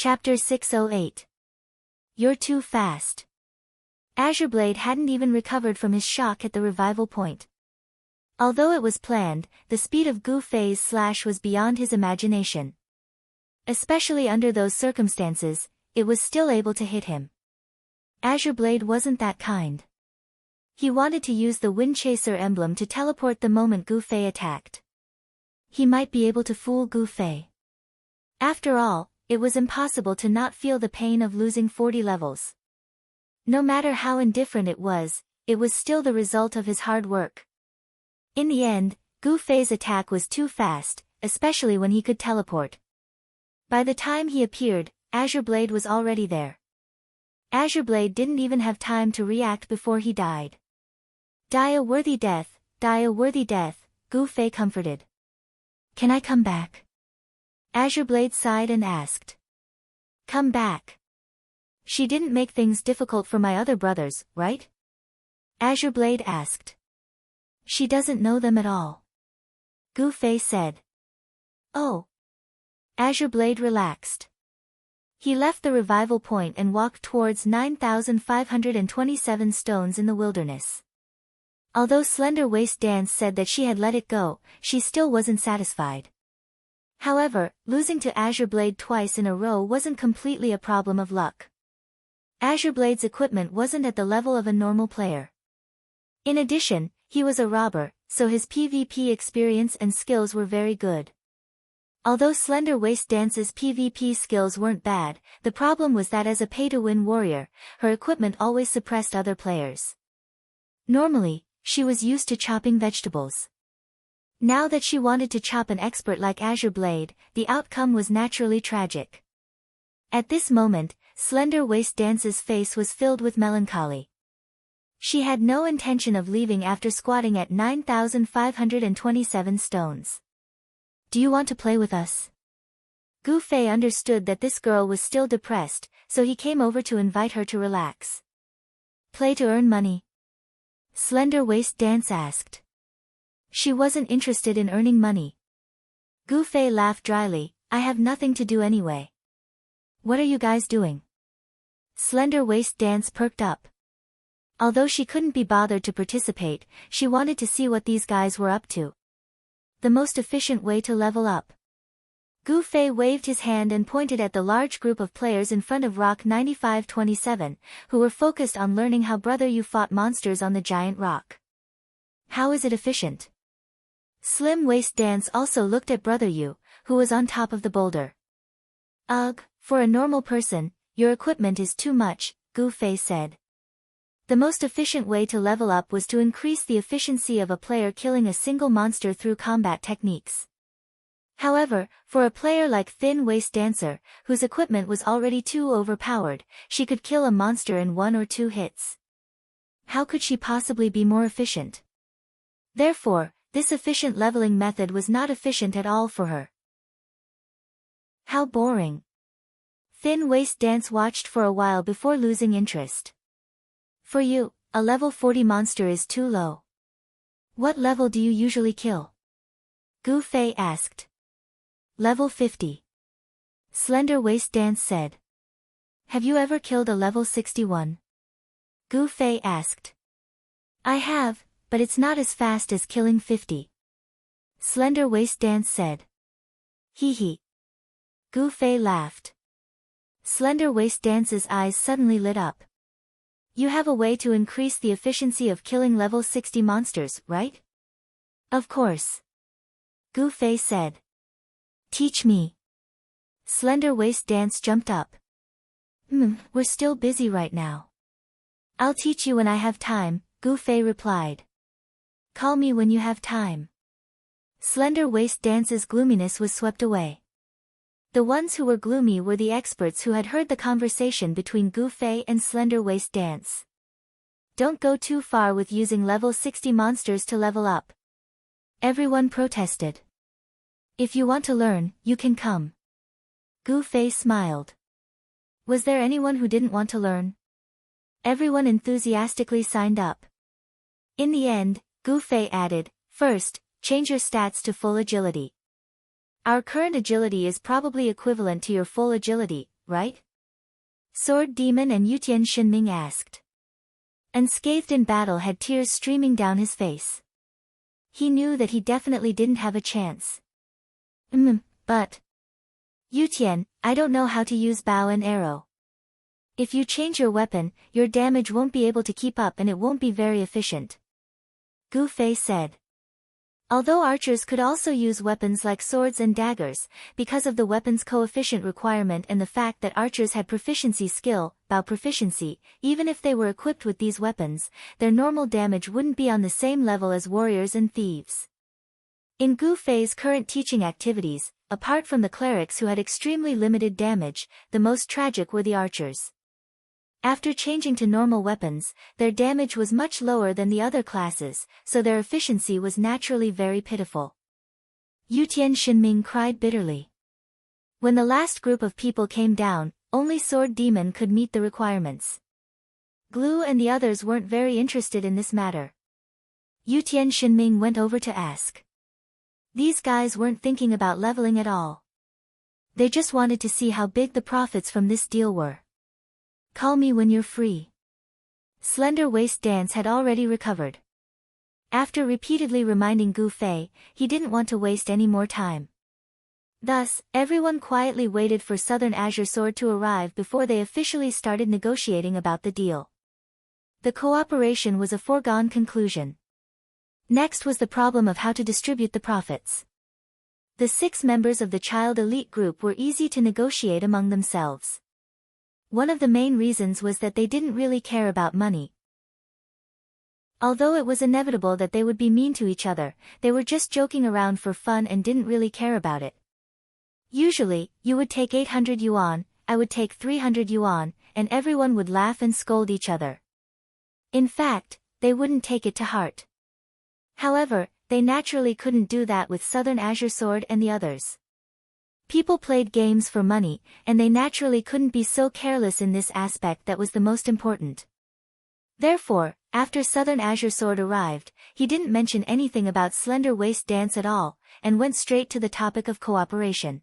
Chapter 608. You're too fast. Azureblade hadn't even recovered from his shock at the revival point. Although it was planned, the speed of Gu Fei's slash was beyond his imagination. Especially under those circumstances, it was still able to hit him. Azureblade wasn't that kind. He wanted to use the Windchaser emblem to teleport the moment Gu Fei attacked. He might be able to fool Gu Fei. After all, it was impossible to not feel the pain of losing 40 levels. No matter how indifferent it was still the result of his hard work. In the end, Gu Fei's attack was too fast, especially when he could teleport. By the time he appeared, Azureblade was already there. Azureblade didn't even have time to react before he died. Die a worthy death, Gu Fei comforted. Can I come back? Azureblade sighed and asked. Come back. She didn't make things difficult for my other brothers, right? Azureblade asked. She doesn't know them at all. Gu Fei said. Oh. Azureblade relaxed. He left the revival point and walked towards 9,527 stones in the wilderness. Although Slender Waist Dance said that she had let it go, she still wasn't satisfied. However, losing to Azureblade twice in a row wasn't completely a problem of luck. Azureblade's equipment wasn't at the level of a normal player. In addition, he was a robber, so his PvP experience and skills were very good. Although Slender Waist Dance's PvP skills weren't bad, the problem was that as a pay-to-win warrior, her equipment always suppressed other players. Normally, she was used to chopping vegetables. Now that she wanted to chop an expert like Azureblade, the outcome was naturally tragic. At this moment, Slender Waist Dance's face was filled with melancholy. She had no intention of leaving after squatting at 9,527 stones. Do you want to play with us? Gu Fei understood that this girl was still depressed, so he came over to invite her to relax. Play to earn money? Slender Waist Dance asked. She wasn't interested in earning money. Gu Fei laughed dryly. I have nothing to do anyway. What are you guys doing? Slender Waist Dance perked up. Although she couldn't be bothered to participate, she wanted to see what these guys were up to. The most efficient way to level up. Gu Fei waved his hand and pointed at the large group of players in front of Rock 9527, who were focused on learning how Brother Yu fought monsters on the giant rock. How is it efficient? Slim Waist Dance also looked at Brother Yu, who was on top of the boulder. Ugh, for a normal person, your equipment is too much, Gu Fei said. The most efficient way to level up was to increase the efficiency of a player killing a single monster through combat techniques. However, for a player like Thin Waist Dancer, whose equipment was already too overpowered, she could kill a monster in 1 or 2 hits. How could she possibly be more efficient? Therefore, this efficient leveling method was not efficient at all for her. How boring. Thin Waist Dance watched for a while before losing interest. For you, a level 40 monster is too low. What level do you usually kill? Gu Fei asked. Level 50. Slender Waist Dance said. Have you ever killed a level 61? Gu Fei asked. I have, but it's not as fast as killing 50. Slender Waist Dance said. Hee hee. Gu Fei laughed. Slender Waist Dance's eyes suddenly lit up. You have a way to increase the efficiency of killing level 60 monsters, right? Of course. Gu Fei said. Teach me. Slender Waist Dance jumped up. We're still busy right now. I'll teach you when I have time, Gu Fei replied. Call me when you have time. Slender Waist Dance's gloominess was swept away. The ones who were gloomy were the experts who had heard the conversation between Gu Fei and Slender Waist Dance. Don't go too far with using level 60 monsters to level up. Everyone protested. If you want to learn, you can come. Gu Fei smiled. Was there anyone who didn't want to learn? Everyone enthusiastically signed up. In the end, Gu Fei added, first, change your stats to full agility. Our current agility is probably equivalent to your full agility, right? Sword Demon and Yutian Shinming asked. Unscathed in battle had tears streaming down his face. He knew that he definitely didn't have a chance. But... Yutian, I don't know how to use bow and arrow. If you change your weapon, your damage won't be able to keep up and it won't be very efficient. Gu Fei said. Although archers could also use weapons like swords and daggers, because of the weapon's coefficient requirement and the fact that archers had proficiency skill, bow proficiency, even if they were equipped with these weapons, their normal damage wouldn't be on the same level as warriors and thieves. In Gu Fei's current teaching activities, apart from the clerics who had extremely limited damage, the most tragic were the archers. After changing to normal weapons, their damage was much lower than the other classes, so their efficiency was naturally very pitiful. Yutian Shinming cried bitterly. When the last group of people came down, only Sword Demon could meet the requirements. Glue and the others weren't very interested in this matter. Yutian Shinming went over to ask. These guys weren't thinking about leveling at all. They just wanted to see how big the profits from this deal were. Call me when you're free. Slender Waist Dance had already recovered. After repeatedly reminding Gu Fei, he didn't want to waste any more time. Thus, everyone quietly waited for Southern Azure Sword to arrive before they officially started negotiating about the deal. The cooperation was a foregone conclusion. Next was the problem of how to distribute the profits. The 6 members of the child elite group were easy to negotiate among themselves. One of the main reasons was that they didn't really care about money. Although it was inevitable that they would be mean to each other, they were just joking around for fun and didn't really care about it. Usually, you would take 800 yuan, I would take 300 yuan, and everyone would laugh and scold each other. In fact, they wouldn't take it to heart. However, they naturally couldn't do that with Southern Azure Sword and the others. People played games for money, and they naturally couldn't be so careless in this aspect that was the most important. Therefore, after Southern Azure Sword arrived, he didn't mention anything about Slender Waist Dance at all, and went straight to the topic of cooperation.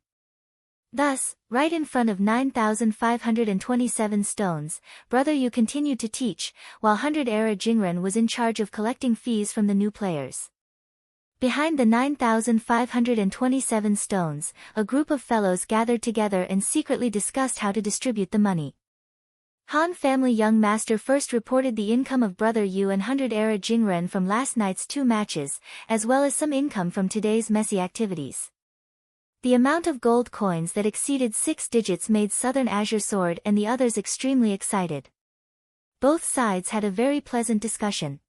Thus, right in front of 9,527 stones, Brother Yu continued to teach, while 100-era Jingren was in charge of collecting fees from the new players. Behind the 9,527 stones, a group of fellows gathered together and secretly discussed how to distribute the money. Han family young master first reported the income of Brother Yu and 100-era Jingren from last night's 2 matches, as well as some income from today's messy activities. The amount of gold coins that exceeded 6 digits made Southern Azure Sword and the others extremely excited. Both sides had a very pleasant discussion.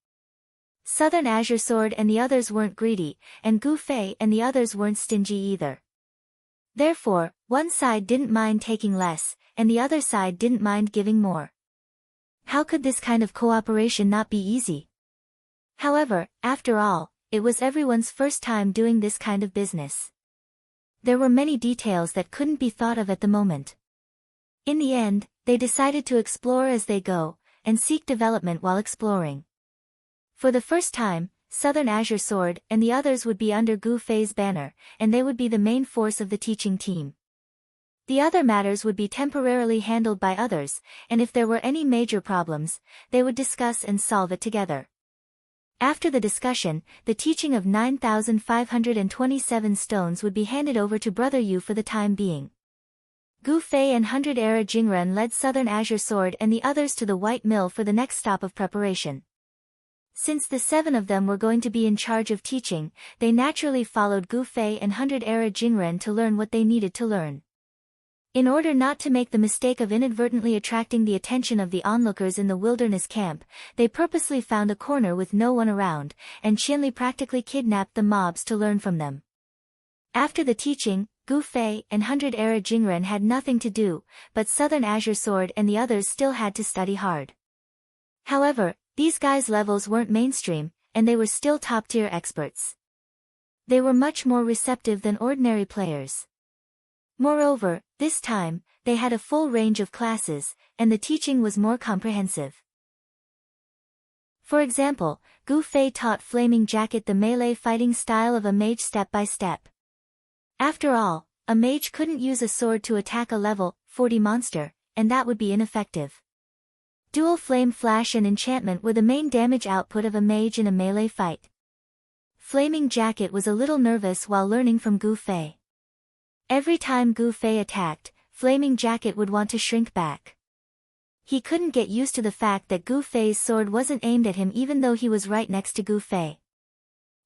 Southern Azure Sword and the others weren't greedy, and Gu Fei and the others weren't stingy either. Therefore, one side didn't mind taking less, and the other side didn't mind giving more. How could this kind of cooperation not be easy? However, after all, it was everyone's first time doing this kind of business. There were many details that couldn't be thought of at the moment. In the end, they decided to explore as they go, and seek development while exploring. For the first time, Southern Azure Sword and the others would be under Gu Fei's banner, and they would be the main force of the teaching team. The other matters would be temporarily handled by others, and if there were any major problems, they would discuss and solve it together. After the discussion, the teaching of 9,527 stones would be handed over to Brother Yu for the time being. Gu Fei and 100-era Jingren led Southern Azure Sword and the others to the White Mill for the next stop of preparation. Since the 7 of them were going to be in charge of teaching, they naturally followed Gu Fei and 100-era Jingren to learn what they needed to learn. In order not to make the mistake of inadvertently attracting the attention of the onlookers in the wilderness camp, they purposely found a corner with no one around, and Qianli practically kidnapped the mobs to learn from them. After the teaching, Gu Fei and 100-era Jingren had nothing to do, but Southern Azure Sword and the others still had to study hard. However, these guys' levels weren't mainstream, and they were still top-tier experts. They were much more receptive than ordinary players. Moreover, this time, they had a full range of classes, and the teaching was more comprehensive. For example, Gu Fei taught Flaming Jacket the melee fighting style of a mage step by step. After all, a mage couldn't use a sword to attack a level 40 monster, and that would be ineffective. Dual Flame Flash and Enchantment were the main damage output of a mage in a melee fight. Flaming Jacket was a little nervous while learning from Gu Fei. Every time Gu Fei attacked, Flaming Jacket would want to shrink back. He couldn't get used to the fact that Gu Fei's sword wasn't aimed at him even though he was right next to Gu Fei.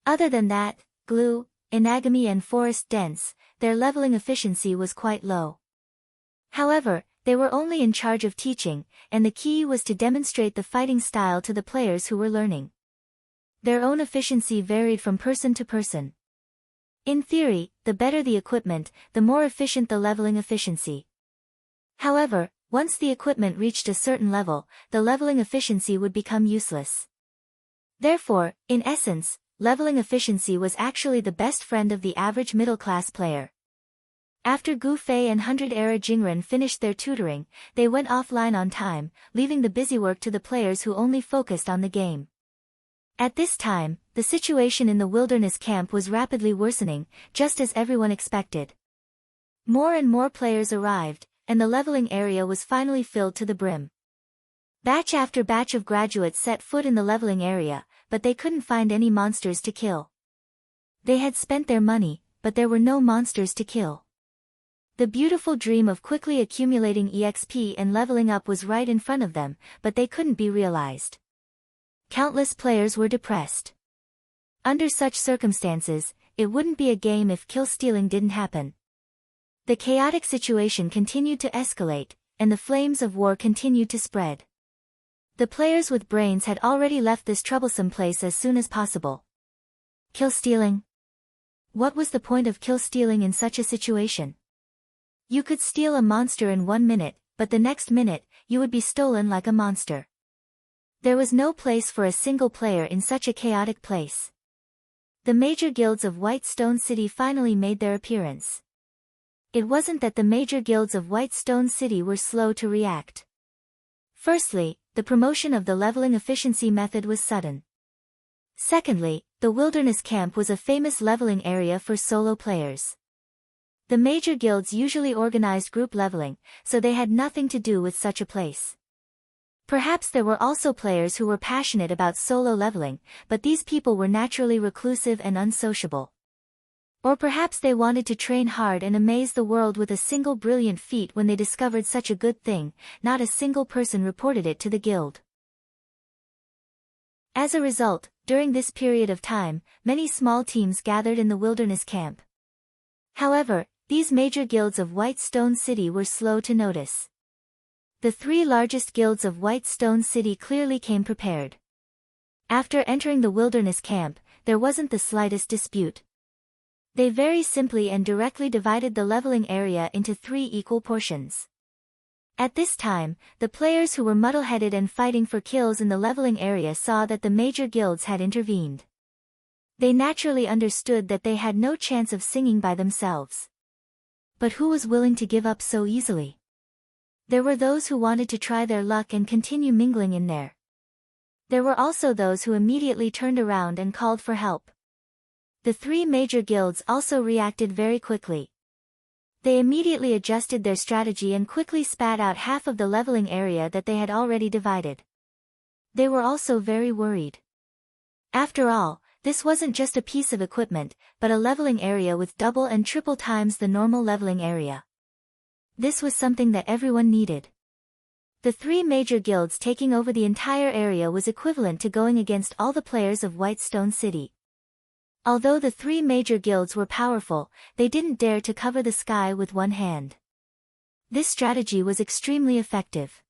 Other than that, Glue, Inagami and Forest Dense, their leveling efficiency was quite low. However, they were only in charge of teaching, and the key was to demonstrate the fighting style to the players who were learning. Their own efficiency varied from person to person. In theory, the better the equipment, the more efficient the leveling efficiency. However, once the equipment reached a certain level, the leveling efficiency would become useless. Therefore, in essence, leveling efficiency was actually the best friend of the average middle-class player. After Gu Fei and 100-era Jingren finished their tutoring, they went offline on time, leaving the busy work to the players who only focused on the game. At this time, the situation in the wilderness camp was rapidly worsening, just as everyone expected. More and more players arrived, and the leveling area was finally filled to the brim. Batch after batch of graduates set foot in the leveling area, but they couldn't find any monsters to kill. They had spent their money, but there were no monsters to kill. The beautiful dream of quickly accumulating EXP and leveling up was right in front of them, but they couldn't be realized. Countless players were depressed. Under such circumstances, it wouldn't be a game if kill stealing didn't happen. The chaotic situation continued to escalate, and the flames of war continued to spread. The players with brains had already left this troublesome place as soon as possible. Kill stealing? What was the point of kill stealing in such a situation? You could steal a monster in 1 minute, but the next minute, you would be stolen like a monster. There was no place for a single player in such a chaotic place. The major guilds of White Stone City finally made their appearance. It wasn't that the major guilds of White Stone City were slow to react. Firstly, the promotion of the leveling efficiency method was sudden. Secondly, the wilderness camp was a famous leveling area for solo players. The major guilds usually organized group leveling, so they had nothing to do with such a place. Perhaps there were also players who were passionate about solo leveling, but these people were naturally reclusive and unsociable. Or perhaps they wanted to train hard and amaze the world with a single brilliant feat when they discovered such a good thing. Not a single person reported it to the guild. As a result, during this period of time, many small teams gathered in the wilderness camp. However, these major guilds of White Stone City were slow to notice. The 3 largest guilds of White Stone City clearly came prepared. After entering the wilderness camp, there wasn't the slightest dispute. They very simply and directly divided the leveling area into 3 equal portions. At this time, the players who were muddle-headed and fighting for kills in the leveling area saw that the major guilds had intervened. They naturally understood that they had no chance of singing by themselves. But who was willing to give up so easily? There were those who wanted to try their luck and continue mingling in there. There were also those who immediately turned around and called for help. The 3 major guilds also reacted very quickly. They immediately adjusted their strategy and quickly spat out half of the leveling area that they had already divided. They were also very worried. After all, this wasn't just a piece of equipment, but a leveling area with double and triple times the normal leveling area. This was something that everyone needed. The 3 major guilds taking over the entire area was equivalent to going against all the players of White Stone City. Although the 3 major guilds were powerful, they didn't dare to cover the sky with one hand. This strategy was extremely effective.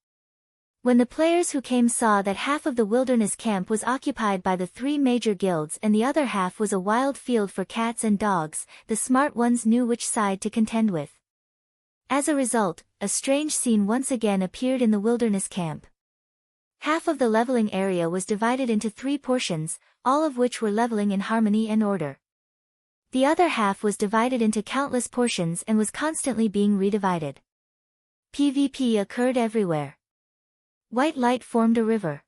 When the players who came saw that half of the wilderness camp was occupied by the 3 major guilds and the other half was a wild field for cats and dogs, the smart ones knew which side to contend with. As a result, a strange scene once again appeared in the wilderness camp. Half of the leveling area was divided into 3 portions, all of which were leveling in harmony and order. The other half was divided into countless portions and was constantly being redivided. PvP occurred everywhere. White light formed a river.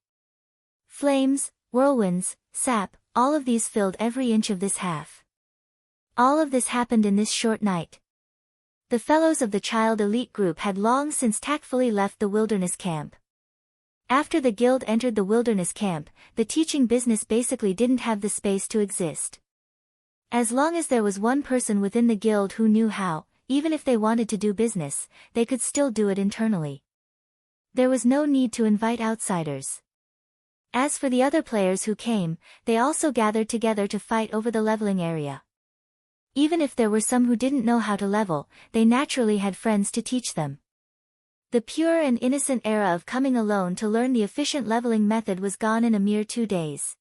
Flames, whirlwinds, sap, all of these filled every inch of this half. All of this happened in this short night. The fellows of the child elite group had long since tactfully left the wilderness camp. After the guild entered the wilderness camp, the teaching business basically didn't have the space to exist. As long as there was one person within the guild who knew how, even if they wanted to do business, they could still do it internally. There was no need to invite outsiders. As for the other players who came, they also gathered together to fight over the leveling area. Even if there were some who didn't know how to level, they naturally had friends to teach them. The pure and innocent era of coming alone to learn the efficient leveling method was gone in a mere 2 days.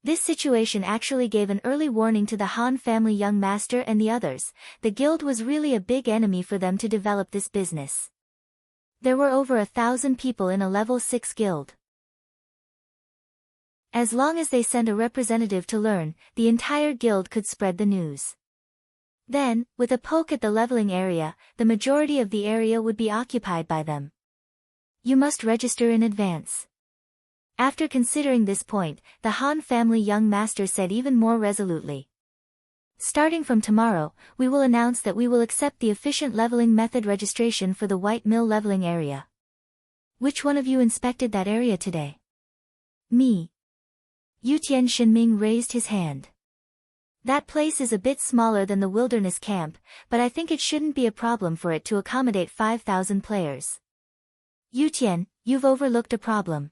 This situation actually gave an early warning to the Han family young master and the others. The guild was really a big enemy for them to develop this business. There were over 1,000 people in a level 6 guild. As long as they sent a representative to learn, the entire guild could spread the news. Then, with a poke at the leveling area, the majority of the area would be occupied by them. You must register in advance. After considering this point, the Han family young master said even more resolutely. Starting from tomorrow, we will announce that we will accept the efficient leveling method registration for the White Mill leveling area. Which one of you inspected that area today? Me. Yutian Shinming raised his hand. That place is a bit smaller than the wilderness camp, but I think it shouldn't be a problem for it to accommodate 5,000 players. Yutian, you've overlooked a problem.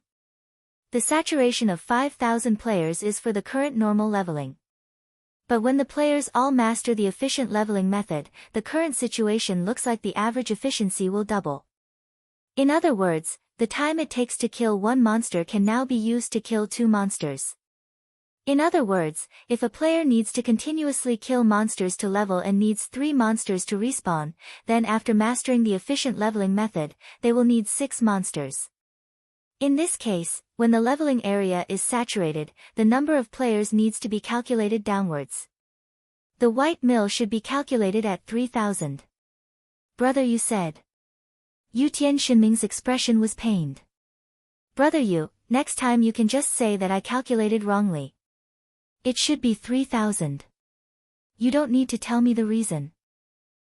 The saturation of 5,000 players is for the current normal leveling. But when the players all master the efficient leveling method, the current situation looks like the average efficiency will double. In other words, the time it takes to kill one monster can now be used to kill 2 monsters. In other words, if a player needs to continuously kill monsters to level and needs 3 monsters to respawn, then after mastering the efficient leveling method, they will need 6 monsters. In this case, when the leveling area is saturated, the number of players needs to be calculated downwards. The White Mill should be calculated at 3,000. Brother Yu said. Yutian Shinming's expression was pained. Brother Yu, next time you can just say that I calculated wrongly. It should be 3,000. You don't need to tell me the reason.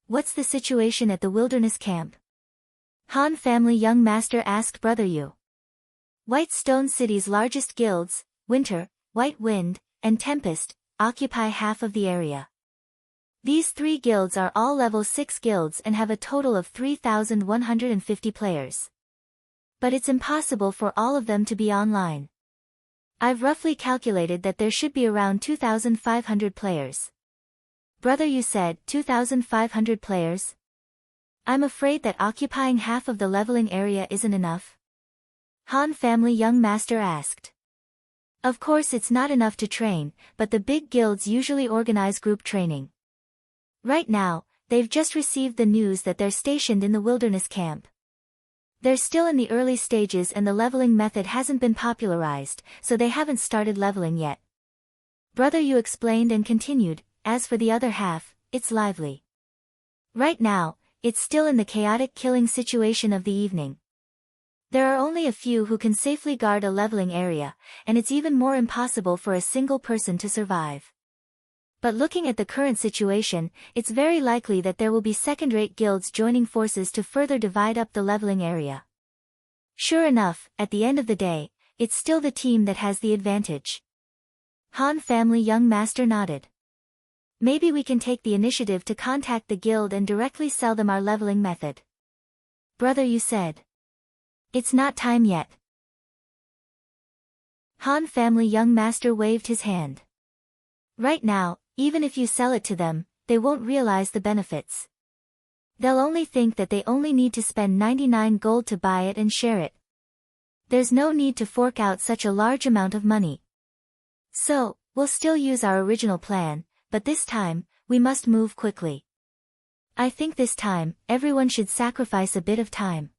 What's the situation at the wilderness camp? Han family young master asked Brother Yu. White Stone City's largest guilds, Winter, White Wind, and Tempest, occupy half of the area. These 3 guilds are all level 6 guilds and have a total of 3,150 players. But it's impossible for all of them to be online. I've roughly calculated that there should be around 2,500 players. Brother Yu said, 2,500 players? I'm afraid that occupying half of the leveling area isn't enough. Han family young master asked. Of course it's not enough to train, but the big guilds usually organize group training. Right now, they've just received the news that they're stationed in the wilderness camp. They're still in the early stages and the leveling method hasn't been popularized, so they haven't started leveling yet. Brother Yu explained and continued, as for the other half, it's lively. Right now, it's still in the chaotic killing situation of the evening. There are only a few who can safely guard a leveling area, and it's even more impossible for a single person to survive. But looking at the current situation, it's very likely that there will be second-rate guilds joining forces to further divide up the leveling area. Sure enough, at the end of the day, it's still the team that has the advantage. Han family young master nodded. Maybe we can take the initiative to contact the guild and directly sell them our leveling method. Brother Yu said. It's not time yet. Han family young master waved his hand. Right now, even if you sell it to them, they won't realize the benefits. They'll only think that they only need to spend 99 gold to buy it and share it. There's no need to fork out such a large amount of money. So, we'll still use our original plan, but this time, we must move quickly. I think this time, everyone should sacrifice a bit of time.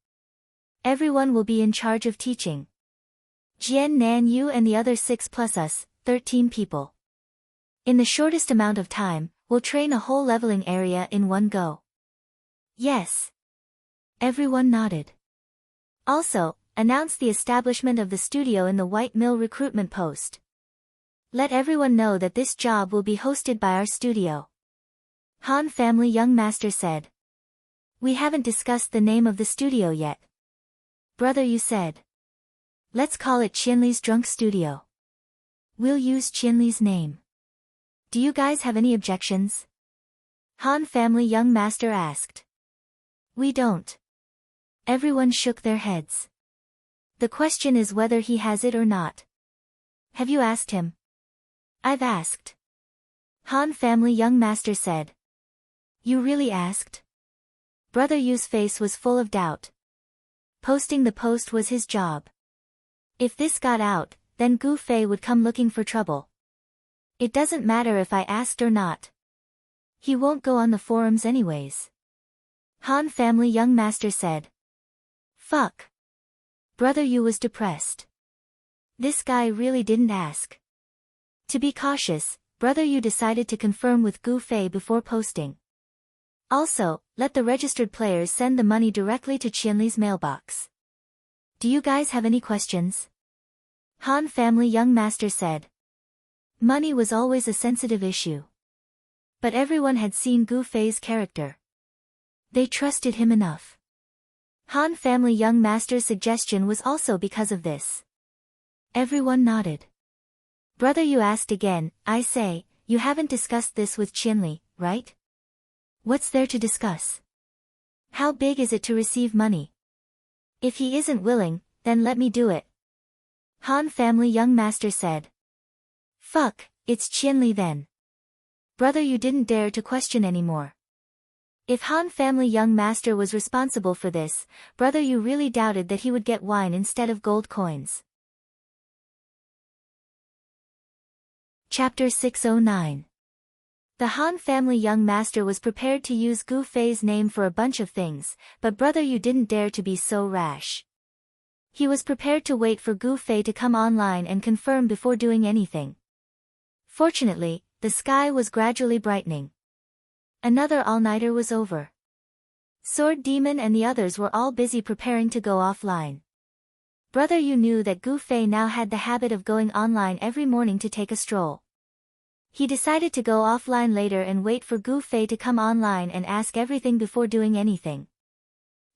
Everyone will be in charge of teaching. Jian Nan Yu and the other 6 plus us, 13 people. In the shortest amount of time, we'll train a whole leveling area in one go. Yes. Everyone nodded. Also, announce the establishment of the studio in the White Mill recruitment post. Let everyone know that this job will be hosted by our studio. Han family young master said. We haven't discussed the name of the studio yet. Brother, you said. Let's call it Qianli's Drunk Studio. We'll use Qianli's name. Do you guys have any objections? Han family young master asked. We don't. Everyone shook their heads. The question is whether he has it or not. Have you asked him? I've asked. Han family young master said. You really asked? Brother Yu's face was full of doubt. Posting the post was his job. If this got out, then Gu Fei would come looking for trouble. It doesn't matter if I asked or not. He won't go on the forums anyways. Han family young master said. Fuck. Brother Yu was depressed. This guy really didn't ask. To be cautious, Brother Yu decided to confirm with Gu Fei before posting. Also, let the registered players send the money directly to Qianli's mailbox. Do you guys have any questions? Han family young master said. Money was always a sensitive issue. But everyone had seen Gu Fei's character. They trusted him enough. Han family young master's suggestion was also because of this. Everyone nodded. Brother Yu asked again, I say, you haven't discussed this with Qianli, right? What's there to discuss? How big is it to receive money? If he isn't willing, then let me do it. Han family young master said. Fuck, it's Qianli then. Brother Yu didn't dare to question anymore. If Han family young master was responsible for this, Brother Yu really doubted that he would get wine instead of gold coins. Chapter 609. The Han family young master was prepared to use Gu Fei's name for a bunch of things, but Brother Yu didn't dare to be so rash. He was prepared to wait for Gu Fei to come online and confirm before doing anything. Fortunately, the sky was gradually brightening. Another all-nighter was over. Sword Demon and the others were all busy preparing to go offline. Brother Yu knew that Gu Fei now had the habit of going online every morning to take a stroll. He decided to go offline later and wait for Gu Fei to come online and ask everything before doing anything.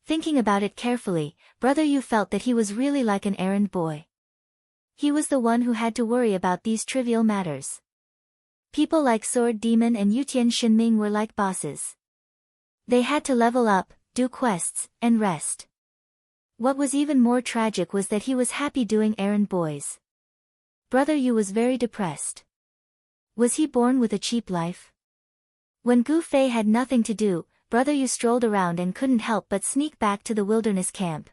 Thinking about it carefully, Brother Yu felt that he was really like an errand boy. He was the one who had to worry about these trivial matters. People like Sword Demon and Yutian Shinming were like bosses. They had to level up, do quests, and rest. What was even more tragic was that he was happy doing errand boys. Brother Yu was very depressed. Was he born with a cheap life? When Gu Fei had nothing to do, Brother Yu strolled around and couldn't help but sneak back to the wilderness camp.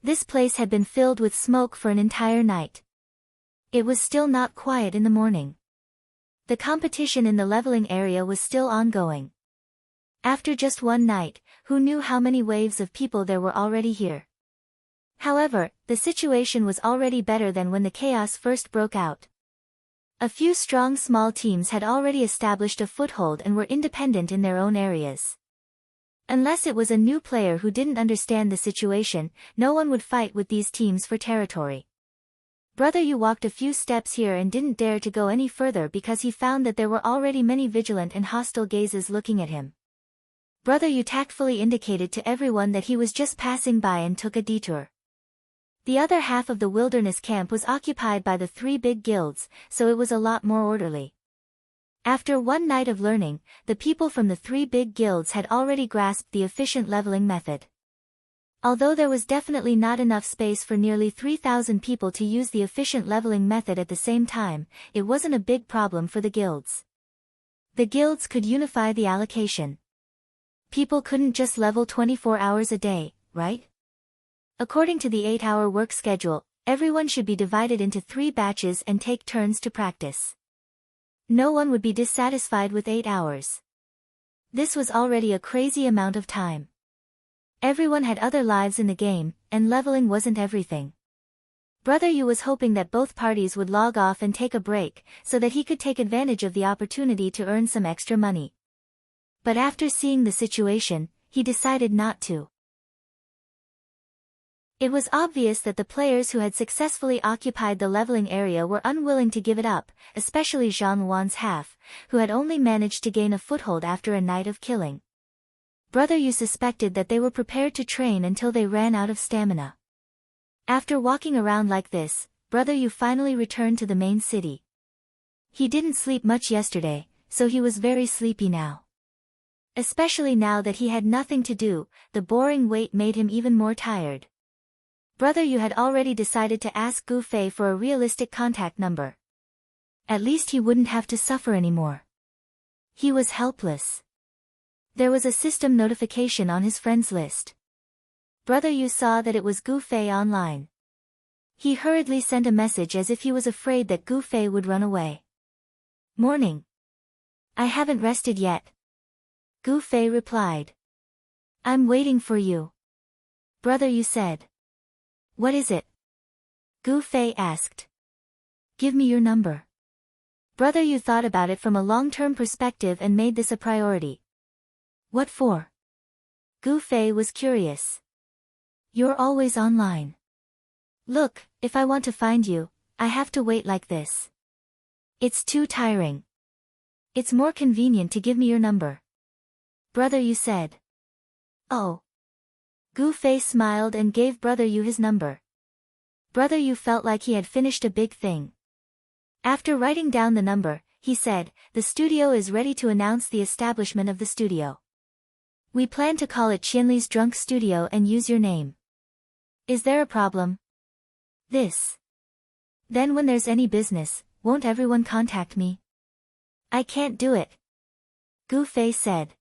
This place had been filled with smoke for an entire night. It was still not quiet in the morning. The competition in the leveling area was still ongoing. After just one night, who knew how many waves of people there were already here? However, the situation was already better than when the chaos first broke out. A few strong small teams had already established a foothold and were independent in their own areas. Unless it was a new player who didn't understand the situation, no one would fight with these teams for territory. Brother Yu walked a few steps here and didn't dare to go any further because he found that there were already many vigilant and hostile gazes looking at him. Brother Yu tactfully indicated to everyone that he was just passing by and took a detour. The other half of the wilderness camp was occupied by the 3 big guilds, so it was a lot more orderly. After one night of learning, the people from the 3 big guilds had already grasped the efficient leveling method. Although there was definitely not enough space for nearly 3,000 people to use the efficient leveling method at the same time, it wasn't a big problem for the guilds. The guilds could unify the allocation. People couldn't just level 24 hours a day, right? According to the 8-hour work schedule, everyone should be divided into 3 batches and take turns to practice. No one would be dissatisfied with 8 hours. This was already a crazy amount of time. Everyone had other lives in the game, and leveling wasn't everything. Brother Yu was hoping that both parties would log off and take a break, so that he could take advantage of the opportunity to earn some extra money. But after seeing the situation, he decided not to. It was obvious that the players who had successfully occupied the leveling area were unwilling to give it up, especially Zhang Luan's half, who had only managed to gain a foothold after a night of killing. Brother Yu suspected that they were prepared to train until they ran out of stamina. After walking around like this, Brother Yu finally returned to the main city. He didn't sleep much yesterday, so he was very sleepy now. Especially now that he had nothing to do, the boring wait made him even more tired. Brother Yu had already decided to ask Gu Fei for a realistic contact number. At least he wouldn't have to suffer anymore. He was helpless. There was a system notification on his friends list. Brother Yu saw that it was Gu Fei online. He hurriedly sent a message as if he was afraid that Gu Fei would run away. Morning. I haven't rested yet. Gu Fei replied. I'm waiting for you. Brother Yu said. What is it? Gu Fei asked. Give me your number. Brother Yu thought about it from a long-term perspective and made this a priority. What for? Gu Fei was curious. You're always online. Look, if I want to find you, I have to wait like this. It's too tiring. It's more convenient to give me your number. Brother Yu said. Oh. Gu Fei smiled and gave Brother Yu his number. Brother Yu felt like he had finished a big thing. After writing down the number, he said, the studio is ready to announce the establishment of the studio. We plan to call it Qianli's Drunk Studio and use your name. Is there a problem? This. Then when there's any business, won't everyone contact me? I can't do it. Gu Fei said.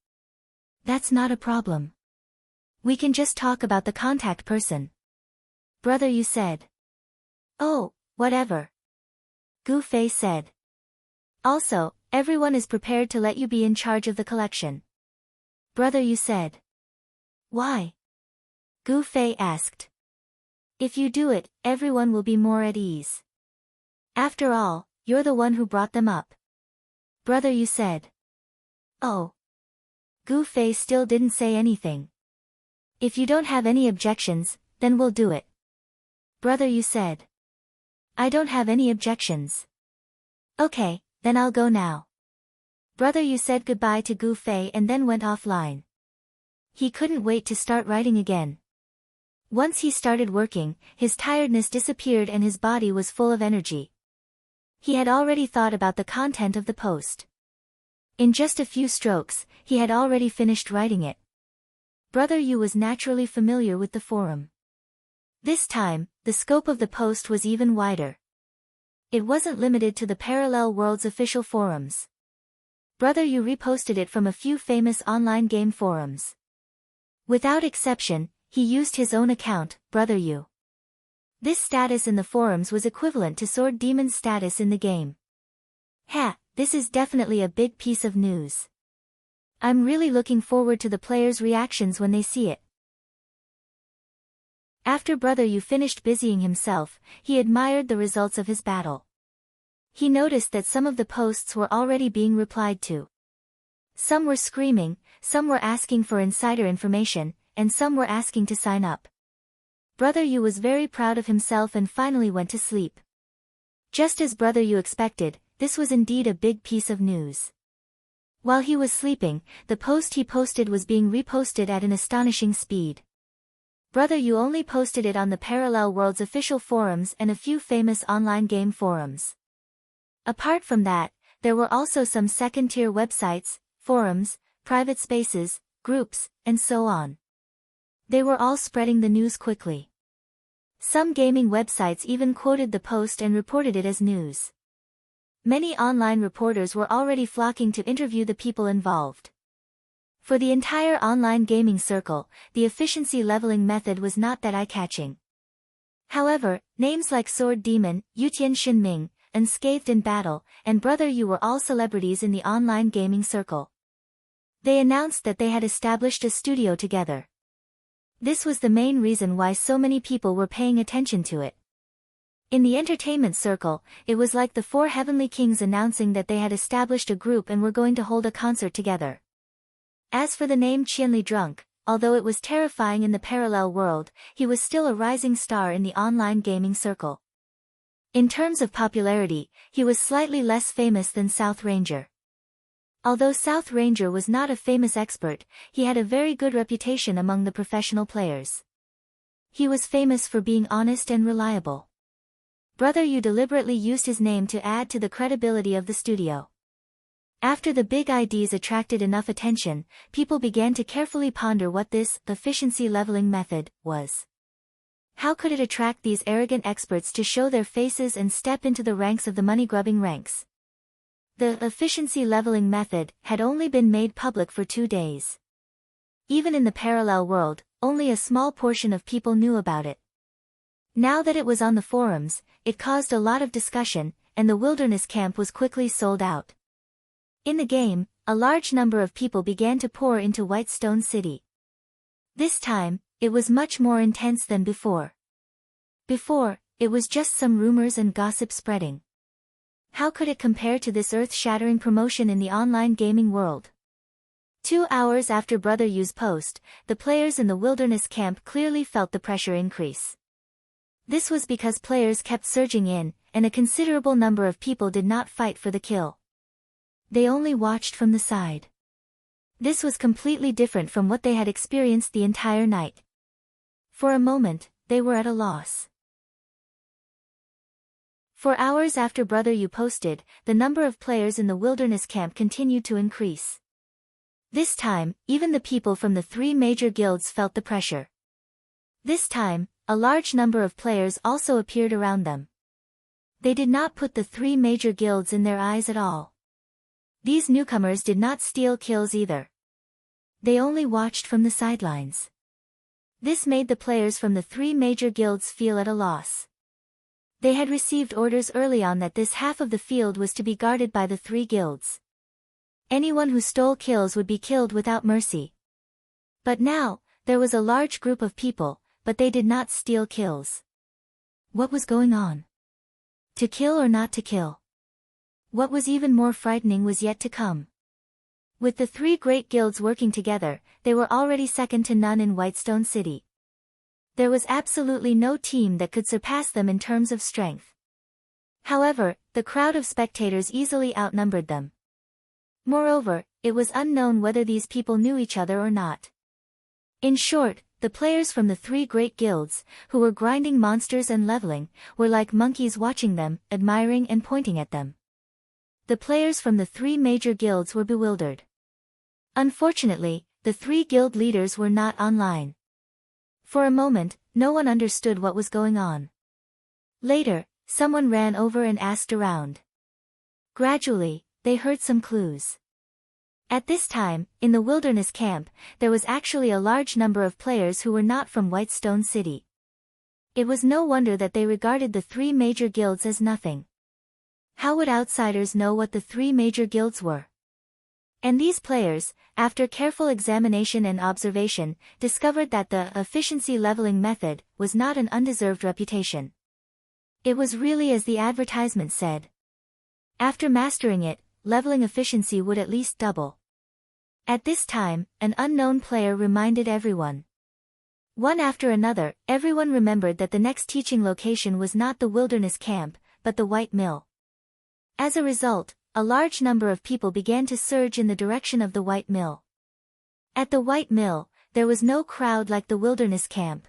That's not a problem. We can just talk about the contact person. Brother Yu said. Oh, whatever. Gu Fei said. Also, everyone is prepared to let you be in charge of the collection. Brother Yu said. Why? Gu Fei asked. If you do it, everyone will be more at ease. After all, you're the one who brought them up. Brother Yu said. Oh. Gu Fei still didn't say anything. If you don't have any objections, then we'll do it. Brother Yu said. I don't have any objections. Okay, then I'll go now. Brother Yu said goodbye to Gu Fei and then went offline. He couldn't wait to start writing again. Once he started working, his tiredness disappeared and his body was full of energy. He had already thought about the content of the post. In just a few strokes, he had already finished writing it. Brother Yu was naturally familiar with the forum. This time, the scope of the post was even wider. It wasn't limited to the Parallel Worlds official forums. Brother Yu reposted it from a few famous online game forums. Without exception, he used his own account, Brother Yu. This status in the forums was equivalent to Sword Demon's status in the game. Ha, this is definitely a big piece of news. I'm really looking forward to the players' reactions when they see it. After Brother Yu finished busying himself, he admired the results of his battle. He noticed that some of the posts were already being replied to. Some were screaming, some were asking for insider information, and some were asking to sign up. Brother Yu was very proud of himself and finally went to sleep. Just as Brother Yu expected, this was indeed a big piece of news. While he was sleeping, the post he posted was being reposted at an astonishing speed. Brother Yu only posted it on the Parallel Worlds official forums and a few famous online game forums. Apart from that, there were also some second-tier websites, forums, private spaces, groups, and so on. They were all spreading the news quickly. Some gaming websites even quoted the post and reported it as news. Many online reporters were already flocking to interview the people involved. For the entire online gaming circle, the efficiency leveling method was not that eye-catching. However, names like Sword Demon, Yutian Shinming, Unscathed in Battle, and Brother Yu were all celebrities in the online gaming circle. They announced that they had established a studio together. This was the main reason why so many people were paying attention to it. In the entertainment circle, it was like the four heavenly kings announcing that they had established a group and were going to hold a concert together. As for the name Qianli Drunk, although it was terrifying in the parallel world, he was still a rising star in the online gaming circle. In terms of popularity, he was slightly less famous than South Ranger. Although South Ranger was not a famous expert, he had a very good reputation among the professional players. He was famous for being honest and reliable. Brother Yu deliberately used his name to add to the credibility of the studio. After the big IDs attracted enough attention, people began to carefully ponder what this efficiency leveling method was. How could it attract these arrogant experts to show their faces and step into the ranks of the money-grubbing ranks? The efficiency leveling method had only been made public for 2 days. Even in the parallel world, only a small portion of people knew about it. Now that it was on the forums, it caused a lot of discussion, and the wilderness camp was quickly sold out. In the game, a large number of people began to pour into Whitestone City. This time, it was much more intense than before. Before, it was just some rumors and gossip spreading. How could it compare to this earth-shattering promotion in the online gaming world? 2 hours after Brother Yu's post, the players in the wilderness camp clearly felt the pressure increase. This was because players kept surging in, and a considerable number of people did not fight for the kill. They only watched from the side. This was completely different from what they had experienced the entire night. For a moment, they were at a loss. For hours after Brother Yu posted, the number of players in the wilderness camp continued to increase. This time, even the people from the 3 major guilds felt the pressure. This time, a large number of players also appeared around them. They did not put the 3 major guilds in their eyes at all. These newcomers did not steal kills either. They only watched from the sidelines. This made the players from the 3 major guilds feel at a loss. They had received orders early on that this half of the field was to be guarded by the 3 guilds. Anyone who stole kills would be killed without mercy. But now, there was a large group of people, but they did not steal kills. What was going on? To kill or not to kill? What was even more frightening was yet to come. With the 3 great guilds working together, they were already second to none in Whitestone City. There was absolutely no team that could surpass them in terms of strength. However, the crowd of spectators easily outnumbered them. Moreover, it was unknown whether these people knew each other or not. In short, the players from the 3 great guilds, who were grinding monsters and leveling, were like monkeys watching them, admiring and pointing at them. The players from the 3 major guilds were bewildered. Unfortunately, the 3 guild leaders were not online. For a moment, no one understood what was going on. Later, someone ran over and asked around. Gradually, they heard some clues. At this time, in the wilderness camp, there was actually a large number of players who were not from Whitestone City. It was no wonder that they regarded the 3 major guilds as nothing. How would outsiders know what the 3 major guilds were? And these players, after careful examination and observation, discovered that the efficiency leveling method was not an undeserved reputation. It was really as the advertisement said. After mastering it, leveling efficiency would at least double. At this time, an unknown player reminded everyone. One after another, everyone remembered that the next teaching location was not the wilderness camp, but the White Mill. As a result, a large number of people began to surge in the direction of the White Mill. At the White Mill, there was no crowd like the wilderness camp.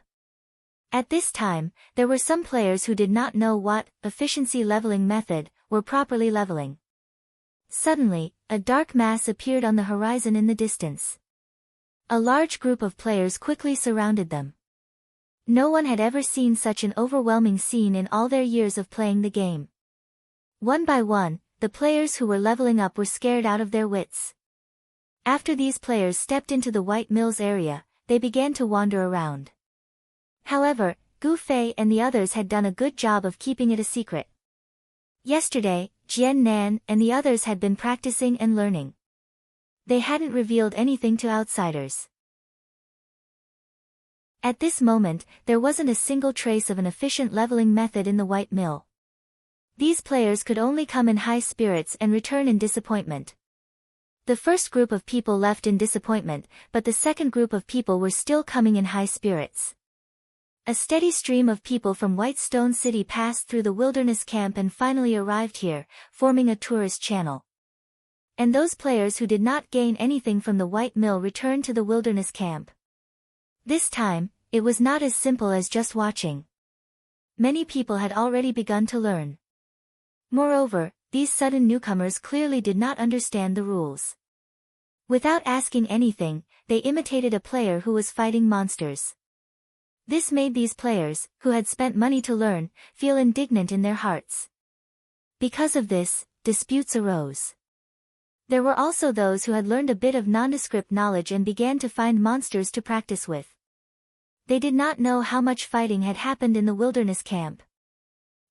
At this time, there were some players who did not know what efficiency leveling method were properly leveling. Suddenly, a dark mass appeared on the horizon in the distance. A large group of players quickly surrounded them. No one had ever seen such an overwhelming scene in all their years of playing the game. One by one, the players who were leveling up were scared out of their wits. After these players stepped into the White Mills area, they began to wander around. However, Gu Fei and the others had done a good job of keeping it a secret. Yesterday, Jian Nan and the others had been practicing and learning. They hadn't revealed anything to outsiders. At this moment, there wasn't a single trace of an efficient leveling method in the White Mill. These players could only come in high spirits and return in disappointment. The first group of people left in disappointment, but the second group of people were still coming in high spirits. A steady stream of people from Whitestone City passed through the wilderness camp and finally arrived here, forming a tourist channel. And those players who did not gain anything from the White Mill returned to the wilderness camp. This time, it was not as simple as just watching. Many people had already begun to learn. Moreover, these sudden newcomers clearly did not understand the rules. Without asking anything, they imitated a player who was fighting monsters. This made these players, who had spent money to learn, feel indignant in their hearts. Because of this, disputes arose. There were also those who had learned a bit of nondescript knowledge and began to find monsters to practice with. They did not know how much fighting had happened in the wilderness camp.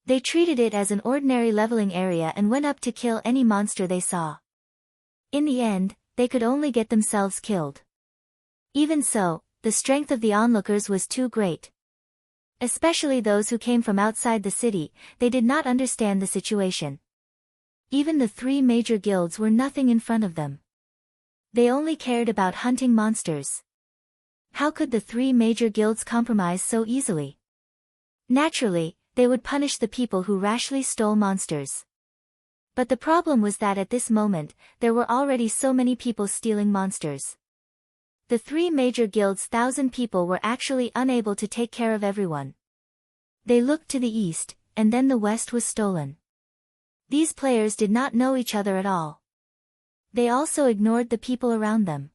They treated it as an ordinary leveling area and went up to kill any monster they saw. In the end, they could only get themselves killed. Even so, the strength of the onlookers was too great. Especially those who came from outside the city, they did not understand the situation. Even the three major guilds were nothing in front of them. They only cared about hunting monsters. How could the three major guilds compromise so easily? Naturally, they would punish the people who rashly stole monsters. But the problem was that at this moment, there were already so many people stealing monsters. The three major guilds' 1,000 people were actually unable to take care of everyone. They looked to the east, and then the west was stolen. These players did not know each other at all. They also ignored the people around them.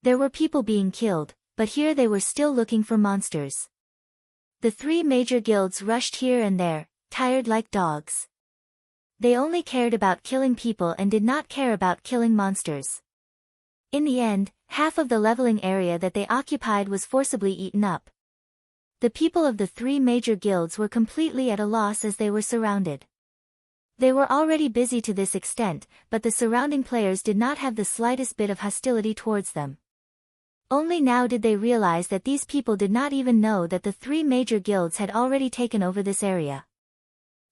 There were people being killed, but here they were still looking for monsters. The three major guilds rushed here and there, tired like dogs. They only cared about killing people and did not care about killing monsters. In the end, half of the leveling area that they occupied was forcibly eaten up. The people of the three major guilds were completely at a loss as they were surrounded. They were already busy to this extent, but the surrounding players did not have the slightest bit of hostility towards them. Only now did they realize that these people did not even know that the three major guilds had already taken over this area.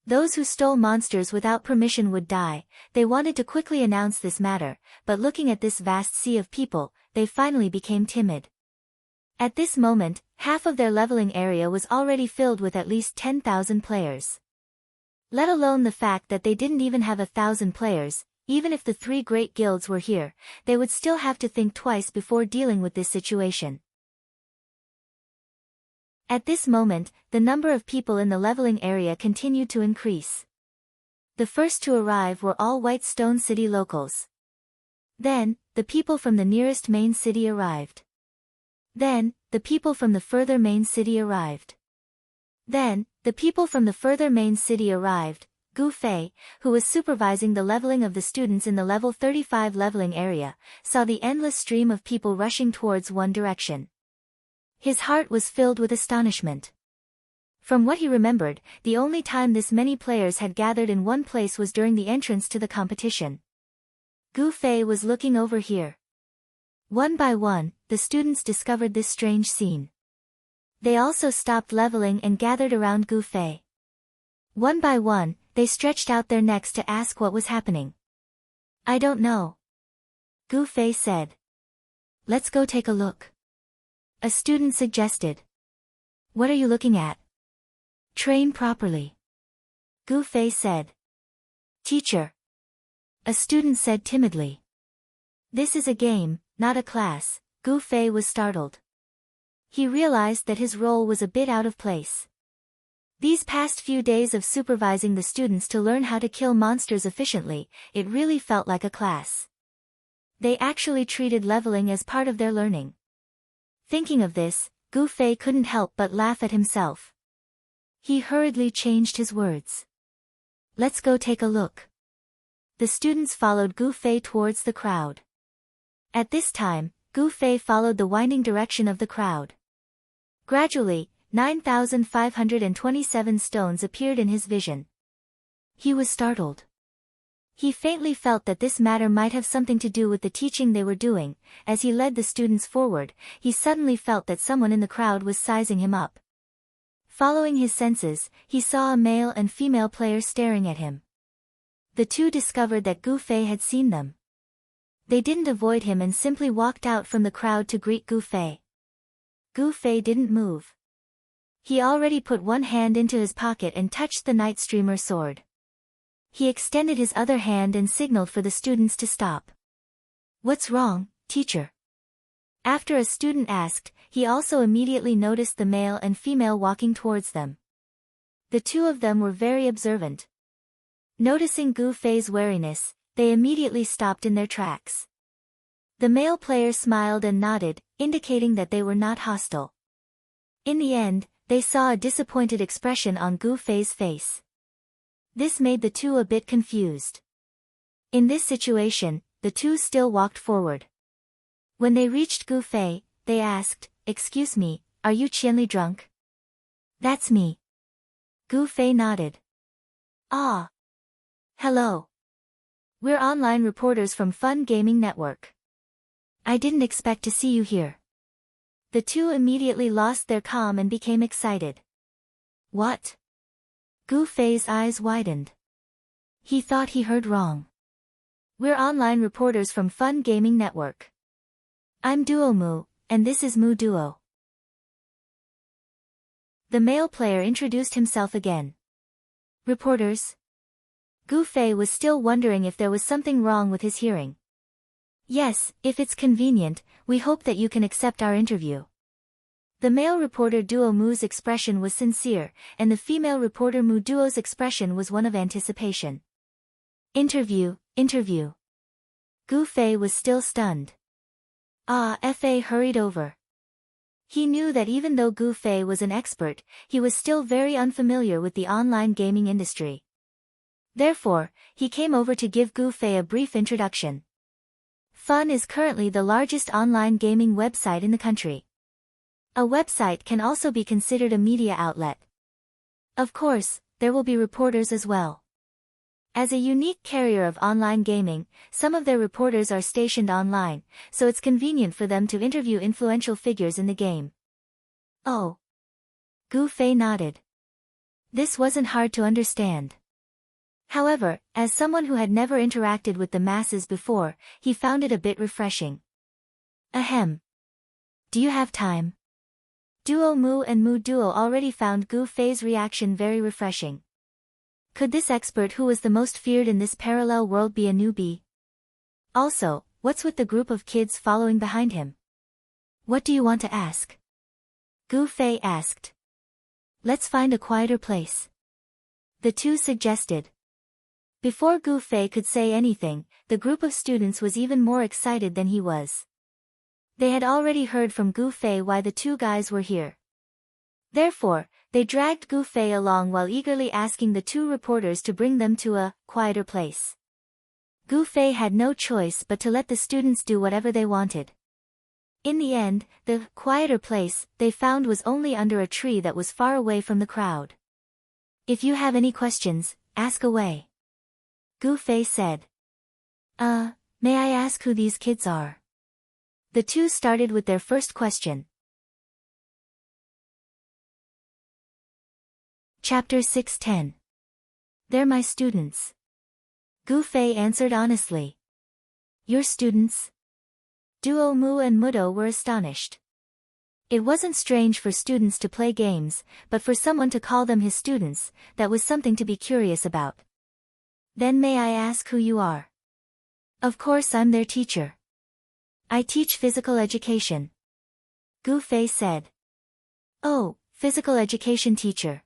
Those who stole monsters without permission would die. They wanted to quickly announce this matter, but looking at this vast sea of people, they finally became timid. At this moment, half of their leveling area was already filled with at least 10,000 players. Let alone the fact that they didn't even have 1,000 players. Even if the three great guilds were here, they would still have to think twice before dealing with this situation. At this moment, the number of people in the leveling area continued to increase. The first to arrive were all White Stone City locals. Then, the people from the nearest main city arrived. Then, the people from the further main city arrived. Then, the people from the further main city arrived. Gu Fei, who was supervising the leveling of the students in the level 35 leveling area, saw the endless stream of people rushing towards one direction. His heart was filled with astonishment. From what he remembered, the only time this many players had gathered in one place was during the entrance to the competition. Gu Fei was looking over here. One by one, the students discovered this strange scene. They also stopped leveling and gathered around Gu Fei. One by one, they stretched out their necks to ask what was happening. I don't know. Gu Fei said. Let's go take a look. A student suggested. What are you looking at? Train properly. Gu Fei said. Teacher. A student said timidly. This is a game, not a class. Gu Fei was startled. He realized that his role was a bit out of place. These past few days of supervising the students to learn how to kill monsters efficiently, it really felt like a class. They actually treated leveling as part of their learning. Thinking of this, Gu Fei couldn't help but laugh at himself. He hurriedly changed his words. Let's go take a look. The students followed Gu Fei towards the crowd. At this time, Gu Fei followed the winding direction of the crowd. Gradually, 9,527 stones appeared in his vision. He was startled. He faintly felt that this matter might have something to do with the teaching they were doing. As he led the students forward, he suddenly felt that someone in the crowd was sizing him up. Following his senses, he saw a male and female player staring at him. The two discovered that Gu Fei had seen them. They didn't avoid him and simply walked out from the crowd to greet Gu Fei. Gu Fei didn't move. He already put one hand into his pocket and touched the Night Streamer sword. He extended his other hand and signaled for the students to stop. "What's wrong, teacher?" After a student asked, he also immediately noticed the male and female walking towards them. The two of them were very observant. Noticing Gu Fei's wariness, they immediately stopped in their tracks. The male player smiled and nodded, indicating that they were not hostile. In the end, they saw a disappointed expression on Gu Fei's face. This made the two a bit confused. In this situation, the two still walked forward. When they reached Gu Fei, they asked, "Excuse me, are you Qianli drunk?" "That's me." Gu Fei nodded. "Ah. Hello. We're online reporters from Fun Gaming Network. I didn't expect to see you here." The two immediately lost their calm and became excited. "What?" Gu Fei's eyes widened. He thought he heard wrong. "We're online reporters from Fun Gaming Network. I'm Duo Mu, and this is Mu Duo." The male player introduced himself again. "Reporters?" Gu Fei was still wondering if there was something wrong with his hearing. "Yes, if it's convenient, we hope that you can accept our interview." The male reporter Duo Mu's expression was sincere, and the female reporter Mu Duo's expression was one of anticipation. Interview. Gu Fei was still stunned. Fa hurried over. He knew that even though Gu Fei was an expert, he was still very unfamiliar with the online gaming industry. Therefore, he came over to give Gu Fei a brief introduction. Fun is currently the largest online gaming website in the country. A website can also be considered a media outlet. Of course, there will be reporters as well. As a unique carrier of online gaming, some of their reporters are stationed online, so it's convenient for them to interview influential figures in the game. Oh. Gu Fei nodded. This wasn't hard to understand. However, as someone who had never interacted with the masses before, he found it a bit refreshing. Ahem. Do you have time? Duo Mu and Mu Duo already found Gu Fei's reaction very refreshing. Could this expert who was the most feared in this parallel world be a newbie? Also, what's with the group of kids following behind him? What do you want to ask? Gu Fei asked. Let's find a quieter place. The two suggested. Before Gu Fei could say anything, the group of students was even more excited than he was. They had already heard from Gu Fei why the two guys were here. Therefore, they dragged Gu Fei along while eagerly asking the two reporters to bring them to a quieter place. Gu Fei had no choice but to let the students do whatever they wanted. In the end, the quieter place they found was only under a tree that was far away from the crowd. If you have any questions, ask away. Gu Fei said. May I ask who these kids are? The two started with their first question. Chapter 6:10. They're my students. Gu Fei answered honestly. Your students? Duo Mu and Mudo were astonished. It wasn't strange for students to play games, but for someone to call them his students, that was something to be curious about. Then may I ask who you are? Of course I'm their teacher. I teach physical education. Gu Fei said. Oh, physical education teacher.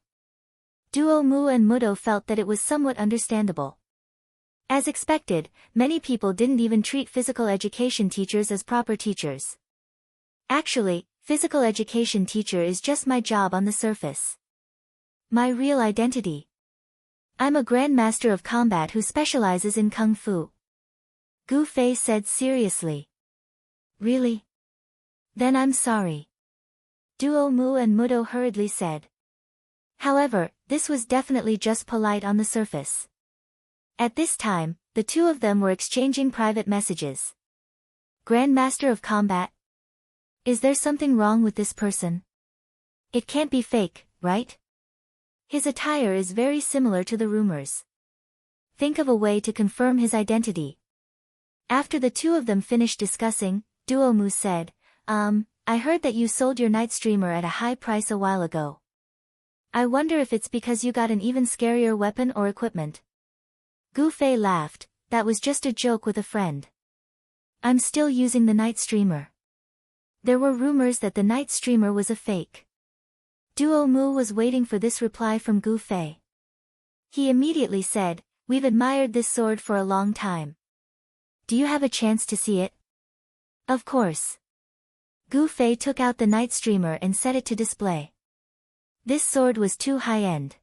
Duo Mu and Mudo felt that it was somewhat understandable. As expected, many people didn't even treat physical education teachers as proper teachers. Actually, physical education teacher is just my job on the surface. My real identity. I'm a grandmaster of combat who specializes in kung fu. Gu Fei said seriously. Really? Then I'm sorry. Duo Mu and Mudo hurriedly said. However, this was definitely just polite on the surface. At this time, the two of them were exchanging private messages. Grandmaster of combat? Is there something wrong with this person? It can't be fake, right? His attire is very similar to the rumors. Think of a way to confirm his identity. After the two of them finished discussing, Duo Mu said, I heard that you sold your night streamer at a high price a while ago. I wonder if it's because you got an even scarier weapon or equipment. Gu Fei laughed, that was just a joke with a friend. I'm still using the night streamer. There were rumors that the night streamer was a fake. Duo Mu was waiting for this reply from Gu Fei. He immediately said, we've admired this sword for a long time. Do you have a chance to see it? Of course. Gu Fei took out the night streamer and set it to display. This sword was too high-end.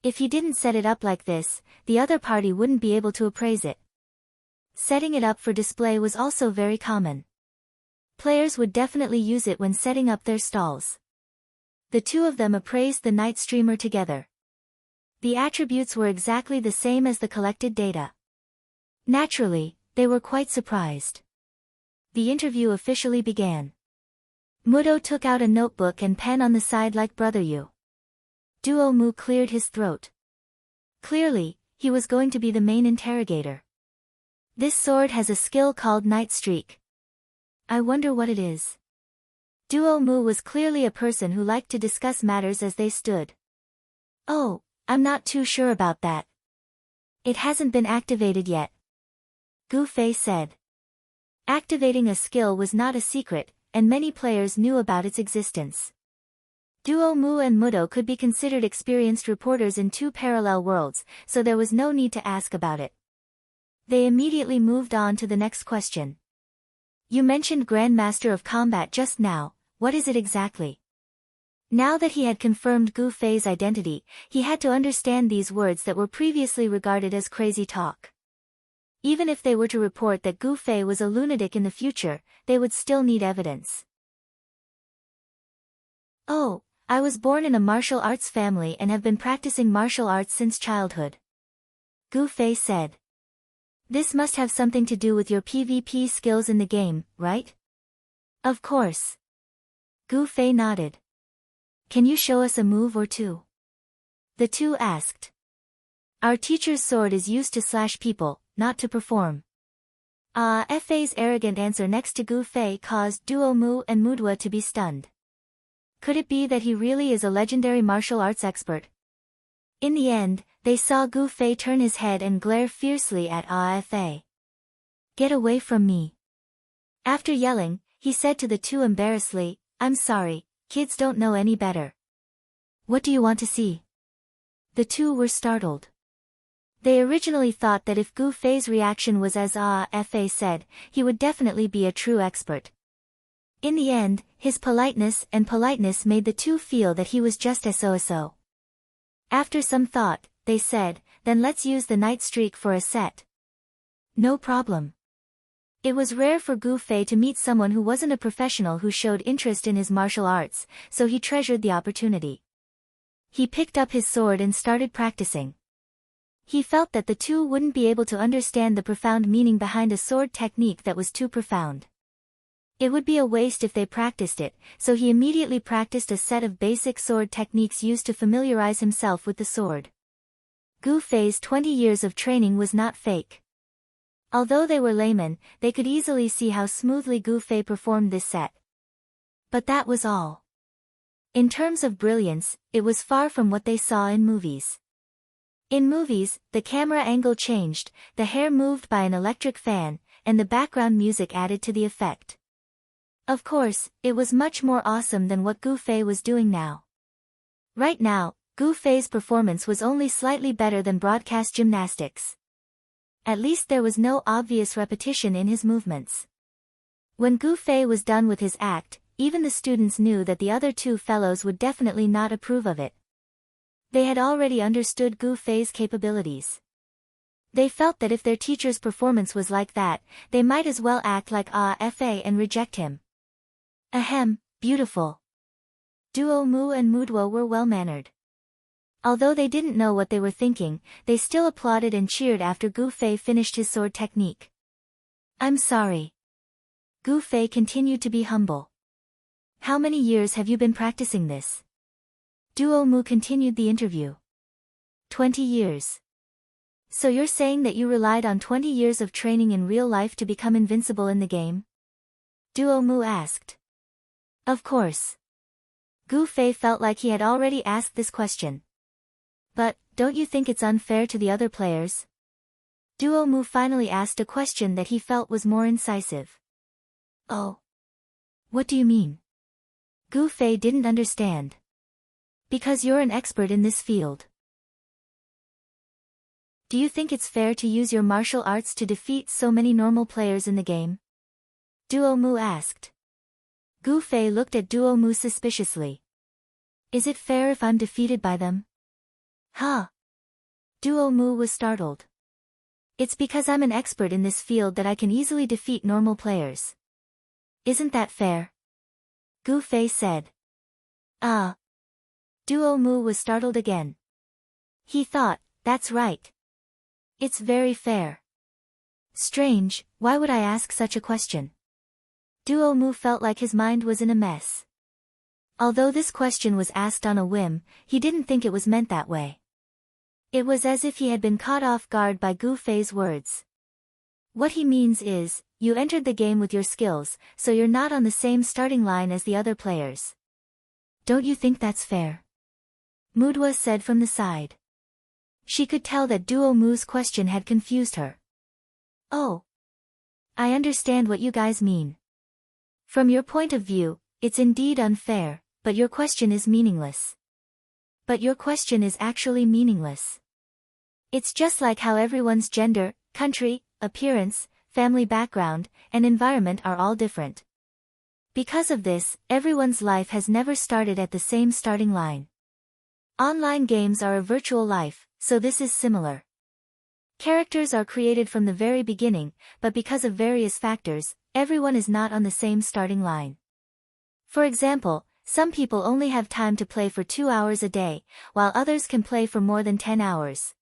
If he didn't set it up like this, the other party wouldn't be able to appraise it. Setting it up for display was also very common. Players would definitely use it when setting up their stalls. The two of them appraised the night streamer together. The attributes were exactly the same as the collected data. Naturally, they were quite surprised. The interview officially began. Mudo took out a notebook and pen on the side like Brother Yu. Duo Mu cleared his throat. Clearly, he was going to be the main interrogator. This sword has a skill called Night Streak. I wonder what it is. Duo Mu was clearly a person who liked to discuss matters as they stood. Oh, I'm not too sure about that. It hasn't been activated yet. Gu Fei said. Activating a skill was not a secret, and many players knew about its existence. Duo Mu and Mudo could be considered experienced reporters in two parallel worlds, so there was no need to ask about it. They immediately moved on to the next question. You mentioned Grandmaster of Combat just now, what is it exactly? Now that he had confirmed Gu Fei's identity, he had to understand these words that were previously regarded as crazy talk. Even if they were to report that Gu Fei was a lunatic in the future, they would still need evidence. Oh, I was born in a martial arts family and have been practicing martial arts since childhood. Gu Fei said. This must have something to do with your PvP skills in the game, right? Of course. Gu Fei nodded. Can you show us a move or two? The two asked. Our teacher's sword is used to slash people, not to perform. Fei's arrogant answer next to Gu Fei caused Duo Mu and Mudwa to be stunned. Could it be that he really is a legendary martial arts expert? In the end, they saw Gu Fei turn his head and glare fiercely at Fei. Get away from me. After yelling, he said to the two embarrassedly, I'm sorry, kids don't know any better. What do you want to see? The two were startled. They originally thought that if Gu Fei's reaction was as Fei said, he would definitely be a true expert. In the end, his politeness made the two feel that he was just so. After some thought, they said, then let's use the night streak for a set. No problem. It was rare for Gu Fei to meet someone who wasn't a professional who showed interest in his martial arts, so he treasured the opportunity. He picked up his sword and started practicing. He felt that the two wouldn't be able to understand the profound meaning behind a sword technique that was too profound. It would be a waste if they practiced it, so he immediately practiced a set of basic sword techniques used to familiarize himself with the sword. Gu Fei's 20 years of training was not fake. Although they were laymen, they could easily see how smoothly Gu Fei performed this set. But that was all. In terms of brilliance, it was far from what they saw in movies. In movies, the camera angle changed, the hair moved by an electric fan, and the background music added to the effect. Of course, it was much more awesome than what Gu Fei was doing now. Right now, Gu Fei's performance was only slightly better than broadcast gymnastics. At least there was no obvious repetition in his movements. When Gu Fei was done with his act, even the students knew that the other two fellows would definitely not approve of it. They had already understood Gu Fei's capabilities. They felt that if their teacher's performance was like that, they might as well act like Fei and reject him. Ahem, beautiful. Duo Mu and Mudwo were well-mannered. Although they didn't know what they were thinking, they still applauded and cheered after Gu Fei finished his sword technique. I'm sorry. Gu Fei continued to be humble. How many years have you been practicing this? Duo Mu continued the interview. 20 years. So you're saying that you relied on 20 years of training in real life to become invincible in the game? Duo Mu asked. Of course. Gu Fei felt like he had already asked this question. But, don't you think it's unfair to the other players? Duo Mu finally asked a question that he felt was more incisive. Oh. What do you mean? Gu Fei didn't understand. Because you're an expert in this field. Do you think it's fair to use your martial arts to defeat so many normal players in the game? Duo Mu asked. Gu Fei looked at Duo Mu suspiciously. Is it fair if I'm defeated by them? Huh? Duo Mu was startled. It's because I'm an expert in this field that I can easily defeat normal players. Isn't that fair? Gu Fei said. Ah. Duo Mu was startled again. He thought, that's right. It's very fair. Strange, why would I ask such a question? Duo Mu felt like his mind was in a mess. Although this question was asked on a whim, he didn't think it was meant that way. It was as if he had been caught off guard by Gu Fei's words. What he means is, you entered the game with your skills, so you're not on the same starting line as the other players. Don't you think that's fair? Mudwa said from the side. She could tell that Duo Mu's question had confused her. Oh. I understand what you guys mean. From your point of view, it's indeed unfair, but your question is meaningless. But your question is actually meaningless. It's just like how everyone's gender, country, appearance, family background, and environment are all different. Because of this, everyone's life has never started at the same starting line. Online games are a virtual life, so this is similar. Characters are created from the very beginning, but because of various factors, everyone is not on the same starting line. For example, some people only have time to play for 2 hours a day, while others can play for more than 10 hours.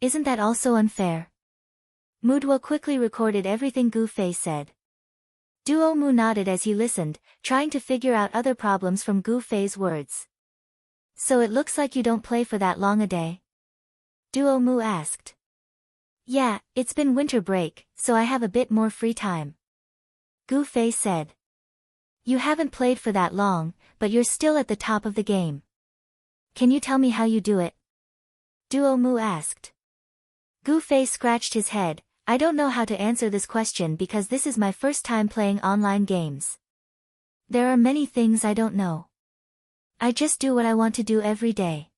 Isn't that also unfair? Mudwa quickly recorded everything Gu Fei said. Duo Mu nodded as he listened, trying to figure out other problems from Gu Fei's words. So it looks like you don't play for that long a day? Duo Mu asked. Yeah, it's been winter break, so I have a bit more free time. Gu Fei said. You haven't played for that long, but you're still at the top of the game. Can you tell me how you do it? Duo Mu asked. Gu Fei scratched his head. I don't know how to answer this question because this is my first time playing online games. There are many things I don't know. I just do what I want to do every day.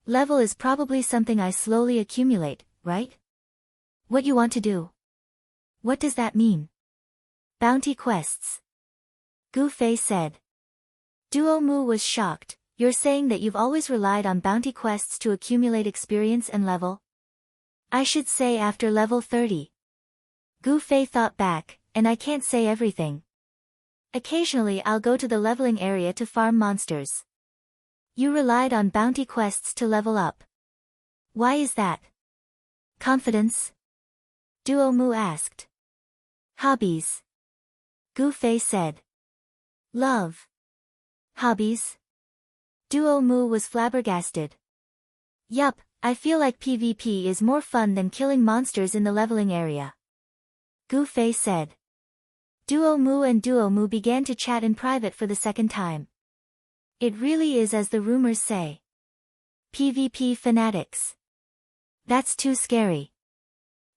Level is probably something I slowly accumulate, right? What you want to do? What does that mean? Bounty quests. Gu Fei said. Duo Mu was shocked. You're saying that you've always relied on bounty quests to accumulate experience and level? I should say after level 30. Gu Fei thought back, and I can't say everything. Occasionally I'll go to the leveling area to farm monsters. You relied on bounty quests to level up. Why is that? Confidence? Duo Mu asked. Hobbies. Gu Fei said. Love. Hobbies? Duo Mu was flabbergasted. Yup, I feel like PvP is more fun than killing monsters in the leveling area. Gu Fei said. Duo Mu and Duo Mu began to chat in private for the second time. It really is as the rumors say. PvP fanatics. That's too scary.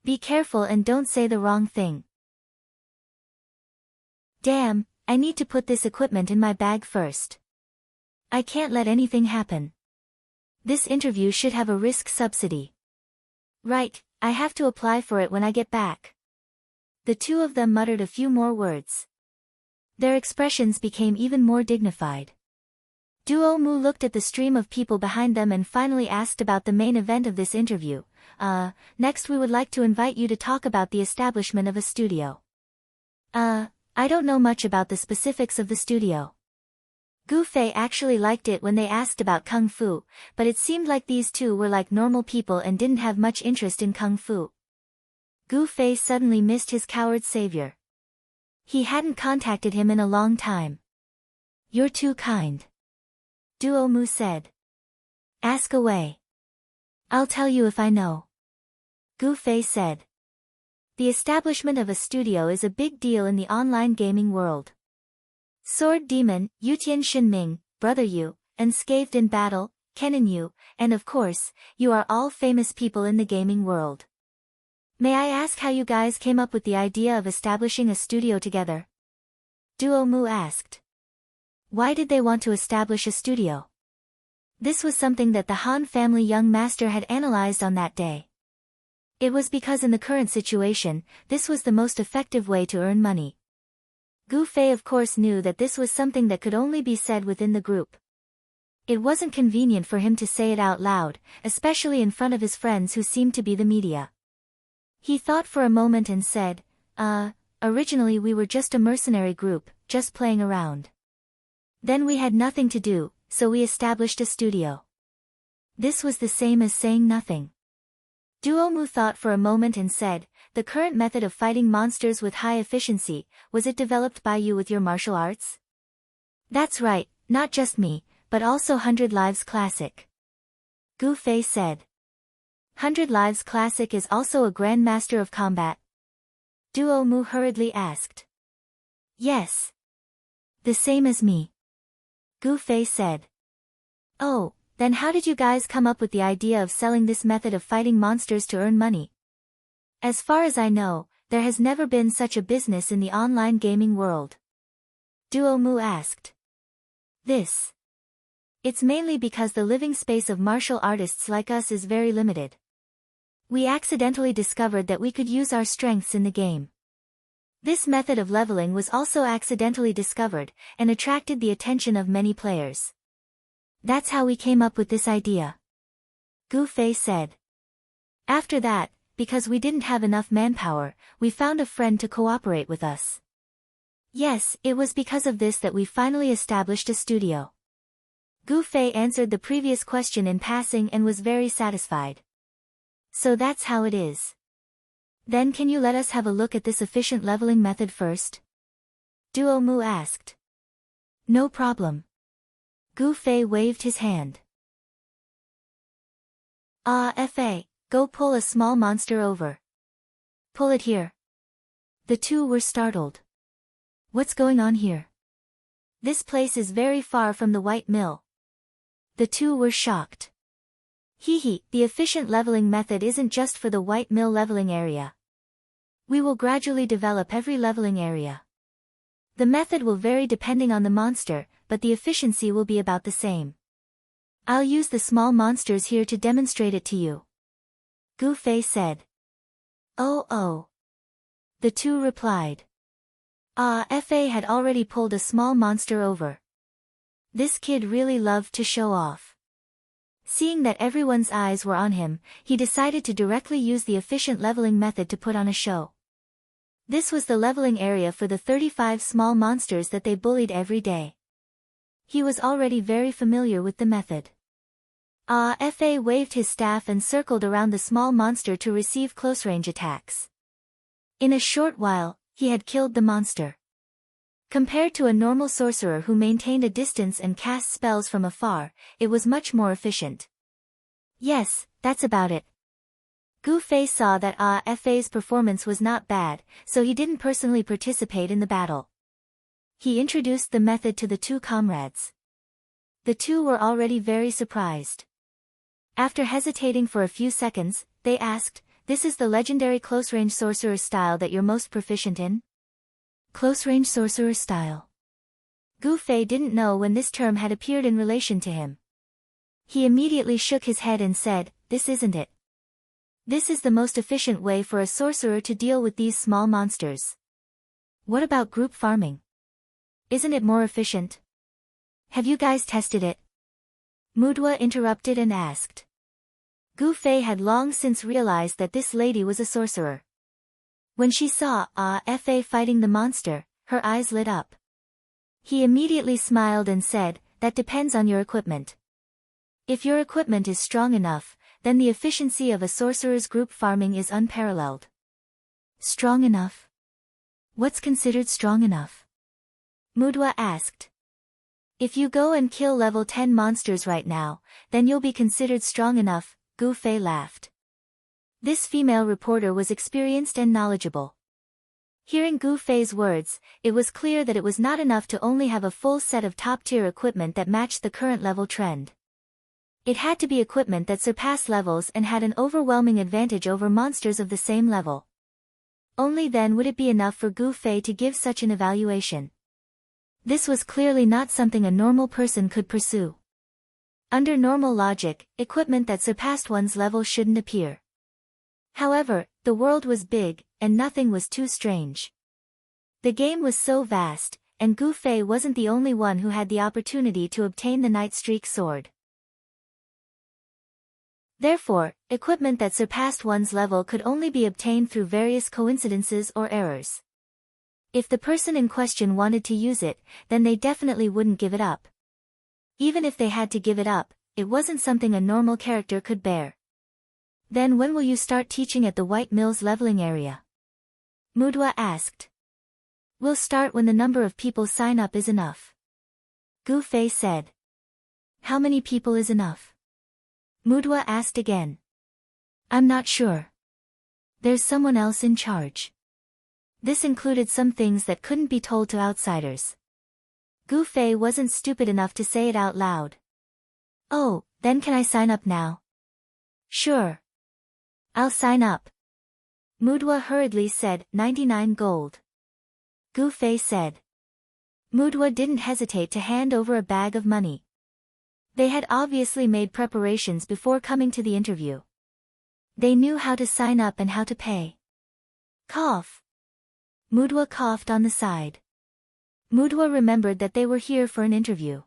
Be careful and don't say the wrong thing. Damn, I need to put this equipment in my bag first. I can't let anything happen. This interview should have a risk subsidy. Right, I have to apply for it when I get back. The two of them muttered a few more words. Their expressions became even more dignified. Duo Mu looked at the stream of people behind them and finally asked about the main event of this interview. Next we would like to invite you to talk about the establishment of a studio. I don't know much about the specifics of the studio. Gu Fei actually liked it when they asked about Kung Fu, but it seemed like these two were like normal people and didn't have much interest in Kung Fu. Gu Fei suddenly missed his coward savior. He hadn't contacted him in a long time. You're too kind. Duo Mu said. Ask away. I'll tell you if I know. Gu Fei said. The establishment of a studio is a big deal in the online gaming world. Sword Demon, Yutian Shinming, Brother Yu, Unscathed in Battle, Kennen Yu, and of course, you are all famous people in the gaming world. May I ask how you guys came up with the idea of establishing a studio together? Duo Mu asked. Why did they want to establish a studio? This was something that the Han family young master had analyzed on that day. It was because in the current situation, this was the most effective way to earn money. Gu Fei of course knew that this was something that could only be said within the group. It wasn't convenient for him to say it out loud, especially in front of his friends who seemed to be the media. He thought for a moment and said, originally we were just a mercenary group, just playing around. Then we had nothing to do, so we established a studio. This was the same as saying nothing. Duo Mu thought for a moment and said, the current method of fighting monsters with high efficiency, was it developed by you with your martial arts? That's right, not just me, but also 100 Lives Classic. Gu Fei said. 100 Lives Classic is also a grandmaster of combat? Duo Mu hurriedly asked. Yes. The same as me. Gu Fei said. Oh, then how did you guys come up with the idea of selling this method of fighting monsters to earn money? As far as I know, there has never been such a business in the online gaming world. Duo Mu asked. It's mainly because the living space of martial artists like us is very limited. We accidentally discovered that we could use our strengths in the game. This method of leveling was also accidentally discovered, and attracted the attention of many players. That's how we came up with this idea. Gu Fei said. After that, because we didn't have enough manpower, we found a friend to cooperate with us. Yes, it was because of this that we finally established a studio. Gu Fei answered the previous question in passing and was very satisfied. So that's how it is. Then can you let us have a look at this efficient leveling method first? Duo Mu asked. No problem. Gu Fei waved his hand. Fa, go pull a small monster over. Pull it here. The two were startled. What's going on here? This place is very far from the White Mill. The two were shocked. The efficient leveling method isn't just for the White Mill leveling area. We will gradually develop every leveling area. The method will vary depending on the monster, but the efficiency will be about the same. I'll use the small monsters here to demonstrate it to you. Gu Fei said. Oh. The two replied. Fa had already pulled a small monster over. This kid really loved to show off. Seeing that everyone's eyes were on him, he decided to directly use the efficient leveling method to put on a show. This was the leveling area for the 35 small monsters that they bullied every day. He was already very familiar with the method. Fa waved his staff and circled around the small monster to receive close-range attacks. In a short while, he had killed the monster. Compared to a normal sorcerer who maintained a distance and cast spells from afar, it was much more efficient. Yes, that's about it. Gu Fei saw that Fa's performance was not bad, so he didn't personally participate in the battle. He introduced the method to the two comrades. The two were already very surprised. After hesitating for a few seconds, they asked, "This is the legendary close-range sorcerer style that you're most proficient in?" Close-range sorcerer style. Gu Fei didn't know when this term had appeared in relation to him. He immediately shook his head and said, "This isn't it. This is the most efficient way for a sorcerer to deal with these small monsters." What about group farming? Isn't it more efficient? Have you guys tested it? Mudwa interrupted and asked. Gu Fei had long since realized that this lady was a sorcerer. When she saw Fa fighting the monster, her eyes lit up. He immediately smiled and said, "That depends on your equipment. If your equipment is strong enough, then the efficiency of a sorcerer's group farming is unparalleled." Strong enough? What's considered strong enough? Mudwa asked. If you go and kill level 10 monsters right now, then you'll be considered strong enough, Gu Fei laughed. This female reporter was experienced and knowledgeable. Hearing Gu Fei's words, it was clear that it was not enough to only have a full set of top-tier equipment that matched the current level trend. It had to be equipment that surpassed levels and had an overwhelming advantage over monsters of the same level. Only then would it be enough for Gu Fei to give such an evaluation. This was clearly not something a normal person could pursue. Under normal logic, equipment that surpassed one's level shouldn't appear. However, the world was big, and nothing was too strange. The game was so vast, and Gu Fei wasn't the only one who had the opportunity to obtain the Night Streak sword. Therefore, equipment that surpassed one's level could only be obtained through various coincidences or errors. If the person in question wanted to use it, then they definitely wouldn't give it up. Even if they had to give it up, it wasn't something a normal character could bear. Then when will you start teaching at the White Mills leveling area? Mudwa asked. We'll start when the number of people sign up is enough. Gu Fei said. How many people is enough? Mudwa asked again. I'm not sure. There's someone else in charge. This included some things that couldn't be told to outsiders. Gu Fei wasn't stupid enough to say it out loud. Oh, then can I sign up now? Sure. I'll sign up. Mudwa hurriedly said, 99 gold. Gu Fei said. Mudwa didn't hesitate to hand over a bag of money. They had obviously made preparations before coming to the interview. They knew how to sign up and how to pay. Cough. Mudwa coughed on the side. Mudwa remembered that they were here for an interview.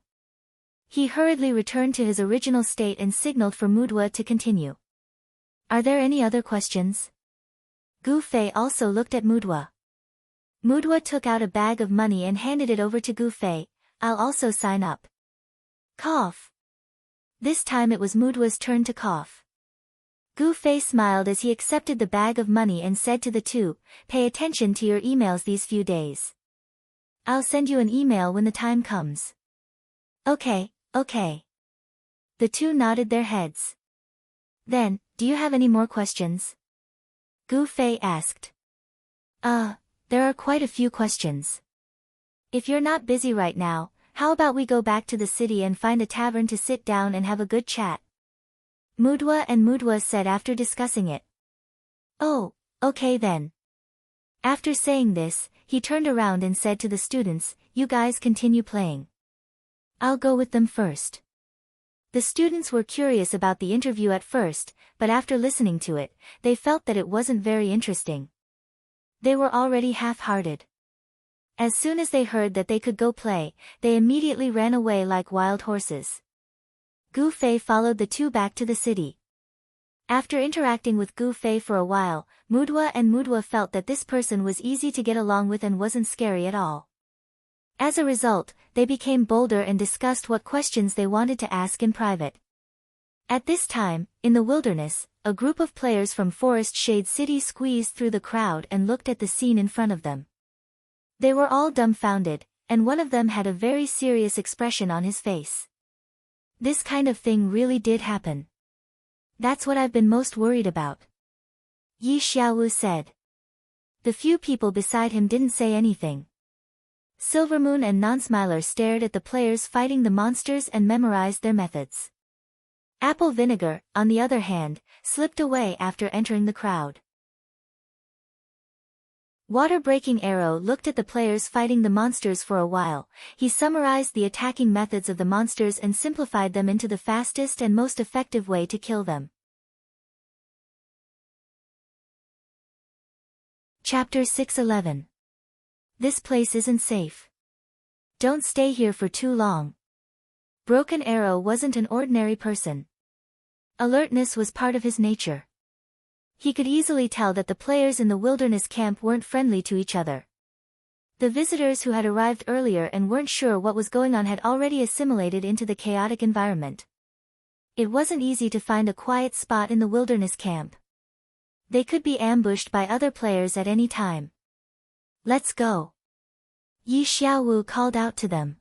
He hurriedly returned to his original state and signaled for Mudwa to continue. Are there any other questions? Gu Fei also looked at Mudwa. Mudwa took out a bag of money and handed it over to Gu Fei. I'll also sign up. Cough. This time it was Mudwa's turn to cough. Gu Fei smiled as he accepted the bag of money and said to the two, pay attention to your emails these few days. I'll send you an email when the time comes. Okay. The two nodded their heads. Then, do you have any more questions? Gu Fei asked. There are quite a few questions. If you're not busy right now, how about we go back to the city and find a tavern to sit down and have a good chat? Mudwa and Mudwa said after discussing it. Oh, okay then. After saying this, he turned around and said to the students, you guys continue playing. I'll go with them first. The students were curious about the interview at first, but after listening to it, they felt that it wasn't very interesting. They were already half-hearted. As soon as they heard that they could go play, they immediately ran away like wild horses. Gu Fei followed the two back to the city. After interacting with Gu Fei for a while, Mudwa felt that this person was easy to get along with and wasn't scary at all. As a result, they became bolder and discussed what questions they wanted to ask in private. At this time, in the wilderness, a group of players from Forest Shade City squeezed through the crowd and looked at the scene in front of them. They were all dumbfounded, and one of them had a very serious expression on his face. This kind of thing really did happen. That's what I've been most worried about. Yi Xiaowu said. The few people beside him didn't say anything. Silvermoon and Nonsmiler stared at the players fighting the monsters and memorized their methods. Apple Vinegar, on the other hand, slipped away after entering the crowd. Water-breaking Arrow looked at the players fighting the monsters for a while. He summarized the attacking methods of the monsters and simplified them into the fastest and most effective way to kill them. Chapter 611. This place isn't safe. Don't stay here for too long. Broken Arrow wasn't an ordinary person. Alertness was part of his nature. He could easily tell that the players in the wilderness camp weren't friendly to each other. The visitors who had arrived earlier and weren't sure what was going on had already assimilated into the chaotic environment. It wasn't easy to find a quiet spot in the wilderness camp. They could be ambushed by other players at any time. Let's go. Yi Xiaowu called out to them.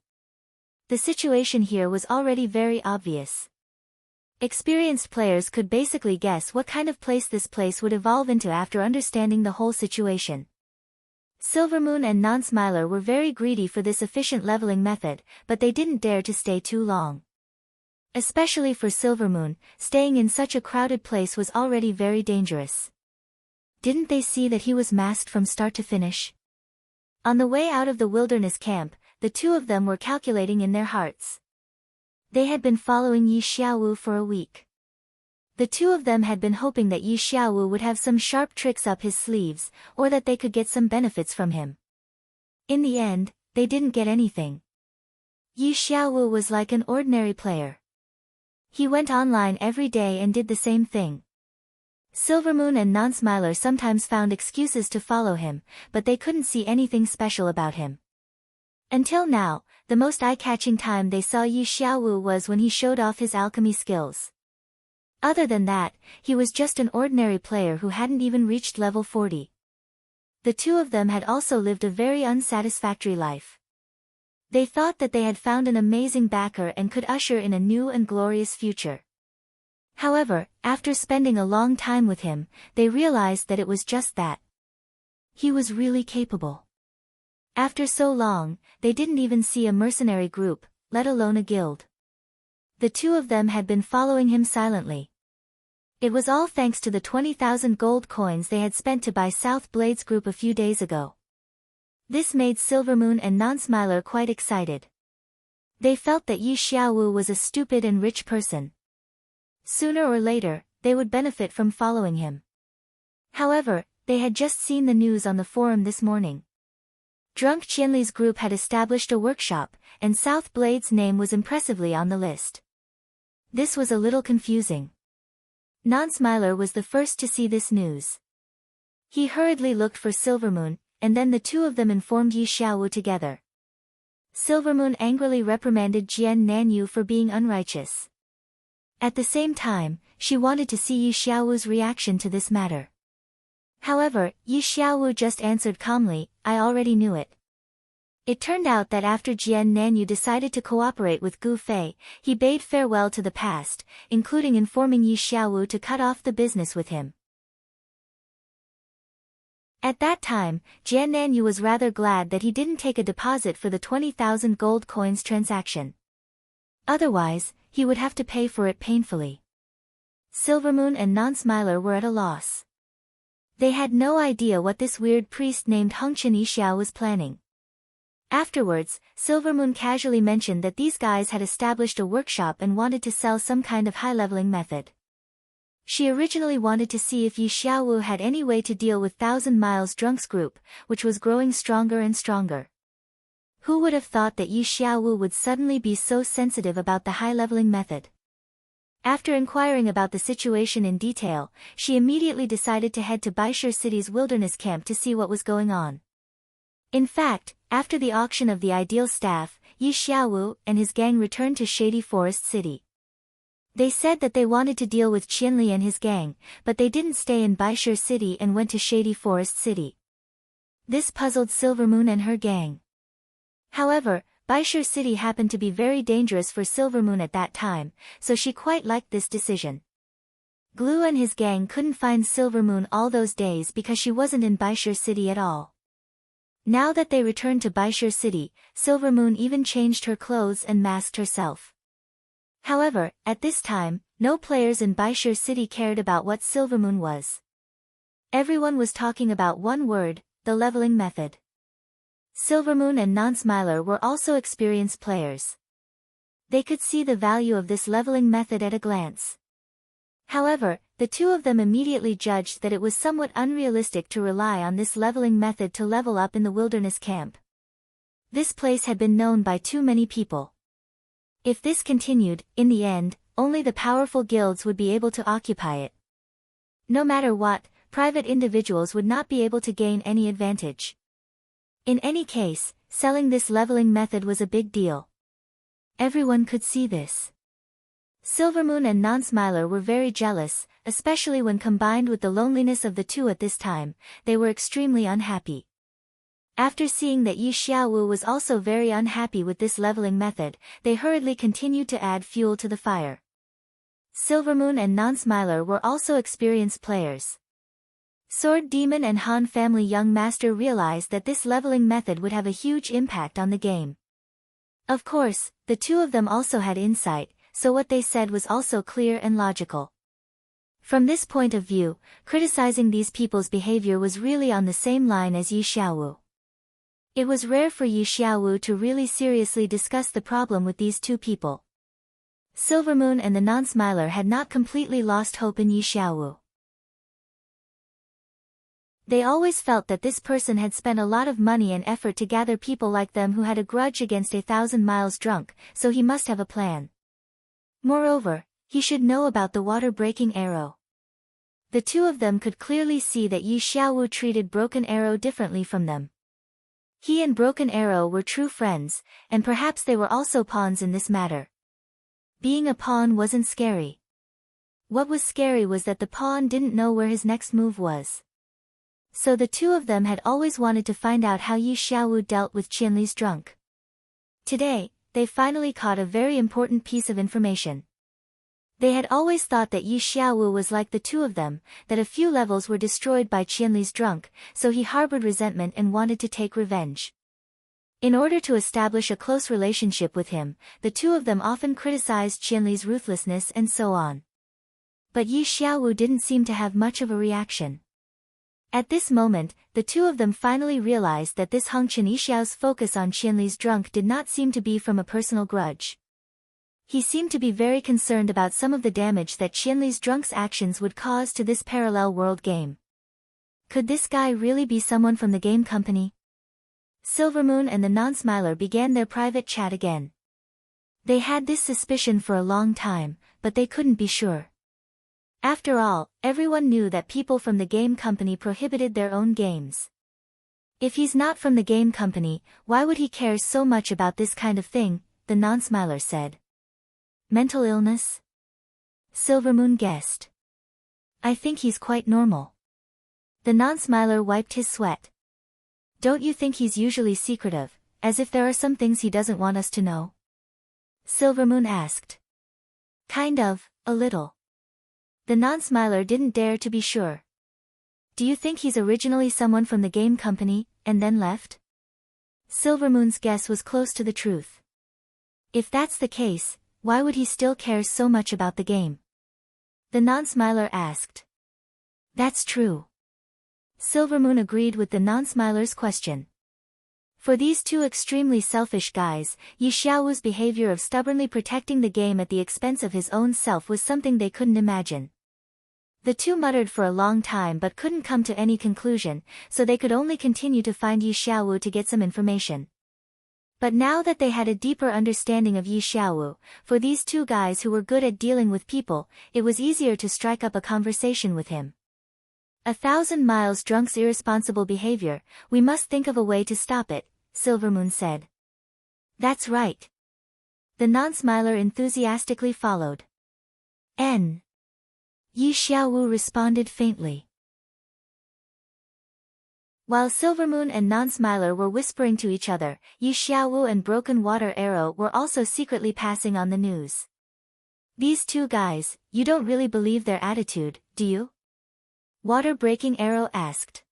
The situation here was already very obvious. Experienced players could basically guess what kind of place this place would evolve into after understanding the whole situation. Silvermoon and Nonsmiler were very greedy for this efficient leveling method, but they didn't dare to stay too long. Especially for Silvermoon, staying in such a crowded place was already very dangerous. Didn't they see that he was masked from start to finish? On the way out of the wilderness camp, the two of them were calculating in their hearts. They had been following Yi Xiaowu for a week. The two of them had been hoping that Yi Xiaowu would have some sharp tricks up his sleeves, or that they could get some benefits from him. In the end, they didn't get anything. Yi Xiaowu was like an ordinary player. He went online every day and did the same thing. Silvermoon and Nonsmiler sometimes found excuses to follow him, but they couldn't see anything special about him. Until now, the most eye-catching time they saw Yi Xiaowu was when he showed off his alchemy skills. Other than that, he was just an ordinary player who hadn't even reached level 40. The two of them had also lived a very unsatisfactory life. They thought that they had found an amazing backer and could usher in a new and glorious future. However, after spending a long time with him, they realized that it was just that. He was really capable. After so long, they didn't even see a mercenary group, let alone a guild. The two of them had been following him silently. It was all thanks to the 20,000 gold coins they had spent to buy Southblade's group a few days ago. This made Silvermoon and Nonsmiler quite excited. They felt that Yi Xiaowu was a stupid and rich person. Sooner or later, they would benefit from following him. However, they had just seen the news on the forum this morning. Drunk Qianli's group had established a workshop, and Southblade's name was impressively on the list. This was a little confusing. Nonsmiler was the first to see this news. He hurriedly looked for Silvermoon, and then the two of them informed Yi Xiaowu together. Silvermoon angrily reprimanded Jian Nanyu for being unrighteous. At the same time, she wanted to see Yi Xiaowu's reaction to this matter. However, Yi Xiaowu just answered calmly, "I already knew it." It turned out that after Jian Nanyu decided to cooperate with Gu Fei, he bade farewell to the past, including informing Yi Xiaowu to cut off the business with him. At that time, Jian Nanyu was rather glad that he didn't take a deposit for the 20,000 gold coins transaction. Otherwise, he would have to pay for it painfully. Silvermoon and Nonsmiler were at a loss. They had no idea what this weird priest named Hengqian Yixiao was planning. Afterwards, Silvermoon casually mentioned that these guys had established a workshop and wanted to sell some kind of high-leveling method. She originally wanted to see if Yi Xiaowu had any way to deal with Thousand Miles Drunk's group, which was growing stronger and stronger. Who would have thought that Yi Xiaowu would suddenly be so sensitive about the high-leveling method? After inquiring about the situation in detail, she immediately decided to head to Baishur City's wilderness camp to see what was going on. In fact, after the auction of the ideal staff, Yi Xiaowu and his gang returned to Shady Forest City. They said that they wanted to deal with Qianli and his gang, but they didn't stay in Baishur City and went to Shady Forest City. This puzzled Silvermoon and her gang. However, Baishur City happened to be very dangerous for Silvermoon at that time, so she quite liked this decision. Glue and his gang couldn't find Silvermoon all those days because she wasn't in Baishur City at all. Now that they returned to Baishur City, Silvermoon even changed her clothes and masked herself. However, at this time, no players in Baishur City cared about what Silvermoon was. Everyone was talking about one word, the leveling method. Silvermoon and Nonsmiler were also experienced players. They could see the value of this leveling method at a glance. However, the two of them immediately judged that it was somewhat unrealistic to rely on this leveling method to level up in the wilderness camp. This place had been known by too many people. If this continued, in the end, only the powerful guilds would be able to occupy it. No matter what, private individuals would not be able to gain any advantage. In any case, selling this leveling method was a big deal. Everyone could see this. Silvermoon and Nonsmiler were very jealous, especially when combined with the loneliness of the two at this time. They were extremely unhappy. After seeing that Yi Xiaowu was also very unhappy with this leveling method, they hurriedly continued to add fuel to the fire. Silvermoon and Nonsmiler were also experienced players. Sword Demon and Han family young master realized that this leveling method would have a huge impact on the game. Of course, the two of them also had insight, so what they said was also clear and logical. From this point of view, criticizing these people's behavior was really on the same line as Yi Xiaowu. It was rare for Yi Xiaowu to really seriously discuss the problem with these two people. Silvermoon and the non-smiler had not completely lost hope in Yi Xiaowu. They always felt that this person had spent a lot of money and effort to gather people like them who had a grudge against 1,000 miles drunk, so he must have a plan. Moreover, he should know about the water-breaking arrow. The two of them could clearly see that Yi Xiaowu treated Broken Arrow differently from them. He and Broken Arrow were true friends, and perhaps they were also pawns in this matter. Being a pawn wasn't scary. What was scary was that the pawn didn't know where his next move was. So the two of them had always wanted to find out how Yi Xiaowu dealt with Qianli's drunk. Today, they finally caught a very important piece of information. They had always thought that Yi Xiaowu was like the two of them, that a few levels were destroyed by Qianli's drunk, so he harbored resentment and wanted to take revenge. In order to establish a close relationship with him, the two of them often criticized Qianli's ruthlessness and so on. But Yi Xiaowu didn't seem to have much of a reaction. At this moment, the two of them finally realized that this Heng Chen Yixiao's focus on Qianli's drunk did not seem to be from a personal grudge. He seemed to be very concerned about some of the damage that Qianli's drunk's actions would cause to this parallel world game. Could this guy really be someone from the game company? Silvermoon and the non-smiler began their private chat again. They had this suspicion for a long time, but they couldn't be sure. After all, everyone knew that people from the game company prohibited their own games. If he's not from the game company, why would he care so much about this kind of thing? The non-smiler said. Mental illness? Silvermoon guessed. I think he's quite normal. The non-smiler wiped his sweat. Don't you think he's usually secretive, as if there are some things he doesn't want us to know? Silvermoon asked. Kind of, a little. The non-smiler didn't dare to be sure. Do you think he's originally someone from the game company, and then left? Silvermoon's guess was close to the truth. If that's the case, why would he still care so much about the game? The non-smiler asked. That's true. Silvermoon agreed with the non-smiler's question. For these two extremely selfish guys, Yi Xiaowu's behavior of stubbornly protecting the game at the expense of his own self was something they couldn't imagine. The two muttered for a long time but couldn't come to any conclusion, so they could only continue to find Yi Xiaowu to get some information. But now that they had a deeper understanding of Yi Xiaowu, for these two guys who were good at dealing with people, it was easier to strike up a conversation with him. 1,000 miles drunk's irresponsible behavior, we must think of a way to stop it, Silvermoon said. That's right. The non-smiler enthusiastically followed. N. Yi Xiaowu responded faintly. While Silvermoon and non-smiler were whispering to each other, Yi Xiaowu and Broken Water Arrow were also secretly passing on the news. These two guys, you don't really believe their attitude, do you? Water-breaking Arrow asked.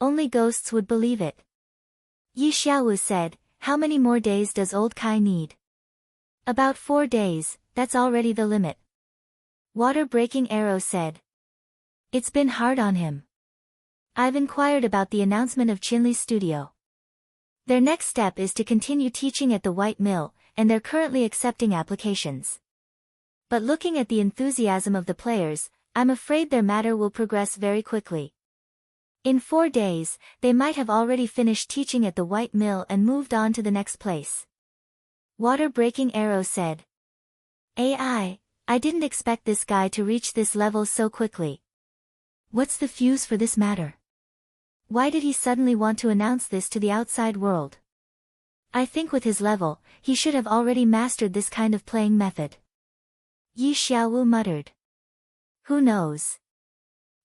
Only ghosts would believe it. Yi Xiaowu said, how many more days does old Kai need? About 4 days, that's already the limit. Water-breaking Arrow said. It's been hard on him. I've inquired about the announcement of Qianli's studio. Their next step is to continue teaching at the White Mill, and they're currently accepting applications. But looking at the enthusiasm of the players, I'm afraid their matter will progress very quickly. In 4 days, they might have already finished teaching at the White Mill and moved on to the next place. Water-breaking Arrow said. I didn't expect this guy to reach this level so quickly. What's the fuse for this matter? Why did he suddenly want to announce this to the outside world? I think with his level, he should have already mastered this kind of playing method. Yi Xiaowu muttered. Who knows?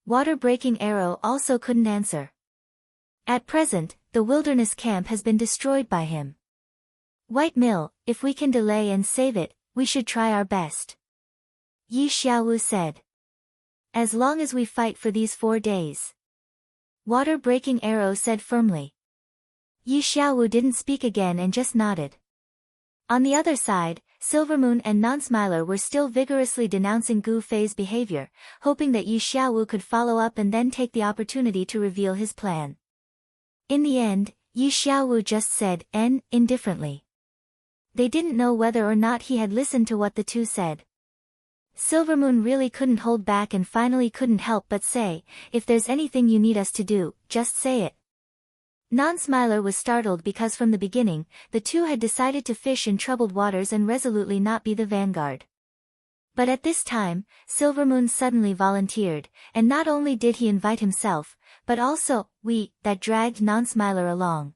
Water-breaking Arrow also couldn't answer. At present, the wilderness camp has been destroyed by him. White Mill, if we can delay and save it, we should try our best. Yi Xiaowu said. As long as we fight for these 4 days. Water-breaking Arrow said firmly. Yi Xiaowu didn't speak again and just nodded. On the other side, Silvermoon and Non-Smiler were still vigorously denouncing Gu Fei's behavior, hoping that Yi Xiaowu could follow up and then take the opportunity to reveal his plan. In the end, Yi Xiaowu just said, indifferently. They didn't know whether or not he had listened to what the two said. Silvermoon really couldn't hold back and finally couldn't help but say, if there's anything you need us to do, just say it. Non-Smiler was startled because from the beginning, the two had decided to fish in troubled waters and resolutely not be the vanguard. But at this time, Silvermoon suddenly volunteered, and not only did he invite himself, but also, that dragged Non-Smiler along.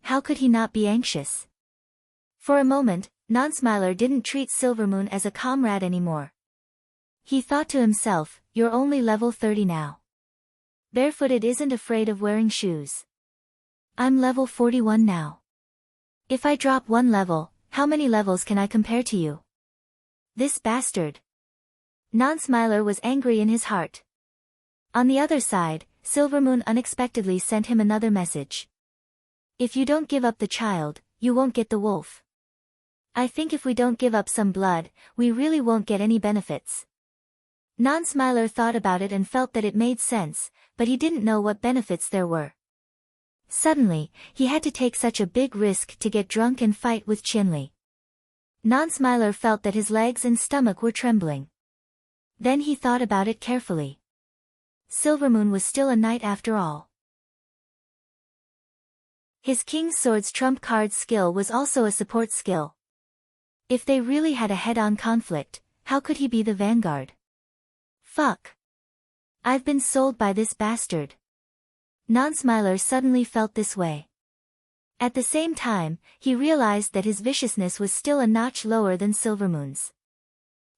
How could he not be anxious? For a moment, Non-Smiler didn't treat Silvermoon as a comrade anymore. He thought to himself, you're only level 30 now. Barefooted isn't afraid of wearing shoes. I'm level 41 now. If I drop one level, how many levels can I compare to you? This bastard. Non-Smiler was angry in his heart. On the other side, Silvermoon unexpectedly sent him another message. If you don't give up the child, you won't get the wolf. I think if we don't give up some blood, we really won't get any benefits. Non-Smiler thought about it and felt that it made sense, but he didn't know what benefits there were. Suddenly, he had to take such a big risk to get drunk and fight with Qinli. Non-Smiler felt that his legs and stomach were trembling. Then he thought about it carefully. Silvermoon was still a knight after all. His King's Sword's trump card skill was also a support skill. If they really had a head-on conflict, how could he be the vanguard? Fuck. I've been sold by this bastard. Non-Smiler suddenly felt this way. At the same time, he realized that his viciousness was still a notch lower than Silvermoon's.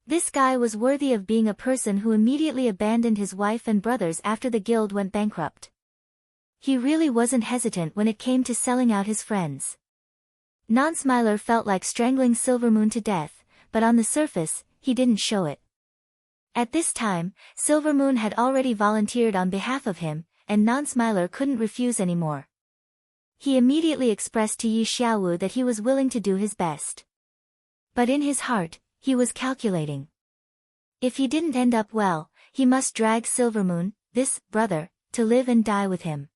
This guy was worthy of being a person who immediately abandoned his wife and brothers after the guild went bankrupt. He really wasn't hesitant when it came to selling out his friends. Non-Smiler felt like strangling Silvermoon to death, but on the surface, he didn't show it. At this time, Silvermoon had already volunteered on behalf of him, and Non-Smiler couldn't refuse anymore. He immediately expressed to Yi Xiaowu that he was willing to do his best. But in his heart, he was calculating. If he didn't end up well, he must drag Silvermoon, this brother, to live and die with him.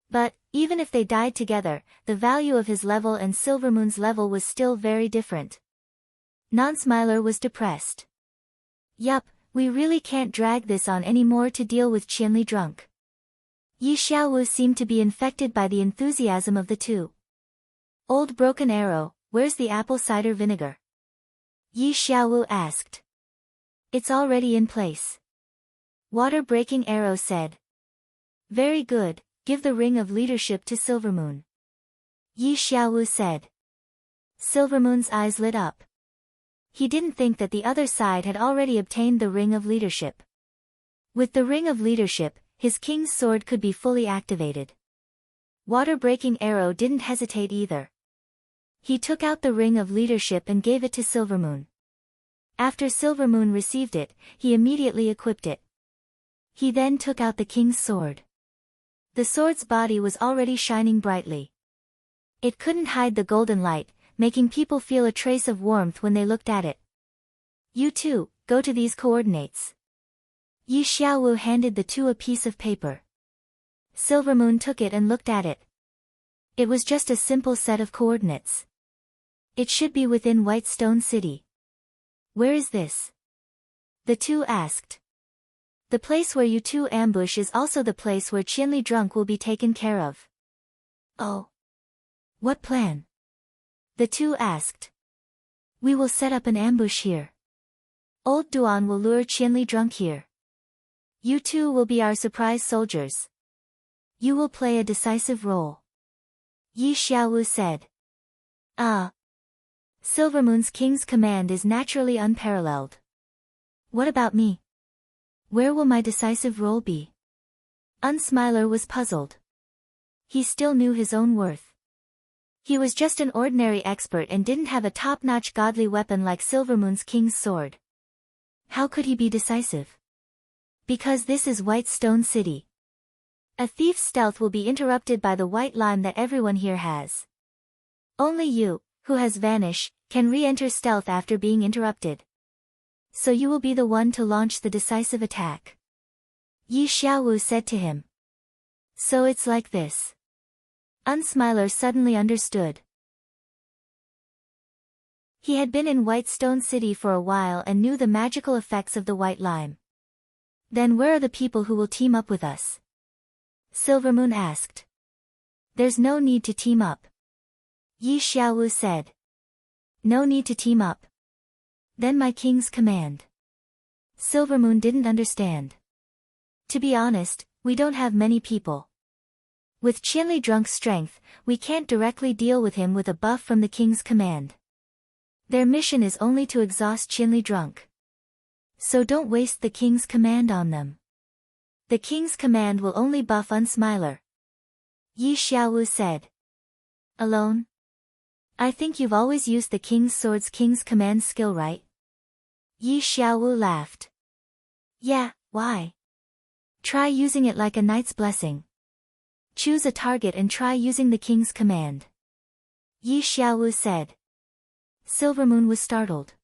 But, even if they died together, the value of his level and Silvermoon's level was still very different. Non-Smiler was depressed. Yup, we really can't drag this on anymore to deal with Qinli drunk. Yi Xiaowu seemed to be infected by the enthusiasm of the two. Old Broken Arrow, where's the apple cider vinegar? Yi Xiaowu asked. It's already in place. Water Breaking Arrow said. Very good, give the ring of leadership to Silvermoon. Yi Xiaowu said. Silvermoon's eyes lit up. He didn't think that the other side had already obtained the ring of leadership. With the ring of leadership, his King's Sword could be fully activated. Water Breaking Arrow didn't hesitate either. He took out the ring of leadership and gave it to Silvermoon. After Silvermoon received it, he immediately equipped it. He then took out the King's Sword. The sword's body was already shining brightly. It couldn't hide the golden light, making people feel a trace of warmth when they looked at it. You too, go to these coordinates. Yi Xiaowu handed the two a piece of paper. Silvermoon took it and looked at it. It was just a simple set of coordinates. It should be within Whitestone City. Where is this? The two asked. The place where you two ambush is also the place where Qinli drunk will be taken care of. Oh. What plan? The two asked. We will set up an ambush here. Old Duan will lure Qinli drunk here. You two will be our surprise soldiers. You will play a decisive role. Yi Xiaowu said. Ah. Silvermoon's King's command is naturally unparalleled. What about me? Where will my decisive role be? Non-Smiler was puzzled. He still knew his own worth. He was just an ordinary expert and didn't have a top-notch godly weapon like Silvermoon's King's Sword. How could he be decisive? Because this is Whitestone City. A thief's stealth will be interrupted by the white lime that everyone here has. Only you, who has Vanish, can re-enter stealth after being interrupted. So you will be the one to launch the decisive attack. Yi Xiaowu said to him. So it's like this. Unsmiler suddenly understood. He had been in Whitestone City for a while and knew the magical effects of the white lime. Then where are the people who will team up with us? Silvermoon asked. There's no need to team up. Yi Xiaowu said. No need to team up. Then my king's command. Silvermoon didn't understand. To be honest, we don't have many people. With Qianli Drunk's strength, we can't directly deal with him with a buff from the king's command. Their mission is only to exhaust Qianli Drunk. So don't waste the king's command on them. The king's command will only buff Unsmiler. Yi Xiaowu said. Alone? I think you've always used the king's sword's king's command skill, right? Yi Xiaowu laughed. Yeah, why? Try using it like a knight's blessing. Choose a target and try using the king's command. Yi Xiaowu said. Silvermoon was startled.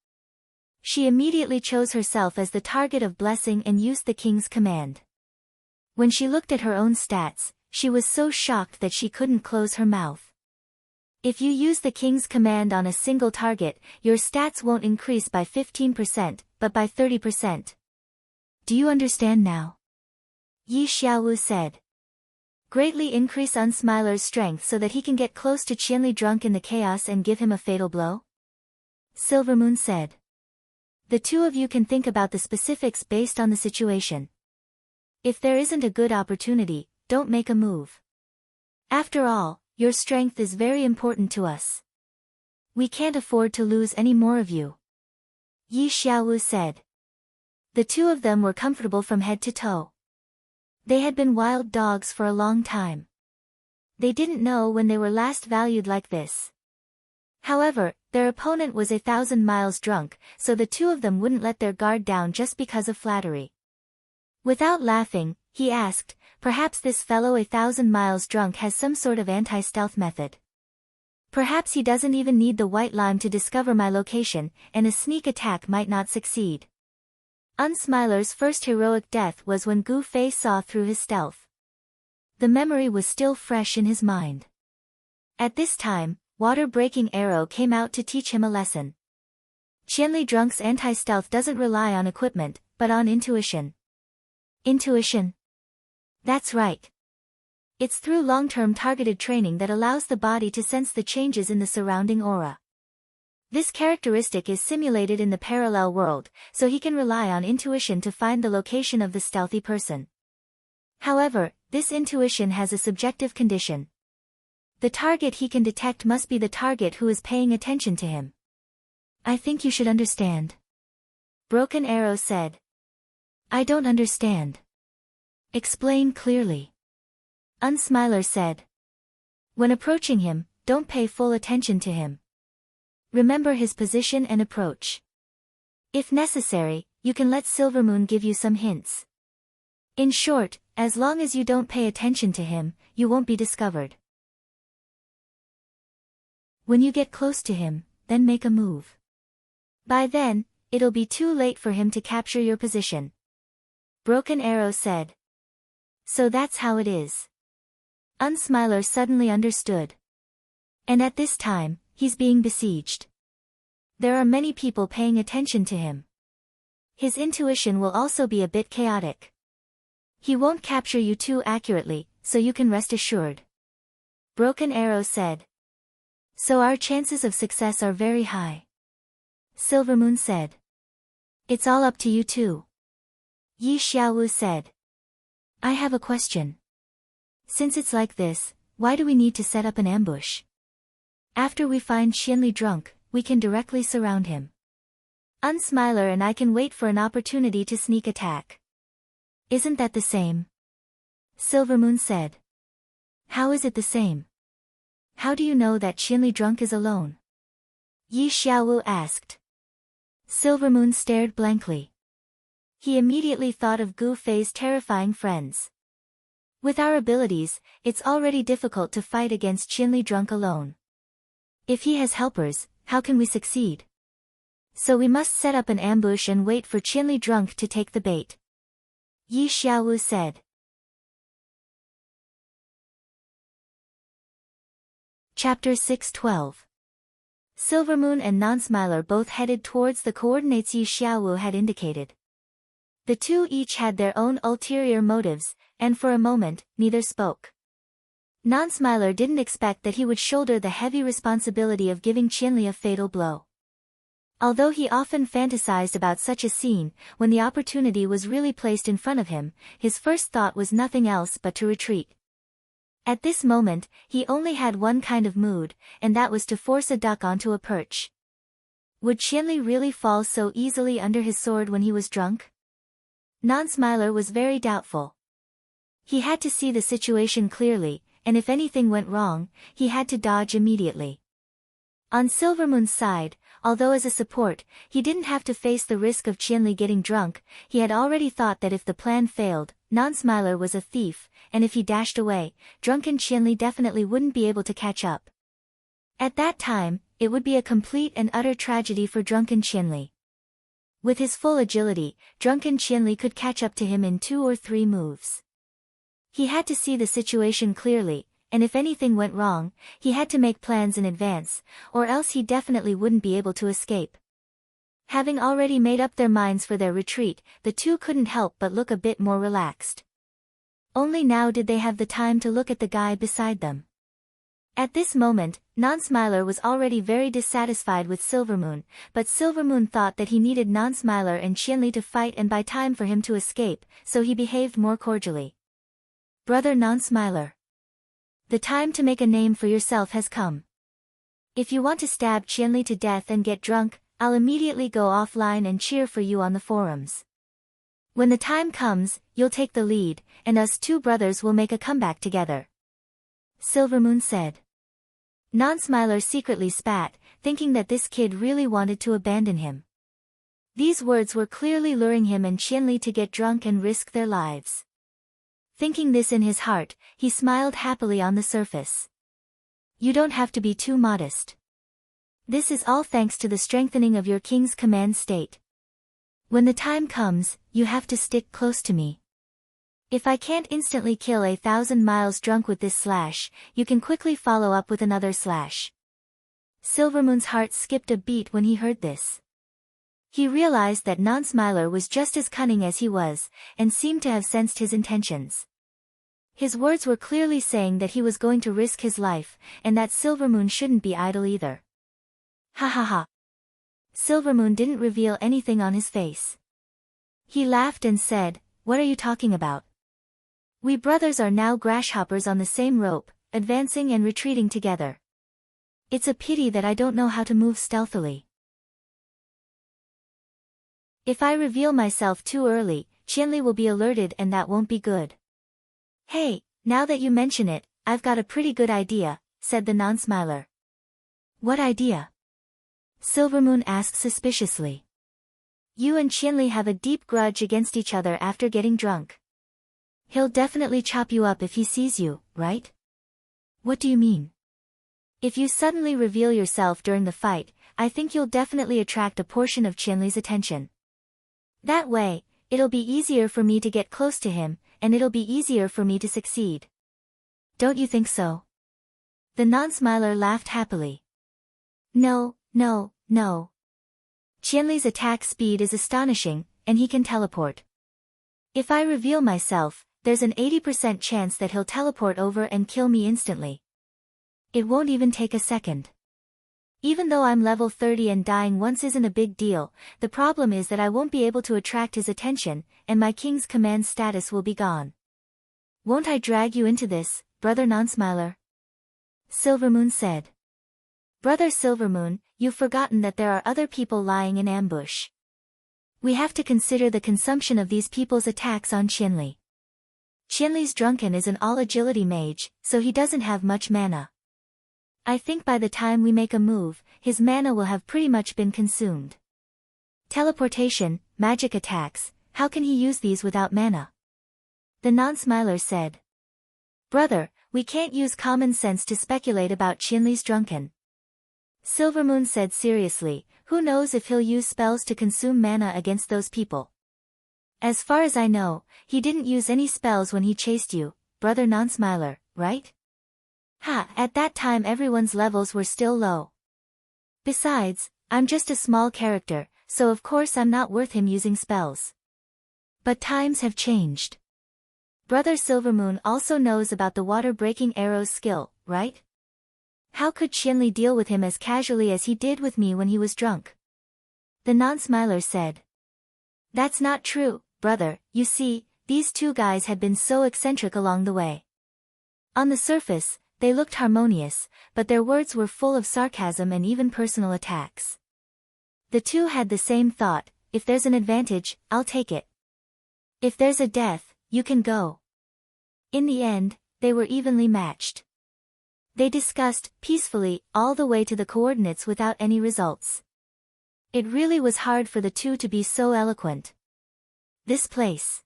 She immediately chose herself as the target of blessing and used the king's command. When she looked at her own stats, she was so shocked that she couldn't close her mouth. If you use the king's command on a single target, your stats won't increase by 15%, but by 30%. Do you understand now? Yi Xiaowu said. Greatly increase Unsmiler's strength so that he can get close to Qianli Drunk in the chaos and give him a fatal blow? Silvermoon said. The two of you can think about the specifics based on the situation. If there isn't a good opportunity, don't make a move. After all, your strength is very important to us. We can't afford to lose any more of you. Yi Xiaowu said. The two of them were comfortable from head to toe. They had been wild dogs for a long time. They didn't know when they were last valued like this. However, their opponent was 1,000 miles drunk, so the two of them wouldn't let their guard down just because of flattery. Without laughing, he asked, perhaps this fellow 1,000 miles drunk has some sort of anti-stealth method. Perhaps he doesn't even need the white lime to discover my location, and a sneak attack might not succeed. Unsmiler's first heroic death was when Gu Fei saw through his stealth. The memory was still fresh in his mind. At this time, Water-Breaking Arrow came out to teach him a lesson. Qianli Drunk's anti-stealth doesn't rely on equipment, but on intuition. Intuition? That's right. It's through long-term targeted training that allows the body to sense the changes in the surrounding aura. This characteristic is simulated in the parallel world, so he can rely on intuition to find the location of the stealthy person. However, this intuition has a subjective condition. The target he can detect must be the target who is paying attention to him. I think you should understand. Broken Arrow said. I don't understand. Explain clearly. Unsmiler said. When approaching him, don't pay full attention to him. Remember his position and approach. If necessary, you can let Silvermoon give you some hints. In short, as long as you don't pay attention to him, you won't be discovered. When you get close to him, then make a move. By then, it'll be too late for him to capture your position. Broken Arrow said. So that's how it is. Unsmiler suddenly understood. And at this time, he's being besieged. There are many people paying attention to him. His intuition will also be a bit chaotic. He won't capture you too accurately, so you can rest assured. Broken Arrow said. So our chances of success are very high. Silvermoon said. It's all up to you too. Yi Xiaowu said. I have a question. Since it's like this, why do we need to set up an ambush? After we find Qianli Drunk, we can directly surround him. Unsmiler and I can wait for an opportunity to sneak attack. Isn't that the same? Silvermoon said. How is it the same? How do you know that Qianli Drunk is alone? Yi Xiaowu asked. Silvermoon stared blankly. He immediately thought of Gu Fei's terrifying friends. With our abilities, it's already difficult to fight against Qianli Drunk alone. If he has helpers, how can we succeed? So we must set up an ambush and wait for Qianli drunk to take the bait. Yi Xiaowu said. Chapter 6:12. Silvermoon and Nonsmiler both headed towards the coordinates Yi Xiaowu had indicated. The two each had their own ulterior motives, and for a moment, neither spoke. Nonsmiler didn't expect that he would shoulder the heavy responsibility of giving Qianli a fatal blow. Although he often fantasized about such a scene, when the opportunity was really placed in front of him, his first thought was nothing else but to retreat. At this moment, he only had one kind of mood, and that was to force a duck onto a perch. Would Qianli really fall so easily under his sword when he was drunk? Nonsmiler was very doubtful. He had to see the situation clearly, and if anything went wrong, he had to dodge immediately. On Silvermoon's side, although as a support, he didn't have to face the risk of Qianli getting drunk, he had already thought that if the plan failed, Nonsmiler was a thief, and if he dashed away, drunken Qianli definitely wouldn't be able to catch up. At that time, it would be a complete and utter tragedy for drunken Qianli. With his full agility, drunken Qianli could catch up to him in 2 or 3 moves. He had to see the situation clearly, and if anything went wrong, he had to make plans in advance, or else he definitely wouldn't be able to escape. Having already made up their minds for their retreat, the two couldn't help but look a bit more relaxed. Only now did they have the time to look at the guy beside them. At this moment, Nonsmiler was already very dissatisfied with Silvermoon, but Silvermoon thought that he needed Nonsmiler and Qianli to fight and buy time for him to escape, so he behaved more cordially. Brother Nonsmiler. The time to make a name for yourself has come. If you want to stab Qianli to death and get drunk, I'll immediately go offline and cheer for you on the forums. When the time comes, you'll take the lead, and us two brothers will make a comeback together. Silvermoon said. Nonsmiler secretly spat, thinking that this kid really wanted to abandon him. These words were clearly luring him and Qianli to get drunk and risk their lives. Thinking this in his heart, he smiled happily on the surface. You don't have to be too modest. This is all thanks to the strengthening of your king's command state. When the time comes, you have to stick close to me. If I can't instantly kill 1,000 miles drunk with this slash, you can quickly follow up with another slash. Silvermoon's heart skipped a beat when he heard this. He realized that Nonsmiler was just as cunning as he was, and seemed to have sensed his intentions. His words were clearly saying that he was going to risk his life, and that Silvermoon shouldn't be idle either. Ha ha ha. Silvermoon didn't reveal anything on his face. He laughed and said, "What are you talking about? We brothers are now grasshoppers on the same rope, advancing and retreating together. It's a pity that I don't know how to move stealthily. If I reveal myself too early, Qianli will be alerted and that won't be good." "Hey, now that you mention it, I've got a pretty good idea," said the Nonsmiler. "What idea?" Silvermoon asked suspiciously. "You and Qianli have a deep grudge against each other after getting drunk. He'll definitely chop you up if he sees you, right?" "What do you mean?" "If you suddenly reveal yourself during the fight, I think you'll definitely attract a portion of Qianli's attention. That way, it'll be easier for me to get close to him, and it'll be easier for me to succeed. Don't you think so?" The Nonsmiler laughed happily. No. Qianli's attack speed is astonishing, and he can teleport. If I reveal myself, there's an 80% chance that he'll teleport over and kill me instantly. It won't even take a second. Even though I'm level 30 and dying once isn't a big deal, the problem is that I won't be able to attract his attention, and my king's command status will be gone. Won't I drag you into this, brother Nonsmiler?" Silvermoon said. "Brother Silvermoon, you've forgotten that there are other people lying in ambush. We have to consider the consumption of these people's attacks on Qianli. Qianli's drunken is an all-agility mage, so he doesn't have much mana. I think by the time we make a move, his mana will have pretty much been consumed. Teleportation, magic attacks, how can he use these without mana?" The Nonsmiler said. "Brother, we can't use common sense to speculate about Qianli's drunken." Silvermoon said seriously, who knows if he'll use spells to consume mana against those people. As far as I know, he didn't use any spells when he chased you, Brother Non-Smiler, right? Ha, at that time everyone's levels were still low. Besides, I'm just a small character, so of course I'm not worth him using spells. But times have changed. Brother Silvermoon also knows about the water-breaking arrows skill, right? How could Qianli deal with him as casually as he did with me when he was drunk? The Non-Smiler said. That's not true, brother, you see, these two guys had been so eccentric along the way. On the surface, they looked harmonious, but their words were full of sarcasm and even personal attacks. The two had the same thought, if there's an advantage, I'll take it. If there's a death, you can go. In the end, they were evenly matched. They discussed, peacefully, all the way to the coordinates without any results. It really was hard for the two to be so eloquent. This place.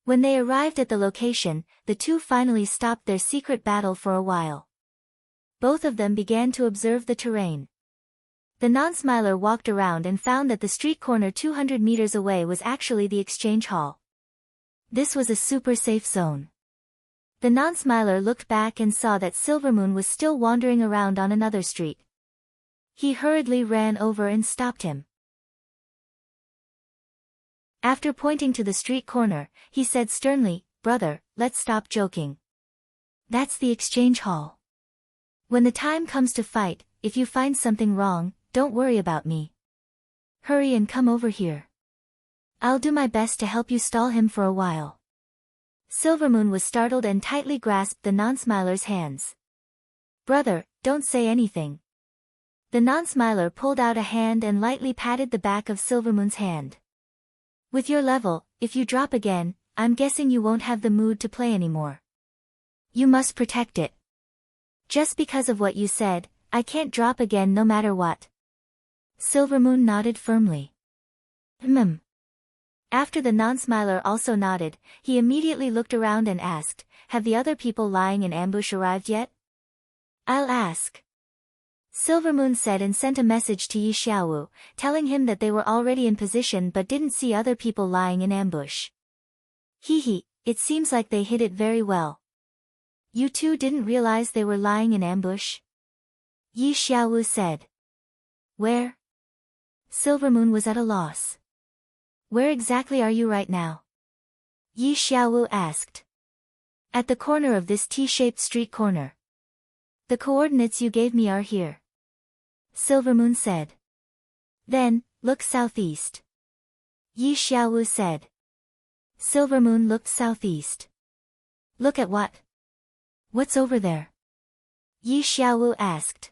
When they arrived at the location, the two finally stopped their secret battle for a while. Both of them began to observe the terrain. The Non-Smiler walked around and found that the street corner 200 meters away was actually the exchange hall. This was a super safe zone. The Non-Smiler looked back and saw that Silvermoon was still wandering around on another street. He hurriedly ran over and stopped him. After pointing to the street corner, he said sternly, "Brother, let's stop joking. That's the exchange hall. When the time comes to fight, if you find something wrong, don't worry about me. Hurry and come over here. I'll do my best to help you stall him for a while." Silvermoon was startled and tightly grasped the Non-Smiler's hands. "Brother, don't say anything." The Non-Smiler pulled out a hand and lightly patted the back of Silvermoon's hand. "With your level, if you drop again, I'm guessing you won't have the mood to play anymore. You must protect it. Just because of what you said, I can't drop again no matter what." Silvermoon nodded firmly. After the Non-Smiler also nodded, he immediately looked around and asked, "Have the other people lying in ambush arrived yet?" "I'll ask." Silvermoon said and sent a message to Yi Xiaowu, telling him that they were already in position but didn't see other people lying in ambush. "Hee, it seems like they hid it very well. You two didn't realize they were lying in ambush?" Yi Xiaowu said. "Where?" Silvermoon was at a loss. "Where exactly are you right now?" Yi Xiaowu asked. "At the corner of this T-shaped street corner. The coordinates you gave me are here," Silvermoon said. "Then, look southeast," Yi Xiaowu said. Silvermoon looked southeast. "Look at what? What's over there?" Yi Xiaowu asked.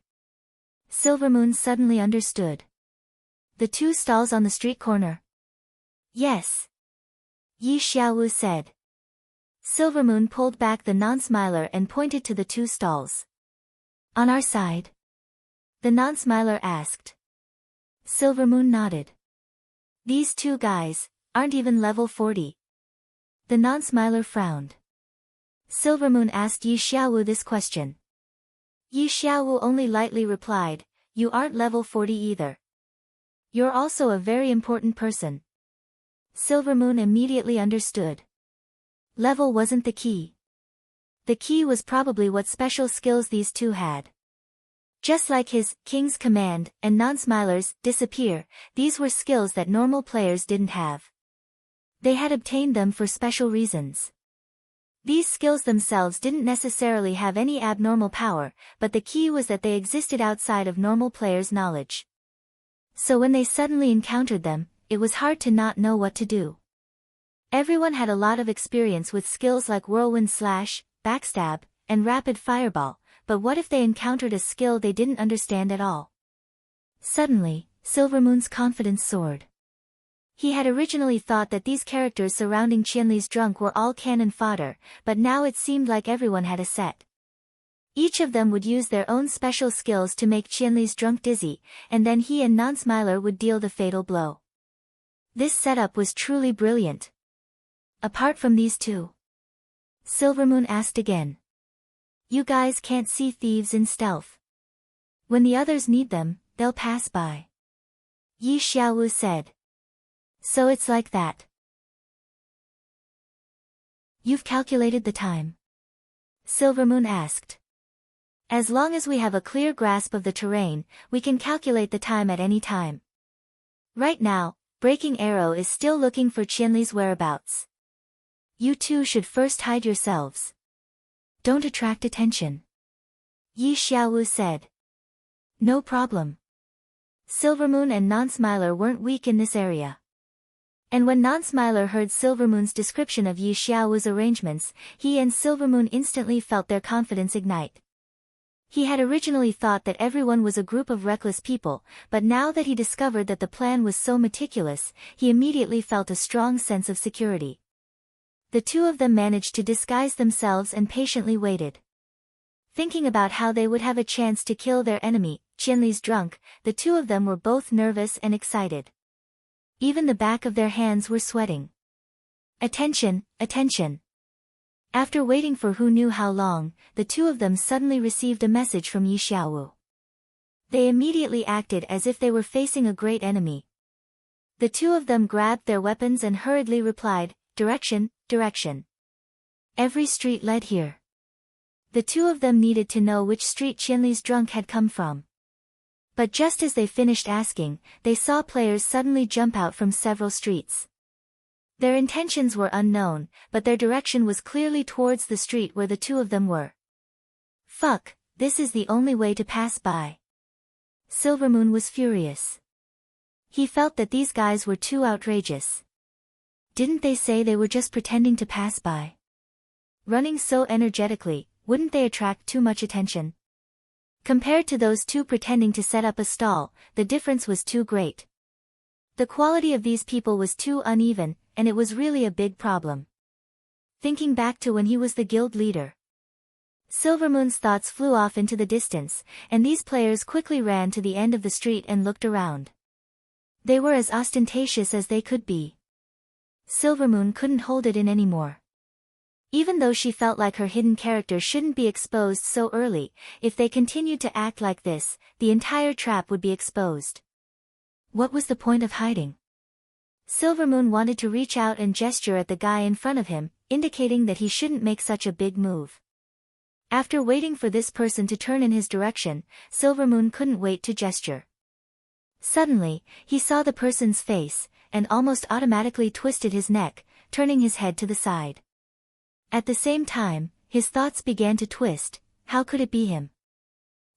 Silvermoon suddenly understood. "The two stalls on the street corner?" "Yes," Yi Xiaowu said. Silvermoon pulled back the Non-Smiler and pointed to the two stalls. "On our side?" the Non-Smiler asked. Silvermoon nodded. "These two guys aren't even level 40. The Non-Smiler frowned. Silvermoon asked Yi Xiaowu this question. Yi Xiaowu only lightly replied, "You aren't level 40 either. You're also a very important person." Silvermoon immediately understood. Level wasn't the key. The key was probably what special skills these two had. Just like his King's Command and Non-Smiler's Disappear, these were skills that normal players didn't have. They had obtained them for special reasons. These skills themselves didn't necessarily have any abnormal power, but the key was that they existed outside of normal players' knowledge. So when they suddenly encountered them, it was hard to not know what to do. Everyone had a lot of experience with skills like Whirlwind Slash, Backstab, and Rapid Fireball, but what if they encountered a skill they didn't understand at all? Suddenly, Silvermoon's confidence soared. He had originally thought that these characters surrounding Qianli's drunk were all cannon fodder, but now it seemed like everyone had a set. Each of them would use their own special skills to make Qianli's drunk dizzy, and then he and Non-Smiler would deal the fatal blow. This setup was truly brilliant. "Apart from these two?" Silvermoon asked again. "You guys can't see thieves in stealth?" When the others need them, they'll pass by. Yi Xiaowu said. So it's like that. You've calculated the time? Silvermoon asked. As long as we have a clear grasp of the terrain, we can calculate the time at any time. Right now, Breaking Arrow is still looking for Qianli's whereabouts. You two should first hide yourselves. Don't attract attention. Yi Xiaowu said. No problem. Silvermoon and Non-Smiler weren't weak in this area. And when Non-Smiler heard Silvermoon's description of Yi Xiaowu's arrangements, he and Silvermoon instantly felt their confidence ignite. He had originally thought that everyone was a group of reckless people, but now that he discovered that the plan was so meticulous, he immediately felt a strong sense of security. The two of them managed to disguise themselves and patiently waited. Thinking about how they would have a chance to kill their enemy, Qianli's drunk, the two of them were both nervous and excited. Even the back of their hands were sweating. Attention, attention. After waiting for who knew how long, the two of them suddenly received a message from Yi Xiaowu. They immediately acted as if they were facing a great enemy. The two of them grabbed their weapons and hurriedly replied, Direction, direction. Every street led here. The two of them needed to know which street Qianli's drunk had come from. But just as they finished asking, they saw players suddenly jump out from several streets. Their intentions were unknown, but their direction was clearly towards the street where the two of them were. Fuck, this is the only way to pass by. Silvermoon was furious. He felt that these guys were too outrageous. Didn't they say they were just pretending to pass by? Running so energetically, wouldn't they attract too much attention? Compared to those two pretending to set up a stall, the difference was too great. The quality of these people was too uneven, and it was really a big problem. Thinking back to when he was the guild leader, Silvermoon's thoughts flew off into the distance, and these players quickly ran to the end of the street and looked around. They were as ostentatious as they could be. Silvermoon couldn't hold it in anymore. Even though she felt like her hidden character shouldn't be exposed so early, if they continued to act like this, the entire trap would be exposed. What was the point of hiding? Silvermoon wanted to reach out and gesture at the guy in front of him, indicating that he shouldn't make such a big move. After waiting for this person to turn in his direction, Silvermoon couldn't wait to gesture. Suddenly, he saw the person's face, and almost automatically twisted his neck, turning his head to the side. At the same time, his thoughts began to twist. How could it be him?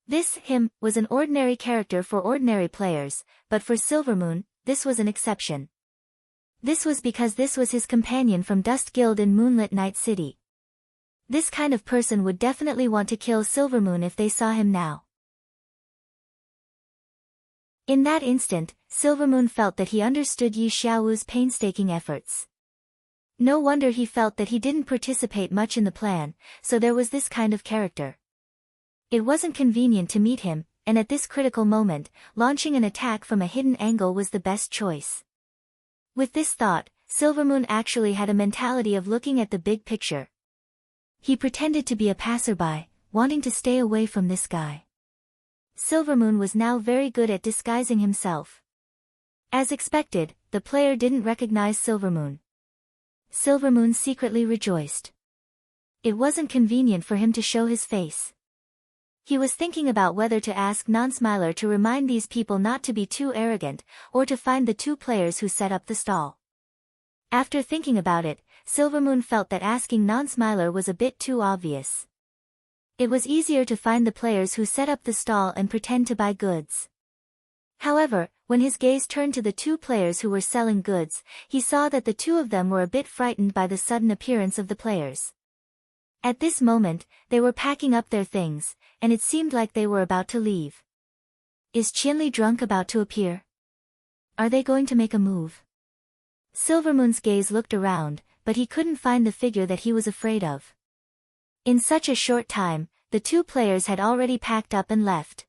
This him was an ordinary character for ordinary players, but for Silvermoon, this was an exception. This was because this was his companion from Dust Guild in Moonlit Night City. This kind of person would definitely want to kill Silvermoon if they saw him now. In that instant, Silvermoon felt that he understood Yi Xiaowu's painstaking efforts. No wonder he felt that he didn't participate much in the plan, so there was this kind of character. It wasn't convenient to meet him, and at this critical moment, launching an attack from a hidden angle was the best choice. With this thought, Silvermoon actually had a mentality of looking at the big picture. He pretended to be a passerby, wanting to stay away from this guy. Silvermoon was now very good at disguising himself. As expected, the player didn't recognize Silvermoon. Silvermoon secretly rejoiced. It wasn't convenient for him to show his face. He was thinking about whether to ask Non-Smiler to remind these people not to be too arrogant, or to find the two players who set up the stall. After thinking about it, Silvermoon felt that asking Non-Smiler was a bit too obvious. It was easier to find the players who set up the stall and pretend to buy goods. However, when his gaze turned to the two players who were selling goods, he saw that the two of them were a bit frightened by the sudden appearance of the players. At this moment, they were packing up their things, and it seemed like they were about to leave. Is Qianli drunk about to appear? Are they going to make a move? Silvermoon's gaze looked around, but he couldn't find the figure that he was afraid of. In such a short time, the two players had already packed up and left.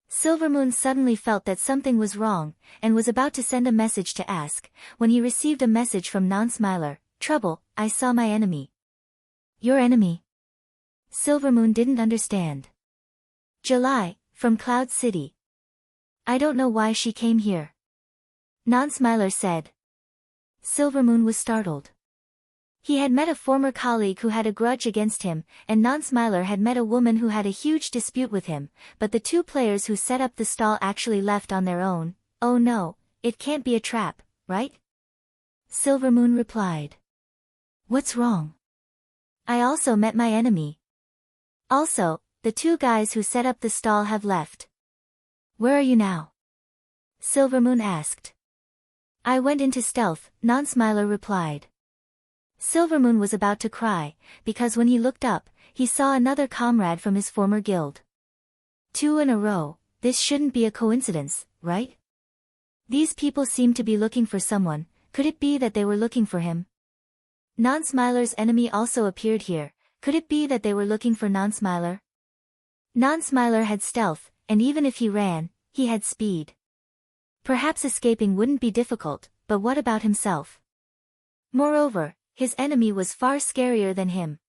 Silvermoon suddenly felt that something was wrong, and was about to send a message to ask, when he received a message from Non-Smiler. Trouble, I saw my enemy. Your enemy? Silvermoon didn't understand. July, from Cloud City. I don't know why she came here. Non-Smiler said. Silvermoon was startled. He had met a former colleague who had a grudge against him, and Non-Smiler had met a woman who had a huge dispute with him, but the two players who set up the stall actually left on their own. Oh no, it can't be a trap, right? Silvermoon replied. What's wrong? I also met my enemy. Also, the two guys who set up the stall have left. Where are you now? Silvermoon asked. I went into stealth, Non-Smiler replied. Silvermoon was about to cry, because when he looked up, he saw another comrade from his former guild. 2 in a row, this shouldn't be a coincidence, right? These people seem to be looking for someone, could it be that they were looking for him? Non-Smiler's enemy also appeared here, could it be that they were looking for Non-Smiler? Non-Smiler had stealth, and even if he ran, he had speed. Perhaps escaping wouldn't be difficult, but what about himself? Moreover, his enemy was far scarier than him.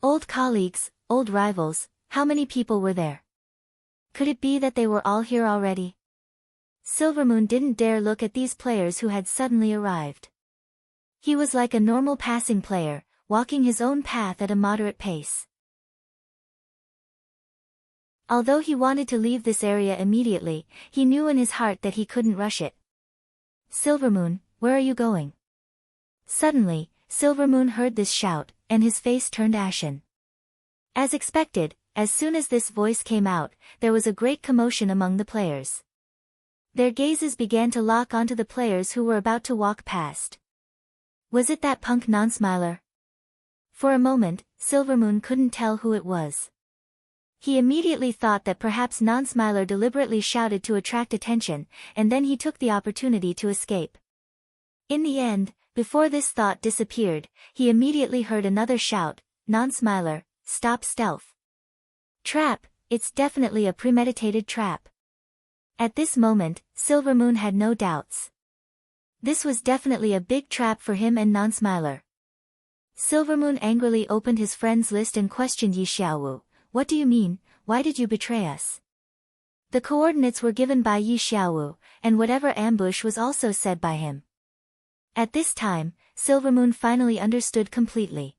Old colleagues, old rivals, how many people were there? Could it be that they were all here already? Silvermoon didn't dare look at these players who had suddenly arrived. He was like a normal passing player, walking his own path at a moderate pace. Although he wanted to leave this area immediately, he knew in his heart that he couldn't rush it. Silvermoon, where are you going? Suddenly, Silvermoon heard this shout, and his face turned ashen. As expected, as soon as this voice came out, there was a great commotion among the players. Their gazes began to lock onto the players who were about to walk past. Was it that punk Non-Smiler? For a moment, Silvermoon couldn't tell who it was. He immediately thought that perhaps Non-Smiler deliberately shouted to attract attention, and then he took the opportunity to escape. In the end, before this thought disappeared, he immediately heard another shout, Non-Smiler, stop stealth. Trap, it's definitely a premeditated trap. At this moment, Silvermoon had no doubts. This was definitely a big trap for him and Non-Smiler. Silvermoon angrily opened his friends list and questioned Yi Xiaowu. What do you mean, why did you betray us? The coordinates were given by Yi Xiaowu, and whatever ambush was also said by him. At this time, Silvermoon finally understood completely.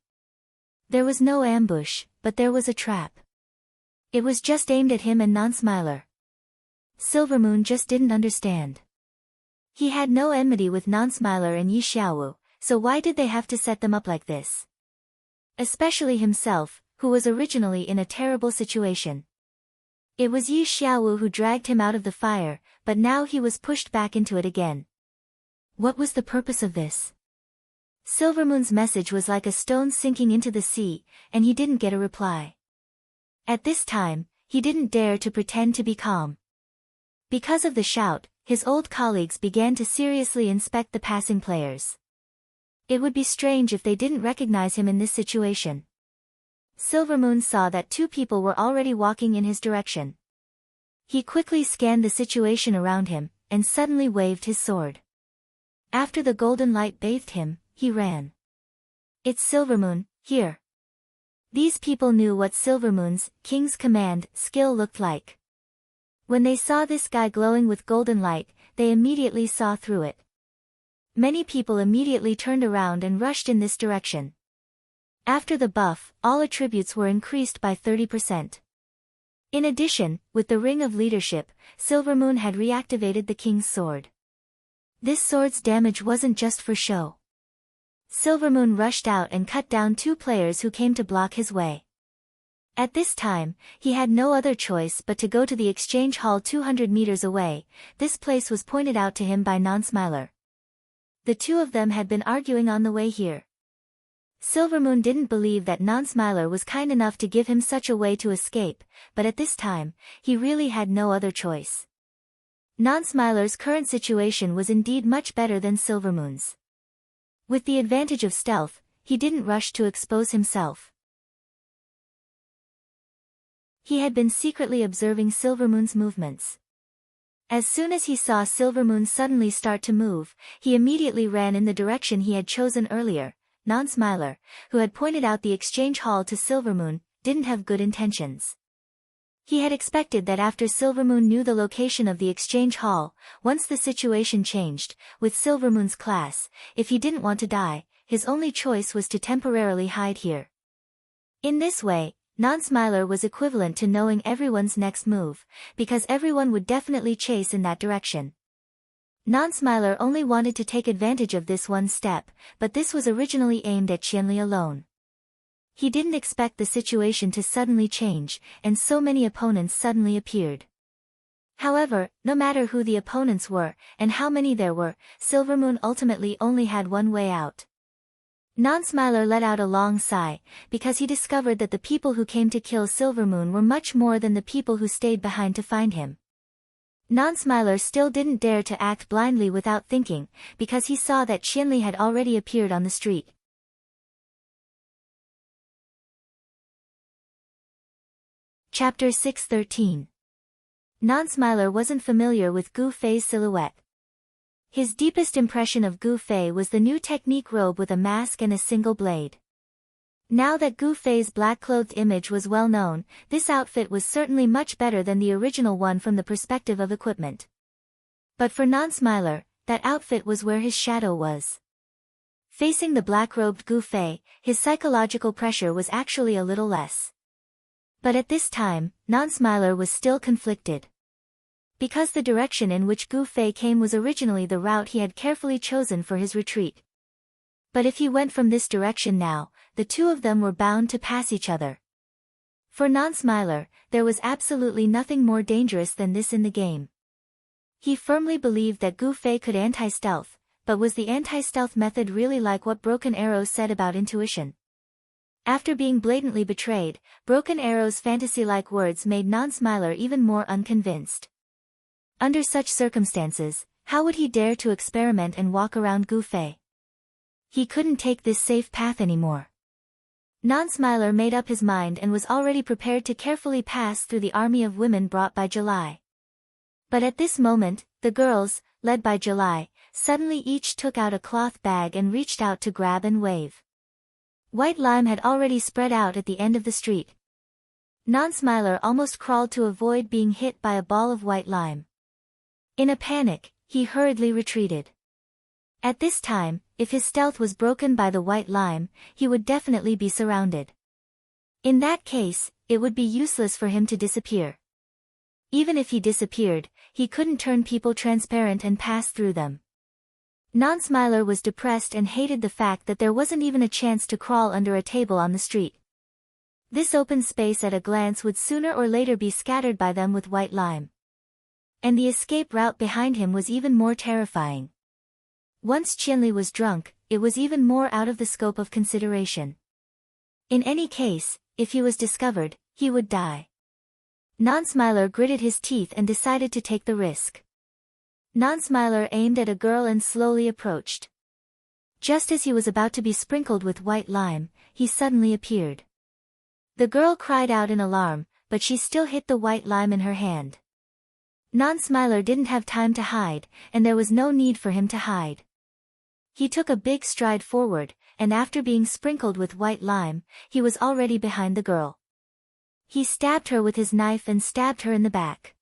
There was no ambush, but there was a trap. It was just aimed at him and Non-Smiler. Silvermoon just didn't understand. He had no enmity with Non-Smiler and Yi Xiaowu, so why did they have to set them up like this? Especially himself, who was originally in a terrible situation. It was Yi Xiaowu who dragged him out of the fire, but now he was pushed back into it again. What was the purpose of this? Silvermoon's message was like a stone sinking into the sea, and he didn't get a reply. At this time, he didn't dare to pretend to be calm. Because of the shout, his old colleagues began to seriously inspect the passing players. It would be strange if they didn't recognize him in this situation. Silvermoon saw that 2 people were already walking in his direction. He quickly scanned the situation around him, and suddenly waved his sword. After the golden light bathed him, he ran. It's Silvermoon, here. These people knew what Silvermoon's, King's Command, skill looked like. When they saw this guy glowing with golden light, they immediately saw through it. Many people immediately turned around and rushed in this direction. After the buff, all attributes were increased by 30%. In addition, with the Ring of Leadership, Silvermoon had reactivated the King's Sword. This sword's damage wasn't just for show. Silvermoon rushed out and cut down 2 players who came to block his way. At this time, he had no other choice but to go to the exchange hall 200 meters away. This place was pointed out to him by Non-Smiler. The 2 of them had been arguing on the way here. Silvermoon didn't believe that Non-Smiler was kind enough to give him such a way to escape, but at this time, he really had no other choice. Non-Smiler's current situation was indeed much better than Silvermoon's. With the advantage of stealth, he didn't rush to expose himself. He had been secretly observing Silvermoon's movements. As soon as he saw Silvermoon suddenly start to move, he immediately ran in the direction he had chosen earlier. Non-Smiler, who had pointed out the exchange hall to Silvermoon, didn't have good intentions. He had expected that after Silvermoon knew the location of the exchange hall, once the situation changed, with Silvermoon's class, if he didn't want to die, his only choice was to temporarily hide here. In this way, Non-Smiler was equivalent to knowing everyone's next move, because everyone would definitely chase in that direction. Non-Smiler only wanted to take advantage of this one step, but this was originally aimed at Qianli alone. He didn't expect the situation to suddenly change, and so many opponents suddenly appeared. However, no matter who the opponents were, and how many there were, Silvermoon ultimately only had one way out. Non-Smiler let out a long sigh, because he discovered that the people who came to kill Silvermoon were much more than the people who stayed behind to find him. Non-Smiler still didn't dare to act blindly without thinking, because he saw that Qianli had already appeared on the street. Chapter 613. Non-Smiler wasn't familiar with Gu Fei's silhouette. His deepest impression of Gu Fei was the new technique robe with a mask and a single blade. Now that Gu Fei's black-clothed image was well known, this outfit was certainly much better than the original one from the perspective of equipment. But for Non-Smiler, that outfit was where his shadow was. Facing the black-robed Gu Fei, his psychological pressure was actually a little less. But at this time, Non-Smiler was still conflicted. Because the direction in which Gu Fei came was originally the route he had carefully chosen for his retreat. But if he went from this direction now, the two of them were bound to pass each other. For Non-Smiler, there was absolutely nothing more dangerous than this in the game. He firmly believed that Gu Fei could anti-stealth, but was the anti-stealth method really like what Broken Arrow said about intuition? After being blatantly betrayed, Broken Arrow's fantasy-like words made Non-Smiler even more unconvinced. Under such circumstances, how would he dare to experiment and walk around Gu Fei? He couldn't take this safe path anymore. Non-Smiler made up his mind and was already prepared to carefully pass through the army of women brought by July. But at this moment, the girls, led by July, suddenly each took out a cloth bag and reached out to grab and wave. White lime had already spread out at the end of the street. Non-Smiler almost crawled to avoid being hit by a ball of white lime. In a panic, he hurriedly retreated. At this time, if his stealth was broken by the white lime, he would definitely be surrounded. In that case, it would be useless for him to disappear. Even if he disappeared, he couldn't turn people transparent and pass through them. Non-Smiler was depressed and hated the fact that there wasn't even a chance to crawl under a table on the street. This open space at a glance would sooner or later be scattered by them with white lime. And the escape route behind him was even more terrifying. Once Qianli was drunk, it was even more out of the scope of consideration. In any case, if he was discovered, he would die. Non-Smiler gritted his teeth and decided to take the risk. Non-Smiler aimed at a girl and slowly approached. Just as he was about to be sprinkled with white lime, he suddenly appeared. The girl cried out in alarm, but she still hid the white lime in her hand. Non-Smiler didn't have time to hide, and there was no need for him to hide. He took a big stride forward, and after being sprinkled with white lime, he was already behind the girl. He stabbed her with his knife and stabbed her in the back.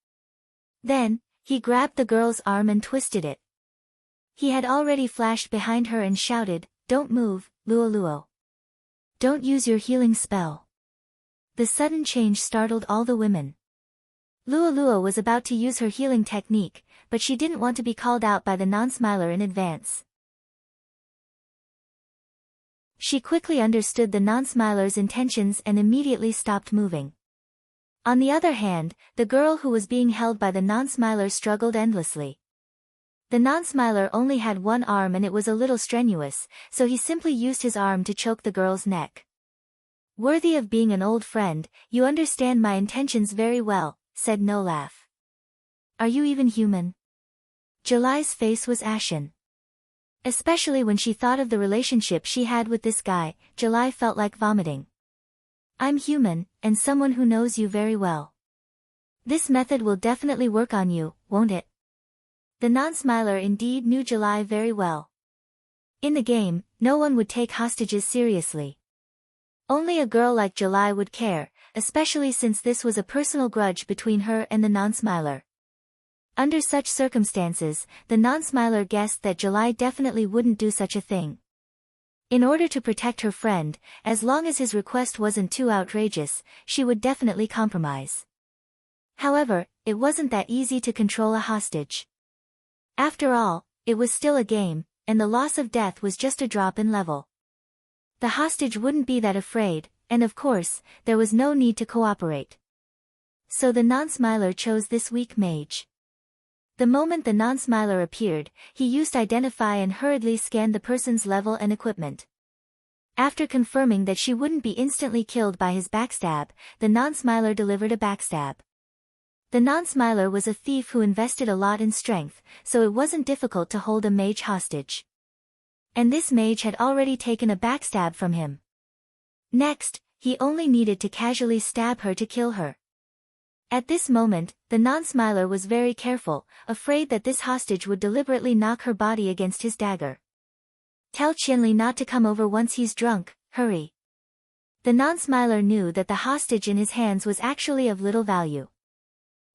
Then, he grabbed the girl's arm and twisted it. He had already flashed behind her and shouted, "Don't move, Luo Luo. Don't use your healing spell." The sudden change startled all the women. Luo Luo was about to use her healing technique, but she didn't want to be called out by the Non-Smiler in advance. She quickly understood the Non-Smiler's intentions and immediately stopped moving. On the other hand, the girl who was being held by the Non-Smiler struggled endlessly. The Non-Smiler only had one arm and it was a little strenuous, so he simply used his arm to choke the girl's neck. "Worthy of being an old friend, you understand my intentions very well," said No Laugh. "Are you even human?" July's face was ashen. Especially when she thought of the relationship she had with this guy, July felt like vomiting. "I'm human, and someone who knows you very well. This method will definitely work on you, won't it?" The Non-Smiler indeed knew July very well. In the game, no one would take hostages seriously. Only a girl like July would care, especially since this was a personal grudge between her and the non-smiler. Under such circumstances, the non-smiler guessed that July definitely wouldn't do such a thing. In order to protect her friend, as long as his request wasn't too outrageous, she would definitely compromise. However, it wasn't that easy to control a hostage. After all, it was still a game, and the loss of death was just a drop in level. The hostage wouldn't be that afraid, and of course, there was no need to cooperate. So the non-smiler chose this weak mage. The moment the non-smiler appeared, he used Identify and hurriedly scanned the person's level and equipment. After confirming that she wouldn't be instantly killed by his backstab, the non-smiler delivered a backstab. The non-smiler was a thief who invested a lot in strength, so it wasn't difficult to hold a mage hostage. And this mage had already taken a backstab from him. Next, he only needed to casually stab her to kill her. At this moment, the non-smiler was very careful, afraid that this hostage would deliberately knock her body against his dagger. Tell Qianli not to come over once he's drunk, hurry. The non-smiler knew that the hostage in his hands was actually of little value.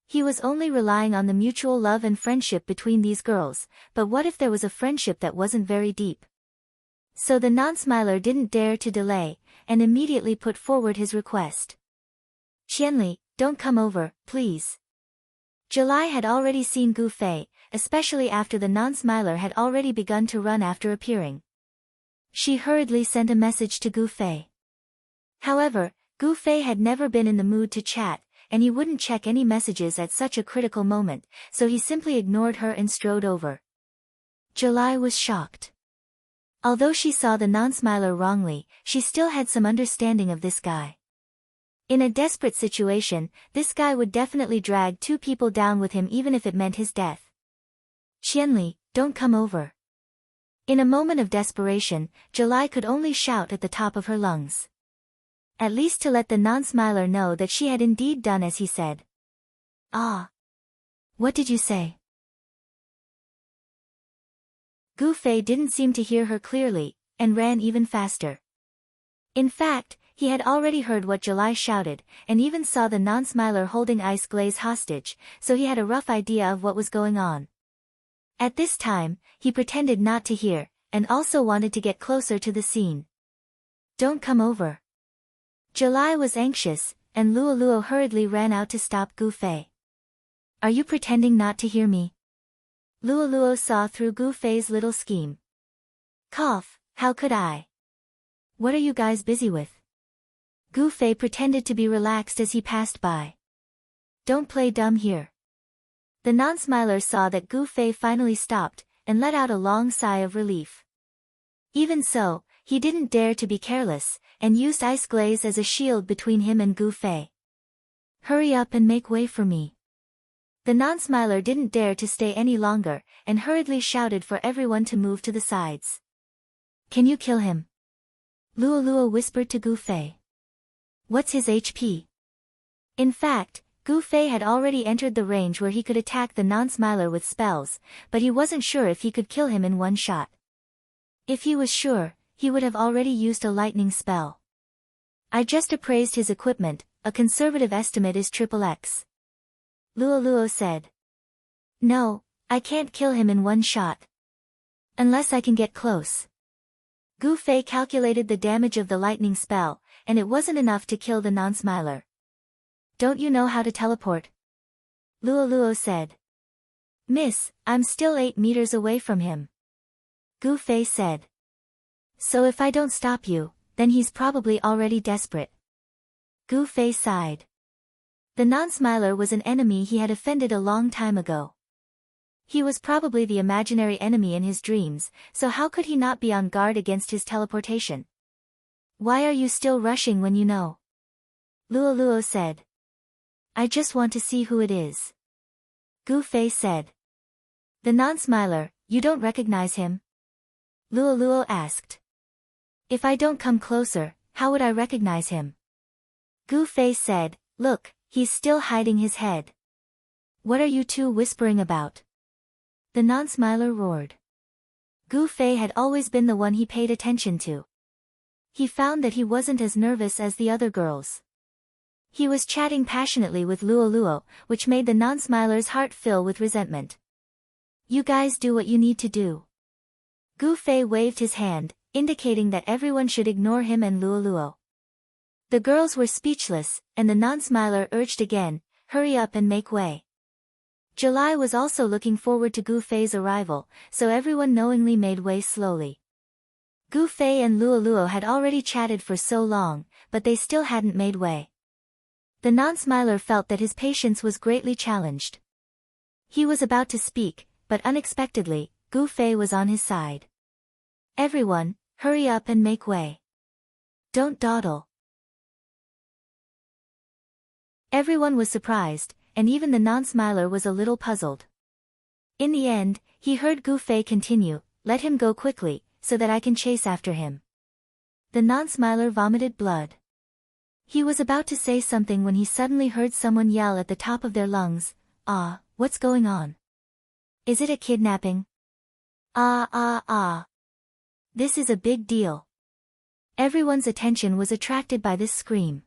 He was only relying on the mutual love and friendship between these girls, but what if there was a friendship that wasn't very deep? So the non-smiler didn't dare to delay, and immediately put forward his request. Qianli, don't come over, please. July had already seen Gu Fei, especially after the non-smiler had already begun to run after appearing. She hurriedly sent a message to Gu Fei. However, Gu Fei had never been in the mood to chat, and he wouldn't check any messages at such a critical moment, so he simply ignored her and strode over. July was shocked. Although she saw the non-smiler wrongly, she still had some understanding of this guy. In a desperate situation, this guy would definitely drag two people down with him even if it meant his death. Qianli, don't come over. In a moment of desperation, July could only shout at the top of her lungs. At least to let the non-smiler know that she had indeed done as he said. Ah. What did you say? Gu Fei didn't seem to hear her clearly, and ran even faster. In fact, he had already heard what July shouted, and even saw the non-smiler holding Ice Glaze hostage, so he had a rough idea of what was going on. At this time, he pretended not to hear, and also wanted to get closer to the scene. Don't come over. July was anxious, and Luo hurriedly ran out to stop Gu Fei. Are you pretending not to hear me? Luo saw through Gu Fei's little scheme. Cough, how could I? What are you guys busy with? Gu Fei pretended to be relaxed as he passed by. Don't play dumb here. The non-smiler saw that Gu Fei finally stopped, and let out a long sigh of relief. Even so, he didn't dare to be careless, and used Ice Glaze as a shield between him and Gu Fei. Hurry up and make way for me. The non-smiler didn't dare to stay any longer, and hurriedly shouted for everyone to move to the sides. Can you kill him? Luo whispered to Gu Fei. What's his HP? In fact, Gu Fei had already entered the range where he could attack the non-smiler with spells, but he wasn't sure if he could kill him in one shot. If he was sure, he would have already used a lightning spell. I just appraised his equipment, a conservative estimate is XXX. Luo said. No, I can't kill him in one shot. Unless I can get close. Gu Fei calculated the damage of the lightning spell, and it wasn't enough to kill the non-smiler. Don't you know how to teleport? Luo said. Miss, I'm still 8 meters away from him. Gu Fei said. So if I don't stop you, then he's probably already desperate. Gu Fei sighed. The non-smiler was an enemy he had offended a long time ago. He was probably the imaginary enemy in his dreams, so how could he not be on guard against his teleportation? Why are you still rushing when you know? Luo said. I just want to see who it is. Gu Fei said. The non-smiler, you don't recognize him? Luo asked. If I don't come closer, how would I recognize him? Gu Fei said, look, he's still hiding his head. What are you two whispering about? The non-smiler roared. Gu Fei had always been the one he paid attention to. He found that he wasn't as nervous as the other girls. He was chatting passionately with Luo Luo, which made the non-smiler's heart fill with resentment. You guys do what you need to do. Gu Fei waved his hand, indicating that everyone should ignore him and Luo Luo. The girls were speechless, and the non-smiler urged again, hurry up and make way. July was also looking forward to Gu Fei's arrival, so everyone knowingly made way slowly. Gu Fei and Luo Luo had already chatted for so long, but they still hadn't made way. The non-smiler felt that his patience was greatly challenged. He was about to speak, but unexpectedly, Gu Fei was on his side. Everyone, hurry up and make way. Don't dawdle. Everyone was surprised, and even the non-smiler was a little puzzled. In the end, he heard Gu Fei continue, let him go quickly, so that I can chase after him. The non-smiler vomited blood. He was about to say something when he suddenly heard someone yell at the top of their lungs, "Ah, what's going on? Is it a kidnapping? Ah ah ah. This is a big deal." Everyone's attention was attracted by this scream.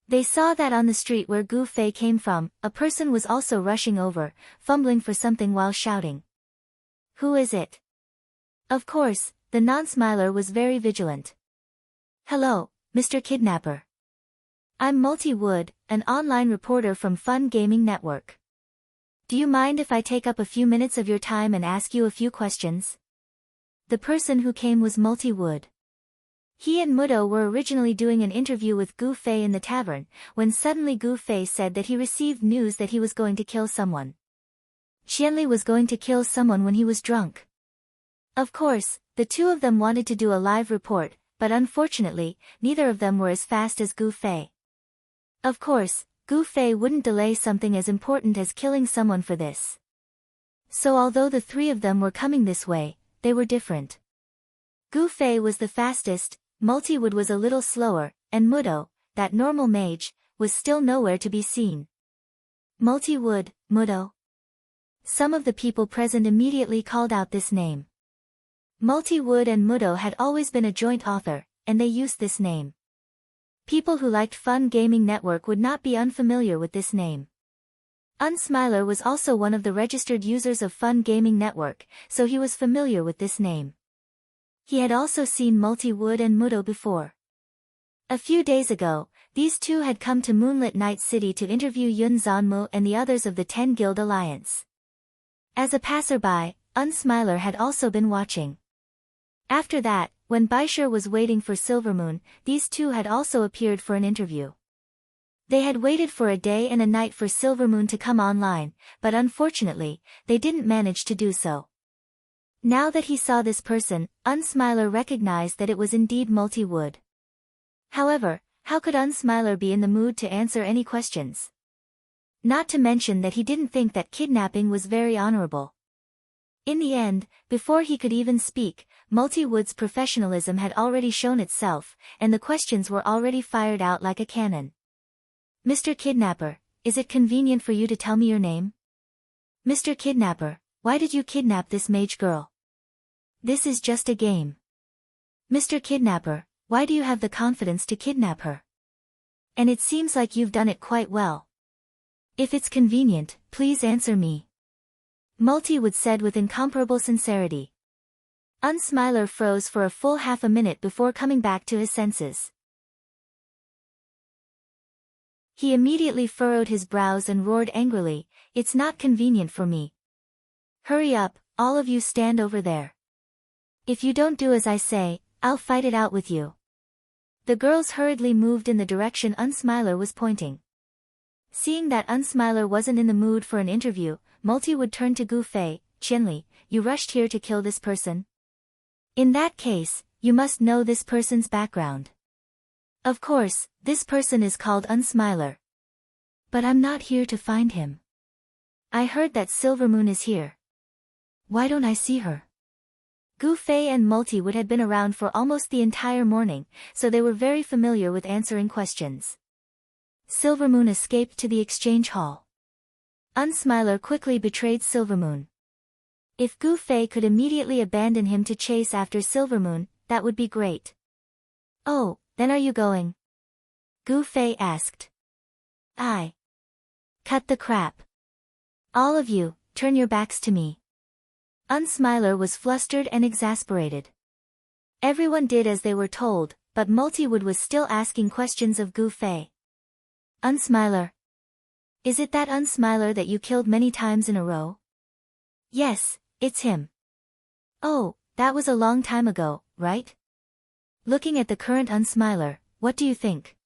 They saw that on the street where Gu Fei came from, a person was also rushing over, fumbling for something while shouting. Who is it? Of course, the non-smiler was very vigilant. Hello, Mr. Kidnapper. I'm Multi Wood, an online reporter from Fun Gaming Network. Do you mind if I take up a few minutes of your time and ask you a few questions? The person who came was Multi Wood. He and Mudo were originally doing an interview with Gu Fei in the tavern, when suddenly Gu Fei said that he received news that he was going to kill someone. Qianli was going to kill someone when he was drunk. Of course, the two of them wanted to do a live report, but unfortunately, neither of them were as fast as Gu Fei. Of course, Gu Fei wouldn't delay something as important as killing someone for this. So although the three of them were coming this way, they were different. Gu Fei was the fastest, Multiwood was a little slower, and Mudo, that normal mage, was still nowhere to be seen. Multiwood, Mudo. Some of the people present immediately called out this name. Multiwood and Mudo had always been a joint author, and they used this name. People who liked Fun Gaming Network would not be unfamiliar with this name. Unsmiler was also one of the registered users of Fun Gaming Network, so he was familiar with this name. He had also seen Multiwood and Mudo before. A few days ago, these two had come to Moonlit Night City to interview Yun Zanmu and the others of the 10 Guild Alliance. As a passerby, Unsmiler had also been watching. After that, when Baishir was waiting for Silvermoon, these two had also appeared for an interview. They had waited for a day and a night for Silvermoon to come online, but unfortunately, they didn't manage to do so. Now that he saw this person, Unsmiler recognized that it was indeed Multiwood. However, how could Unsmiler be in the mood to answer any questions? Not to mention that he didn't think that kidnapping was very honorable. In the end, before he could even speak, Multiwood's professionalism had already shown itself, and the questions were already fired out like a cannon. Mr. Kidnapper, is it convenient for you to tell me your name? Mr. Kidnapper, why did you kidnap this mage girl? This is just a game. Mr. Kidnapper, why do you have the confidence to kidnap her? And it seems like you've done it quite well. If it's convenient, please answer me. Multiwood said with incomparable sincerity. Unsmiler froze for a full half a minute before coming back to his senses. He immediately furrowed his brows and roared angrily, "It's not convenient for me. Hurry up, all of you stand over there. If you don't do as I say, I'll fight it out with you." The girls hurriedly moved in the direction Unsmiler was pointing. Seeing that Unsmiler wasn't in the mood for an interview, Multiwood turned to Gu Fei, "Qianli, you rushed here to kill this person? In that case, you must know this person's background. Of course, this person is called Unsmiler. But I'm not here to find him. I heard that Silvermoon is here. Why don't I see her?" Gu Fei and Multiwood had been around for almost the entire morning, so they were very familiar with answering questions. Silvermoon escaped to the exchange hall. Unsmiler quickly betrayed Silvermoon. If Gu Fei could immediately abandon him to chase after Silvermoon, that would be great. "Oh, then are you going?" Gu Fei asked. I. Cut the crap. All of you, turn your backs to me. Unsmiler was flustered and exasperated. Everyone did as they were told, but Multiwood was still asking questions of Gu Fei. Unsmiler. Is it that Unsmiler that you killed many times in a row? Yes, it's him. Oh, that was a long time ago, right? Looking at the current Unsmiler, what do you think?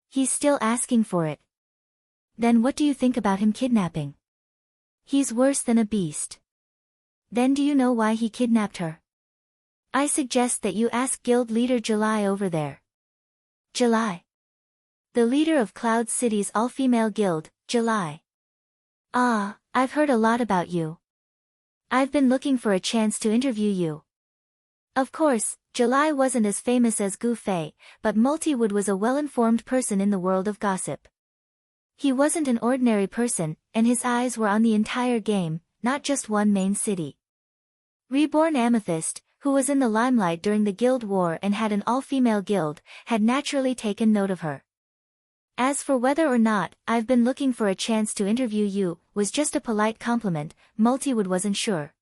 He's still asking for it. Then what do you think about him kidnapping? He's worse than a beast. Then do you know why he kidnapped her? I suggest that you ask Guild Leader July over there. July. The leader of Cloud City's all-female guild, July. Ah, I've heard a lot about you. I've been looking for a chance to interview you. Of course, July wasn't as famous as Gu Fei, but Multiwood was a well-informed person in the world of gossip. He wasn't an ordinary person, and his eyes were on the entire game, not just one main city. Reborn Amethyst, who was in the limelight during the guild war and had an all-female guild, had naturally taken note of her. As for whether or not I've been looking for a chance to interview you, was just a polite compliment, Multiwood wasn't sure.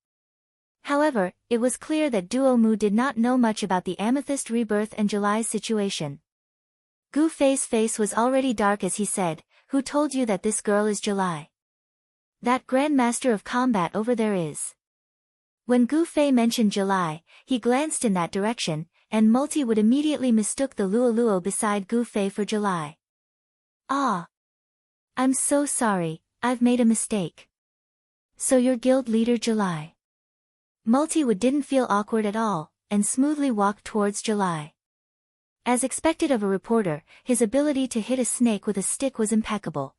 However, it was clear that Duo Mu did not know much about the Amethyst Rebirth and July's situation. Gu Fei's face was already dark as he said, "Who told you that this girl is July?" "That Grandmaster of Combat over there is." When Gu Fei mentioned July, he glanced in that direction, and Multiwood immediately mistook the Luoluo beside Gu Fei for July. Ah. I'm so sorry, I've made a mistake. So you're guild leader July. Multiwood didn't feel awkward at all, and smoothly walked towards July. As expected of a reporter, his ability to hit a snake with a stick was impeccable.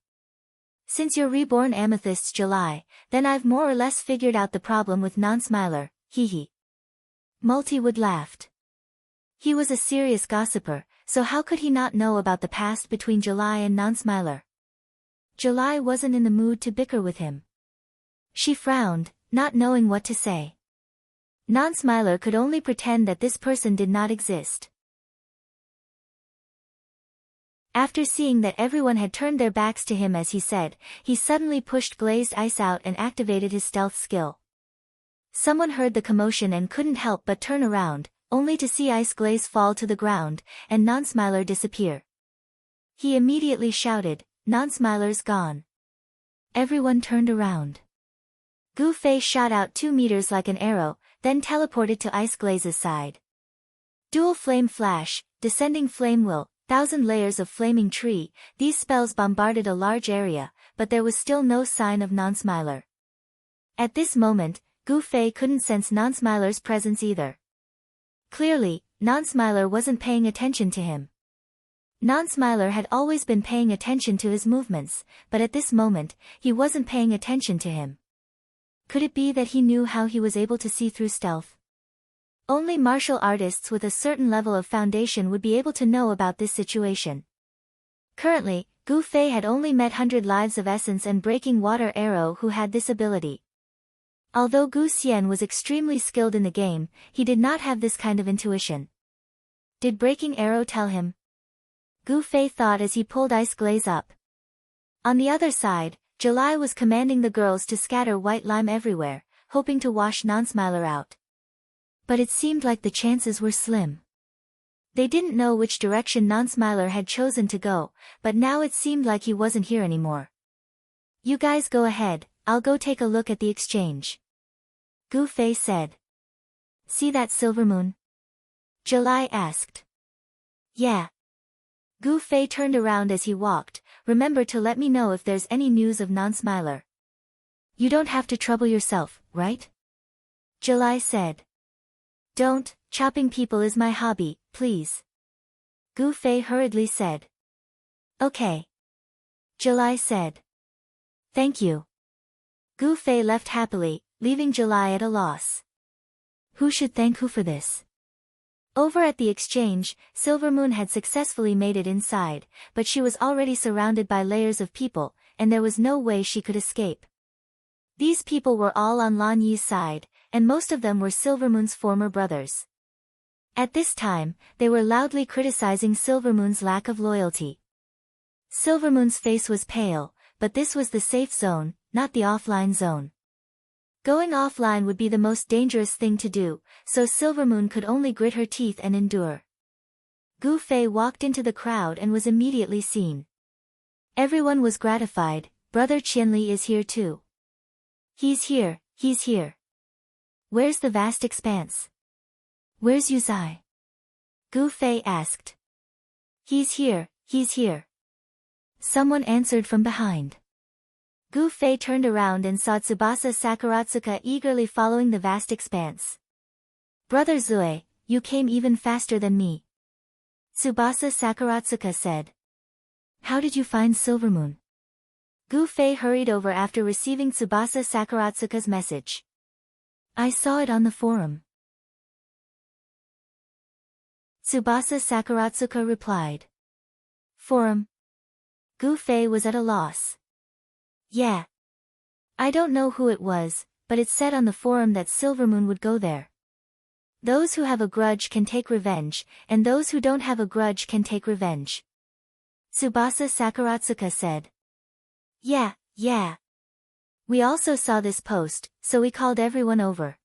Since you're reborn Amethyst's July, then I've more or less figured out the problem with Non-Smiler, hee. Multiwood laughed. He was a serious gossiper, so how could he not know about the past between July and Non-Smiler? July wasn't in the mood to bicker with him. She frowned, not knowing what to say. Non-Smiler could only pretend that this person did not exist. After seeing that everyone had turned their backs to him as he said, he suddenly pushed glazed ice out and activated his stealth skill. Someone heard the commotion and couldn't help but turn around, only to see ice glaze fall to the ground, and Non-Smiler disappear. He immediately shouted, "Non-Smiler's gone." Everyone turned around. Gu Fei shot out 2 meters like an arrow, then teleported to Ice Glaze's side. Dual Flame Flash, Descending Flame Will, 1,000 Layers of Flaming Tree, these spells bombarded a large area, but there was still no sign of Non-Smiler. At this moment, Gu Fei couldn't sense Non-Smiler's presence either. Clearly, Non-Smiler wasn't paying attention to him. Non-Smiler had always been paying attention to his movements, but at this moment, he wasn't paying attention to him. Could it be that he knew how he was able to see through stealth? Only martial artists with a certain level of foundation would be able to know about this situation. Currently, Gu Fei had only met 100 Lives of Essence and Breaking Water Arrow who had this ability. Although Gu Xian was extremely skilled in the game, he did not have this kind of intuition. Did Breaking Arrow tell him? Gu Fei thought as he pulled Ice Glaze up. On the other side, July was commanding the girls to scatter white lime everywhere, hoping to wash Non-Smiler out. But it seemed like the chances were slim. They didn't know which direction Non-Smiler had chosen to go, but now it seemed like he wasn't here anymore. "You guys go ahead, I'll go take a look at the exchange," Gu Fei said. "See that silver moon?" July asked. "Yeah." Gu Fei turned around as he walked. "Remember to let me know if there's any news of Non-Smiler." "You don't have to trouble yourself, right?" July said. "Don't, chopping people is my hobby, please," Gu Fei hurriedly said. "Okay," July said. "Thank you." Gu Fei left happily, leaving July at a loss. Who should thank who for this? Over at the exchange, Silvermoon had successfully made it inside, but she was already surrounded by layers of people, and there was no way she could escape. These people were all on Lan Yi's side, and most of them were Silvermoon's former brothers. At this time, they were loudly criticizing Silvermoon's lack of loyalty. Silvermoon's face was pale, but this was the safe zone, not the offline zone. Going offline would be the most dangerous thing to do, so Silvermoon could only grit her teeth and endure. Gu Fei walked into the crowd and was immediately seen. Everyone was gratified. Brother Qianli is here too. He's here, he's here. Where's the vast expanse? Where's Yuzai? Gu Fei asked. He's here, he's here. Someone answered from behind. Gu Fei turned around and saw Tsubasa Sakaratsuka eagerly following the vast expanse. Brother Zue, you came even faster than me. Tsubasa Sakaratsuka said. How did you find Silvermoon? Gu Fei hurried over after receiving Tsubasa Sakaratsuka's message. I saw it on the forum. Tsubasa Sakaratsuka replied. Forum? Gu Fei was at a loss. Yeah. I don't know who it was, but it said on the forum that Silvermoon would go there. Those who have a grudge can take revenge, and those who don't have a grudge can take revenge. Tsubasa Sakaratsuka said. Yeah. We also saw this post, so we called everyone over.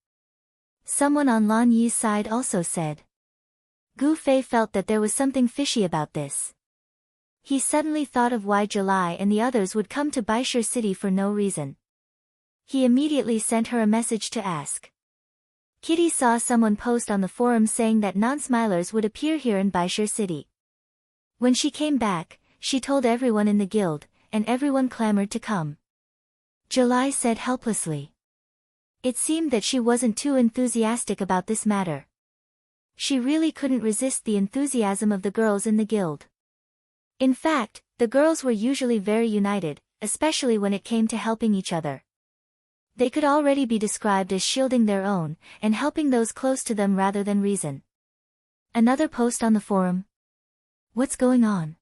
Someone on Lan Yi's side also said. Gu Fei felt that there was something fishy about this. He suddenly thought of why July and the others would come to Baishur City for no reason. He immediately sent her a message to ask. Kitty saw someone post on the forum saying that non-smilers would appear here in Baishur City. When she came back, she told everyone in the guild, and everyone clamored to come. July said helplessly. It seemed that she wasn't too enthusiastic about this matter. She really couldn't resist the enthusiasm of the girls in the guild. In fact, the girls were usually very united, especially when it came to helping each other. They could already be described as shielding their own, and helping those close to them rather than reason. Another post on the forum? What's going on?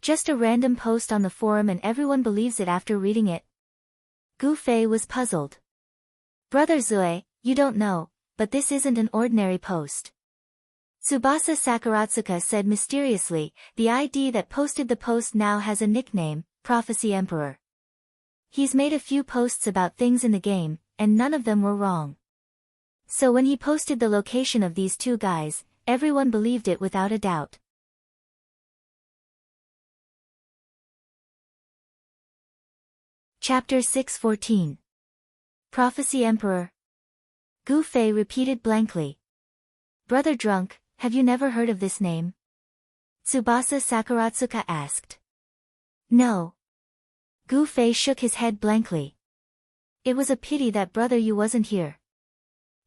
Just a random post on the forum and everyone believes it after reading it? Gu Fei was puzzled. Brother Zue, you don't know, but this isn't an ordinary post. Tsubasa Sakaratsuka said mysteriously, the ID that posted the post now has a nickname, Prophecy Emperor. He's made a few posts about things in the game, and none of them were wrong. So when he posted the location of these two guys, everyone believed it without a doubt. Chapter 6:14. Prophecy Emperor. Gu Fei repeated blankly. Brother Drunk, have you never heard of this name? Tsubasa Sakaratsuka asked. No. Gu Fei shook his head blankly. It was a pity that Brother Yu wasn't here.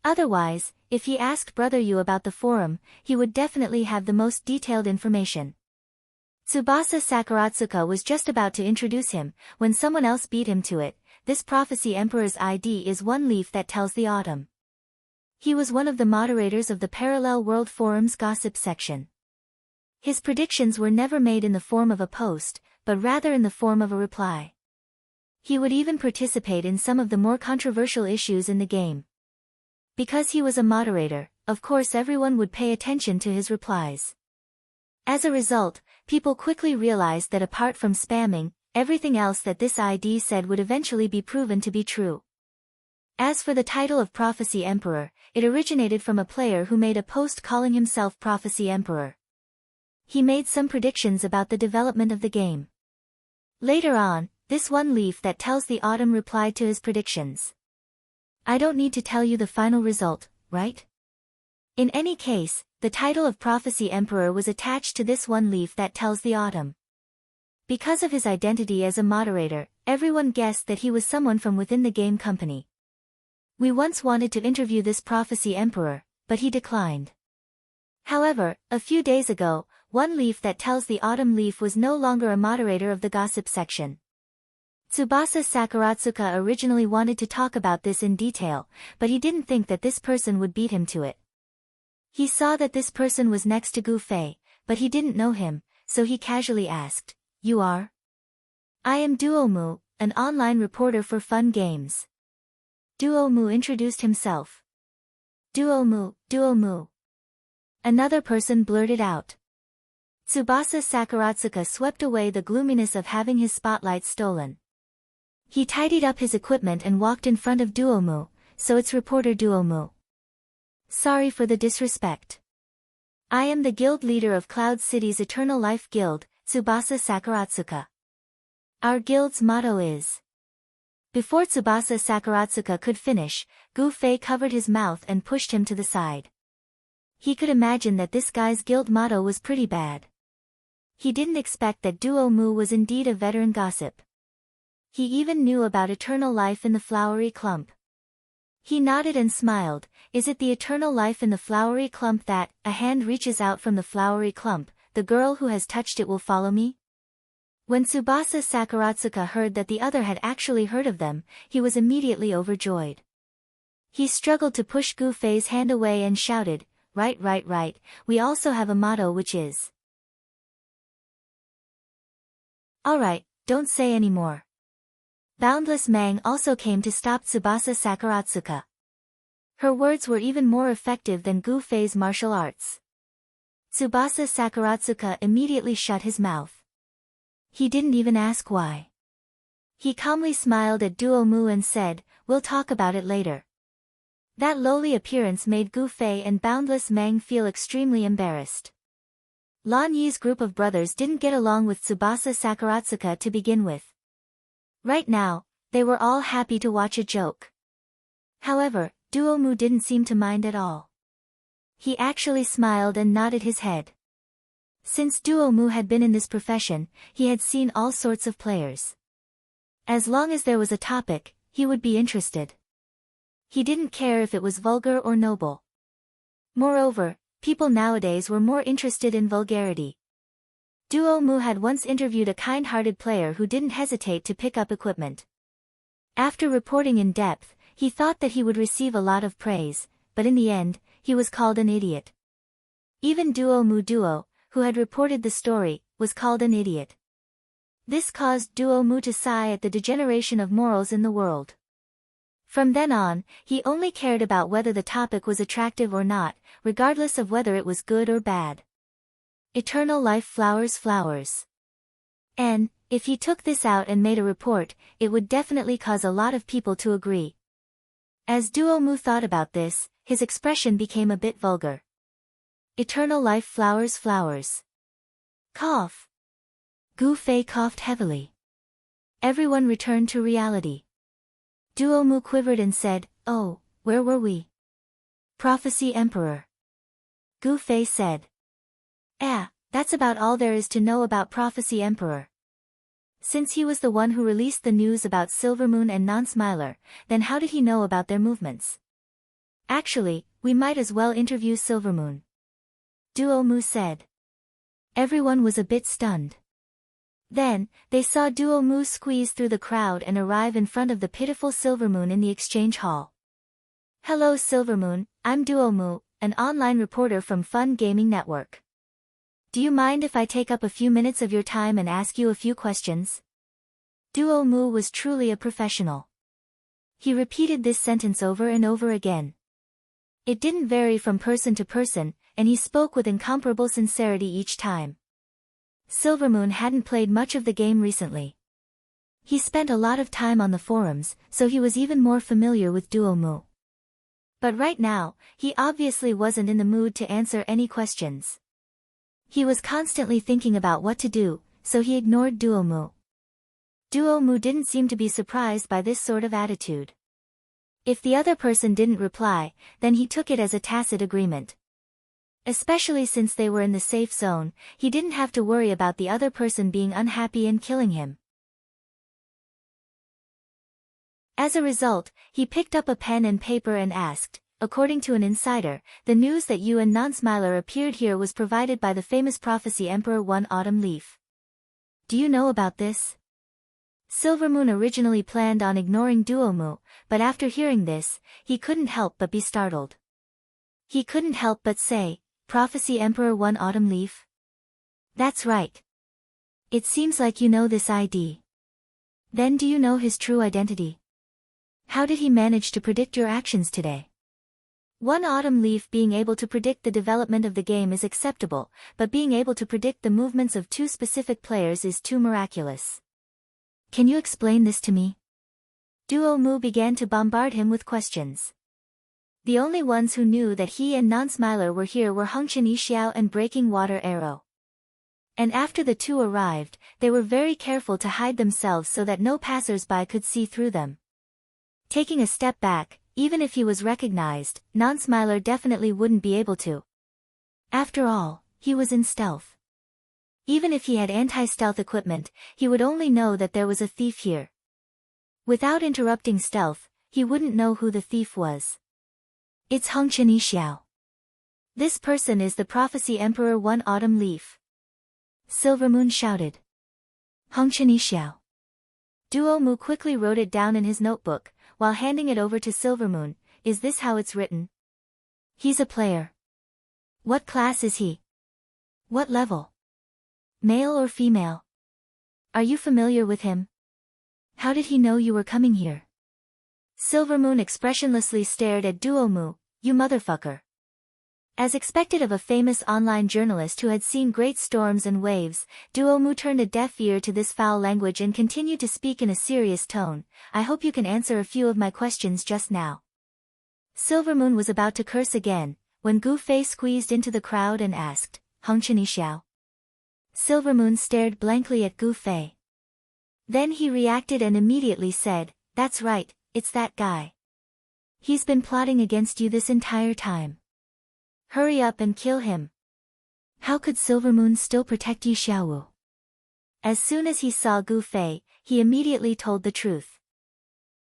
Otherwise, if he asked Brother Yu about the forum, he would definitely have the most detailed information. Tsubasa Sakaratsuka was just about to introduce him, when someone else beat him to it. This Prophecy Emperor's ID is one leaf that tells the autumn. He was one of the moderators of the Parallel World Forum's gossip section. His predictions were never made in the form of a post, but rather in the form of a reply. He would even participate in some of the more controversial issues in the game. Because he was a moderator, of course everyone would pay attention to his replies. As a result, people quickly realized that apart from spamming, everything else that this ID said would eventually be proven to be true. As for the title of Prophecy Emperor, it originated from a player who made a post calling himself Prophecy Emperor. He made some predictions about the development of the game. Later on, this one leaf that tells the autumn replied to his predictions. I don't need to tell you the final result, right? In any case, the title of Prophecy Emperor was attached to this one leaf that tells the autumn. Because of his identity as a moderator, everyone guessed that he was someone from within the game company. We once wanted to interview this Prophecy Emperor, but he declined. However, a few days ago, one leaf that tells the autumn leaf was no longer a moderator of the gossip section. Tsubasa Sakaratsuka originally wanted to talk about this in detail, but he didn't think that this person would beat him to it. He saw that this person was next to Gu Fei, but he didn't know him, so he casually asked, You are? I am Duomu, an online reporter for fun games. Duomu introduced himself. Duomu. Another person blurted out. Tsubasa Sakuratsuka swept away the gloominess of having his spotlight stolen. He tidied up his equipment and walked in front of Duomu, so it's reporter Duomu. Sorry for the disrespect. I am the guild leader of Cloud City's Eternal Life Guild, Tsubasa Sakuratsuka. Our guild's motto is... Before Tsubasa Sakuratsuka could finish, Gu Fei covered his mouth and pushed him to the side. He could imagine that this guy's guild motto was pretty bad. He didn't expect that Duomu was indeed a veteran gossip. He even knew about eternal life in the flowery clump. He nodded and smiled. Is it the eternal life in the flowery clump that, a hand reaches out from the flowery clump, the girl who has touched it will follow me? When Tsubasa Sakuratsuka heard that the other had actually heard of them, he was immediately overjoyed. He struggled to push Gu Fei's hand away and shouted, right, we also have a motto which is... Alright, don't say any more. Boundless Mang also came to stop Tsubasa Sakuratsuka. Her words were even more effective than Gu Fei's martial arts. Tsubasa Sakuratsuka immediately shut his mouth. He didn't even ask why. He calmly smiled at Duomu and said, we'll talk about it later. That lowly appearance made Gu Fei and Boundless Mang feel extremely embarrassed. Lan Yi's group of brothers didn't get along with Tsubasa Sakuratsuka to begin with. Right now, they were all happy to watch a joke. However, Duomu didn't seem to mind at all. He actually smiled and nodded his head. Since Duomu had been in this profession, he had seen all sorts of players. As long as there was a topic, he would be interested. He didn't care if it was vulgar or noble. Moreover, people nowadays were more interested in vulgarity. Duomu had once interviewed a kind-hearted player who didn't hesitate to pick up equipment. After reporting in depth, he thought that he would receive a lot of praise, but in the end, he was called an idiot. Even Duo, who had reported the story, was called an idiot. This caused Duomu to sigh at the degeneration of morals in the world. From then on, he only cared about whether the topic was attractive or not, regardless of whether it was good or bad. Eternal life flowers. And, if he took this out and made a report, it would definitely cause a lot of people to agree. As Duomu thought about this, his expression became a bit vulgar. Eternal life flowers. Cough. Gu Fei coughed heavily. Everyone returned to reality. Duomu quivered and said, oh, where were we? Prophecy Emperor. Gu Fei said. That's about all there is to know about Prophecy Emperor. Since he was the one who released the news about Silvermoon and Non-Smiler, then how did he know about their movements? Actually, we might as well interview Silvermoon. Duomu said. Everyone was a bit stunned. Then, they saw Duomu squeeze through the crowd and arrive in front of the pitiful Silvermoon in the exchange hall. Hello Silvermoon, I'm Duomu, an online reporter from Fun Gaming Network. Do you mind if I take up a few minutes of your time and ask you a few questions? Duomu was truly a professional. He repeated this sentence over and over again. It didn't vary from person to person, and he spoke with incomparable sincerity each time. Silvermoon hadn't played much of the game recently. He spent a lot of time on the forums, so he was even more familiar with Duomu. But right now, he obviously wasn't in the mood to answer any questions. He was constantly thinking about what to do, so he ignored Duomu. Duomu didn't seem to be surprised by this sort of attitude. If the other person didn't reply, then he took it as a tacit agreement. Especially since they were in the safe zone, he didn't have to worry about the other person being unhappy and killing him. As a result, he picked up a pen and paper and asked, according to an insider, the news that you and Non-Smiler appeared here was provided by the famous Prophecy Emperor One Autumn Leaf. Do you know about this? Silvermoon originally planned on ignoring Duomu, but after hearing this, he couldn't help but be startled. He couldn't help but say, Prophecy Emperor One Autumn Leaf? That's right. It seems like you know this ID. Then do you know his true identity? How did he manage to predict your actions today? One autumn leaf being able to predict the development of the game is acceptable, but being able to predict the movements of two specific players is too miraculous. Can you explain this to me? Duo Mu began to bombard him with questions. The only ones who knew that he and Non-Smiler were here were Hongchen Yixiao and Breaking Water Arrow. And after the two arrived, they were very careful to hide themselves so that no passers-by could see through them. Taking a step back, even if he was recognized, Non-Smiler definitely wouldn't be able to. After all, he was in stealth. Even if he had anti-stealth equipment, he would only know that there was a thief here. Without interrupting stealth, he wouldn't know who the thief was. It's Hongchen Yixiao. This person is the Prophecy Emperor One Autumn Leaf. Silvermoon shouted. Hongchen Yixiao. Duo Mu quickly wrote it down in his notebook, while handing it over to Silvermoon. Is this how it's written? He's a player. What class is he? What level? Male or female? Are you familiar with him? How did he know you were coming here? Silvermoon expressionlessly stared at Duo Mu. You motherfucker. As expected of a famous online journalist who had seen great storms and waves, Duo Mu turned a deaf ear to this foul language and continued to speak in a serious tone. I hope you can answer a few of my questions just now. Silvermoon was about to curse again, when Gu Fei squeezed into the crowd and asked, Hongchen Yixiao. Silvermoon stared blankly at Gu Fei. Then he reacted and immediately said, That's right, it's that guy. He's been plotting against you this entire time. Hurry up and kill him. How could Silvermoon still protect Yixiaowu? As soon as he saw Gu Fei, he immediately told the truth.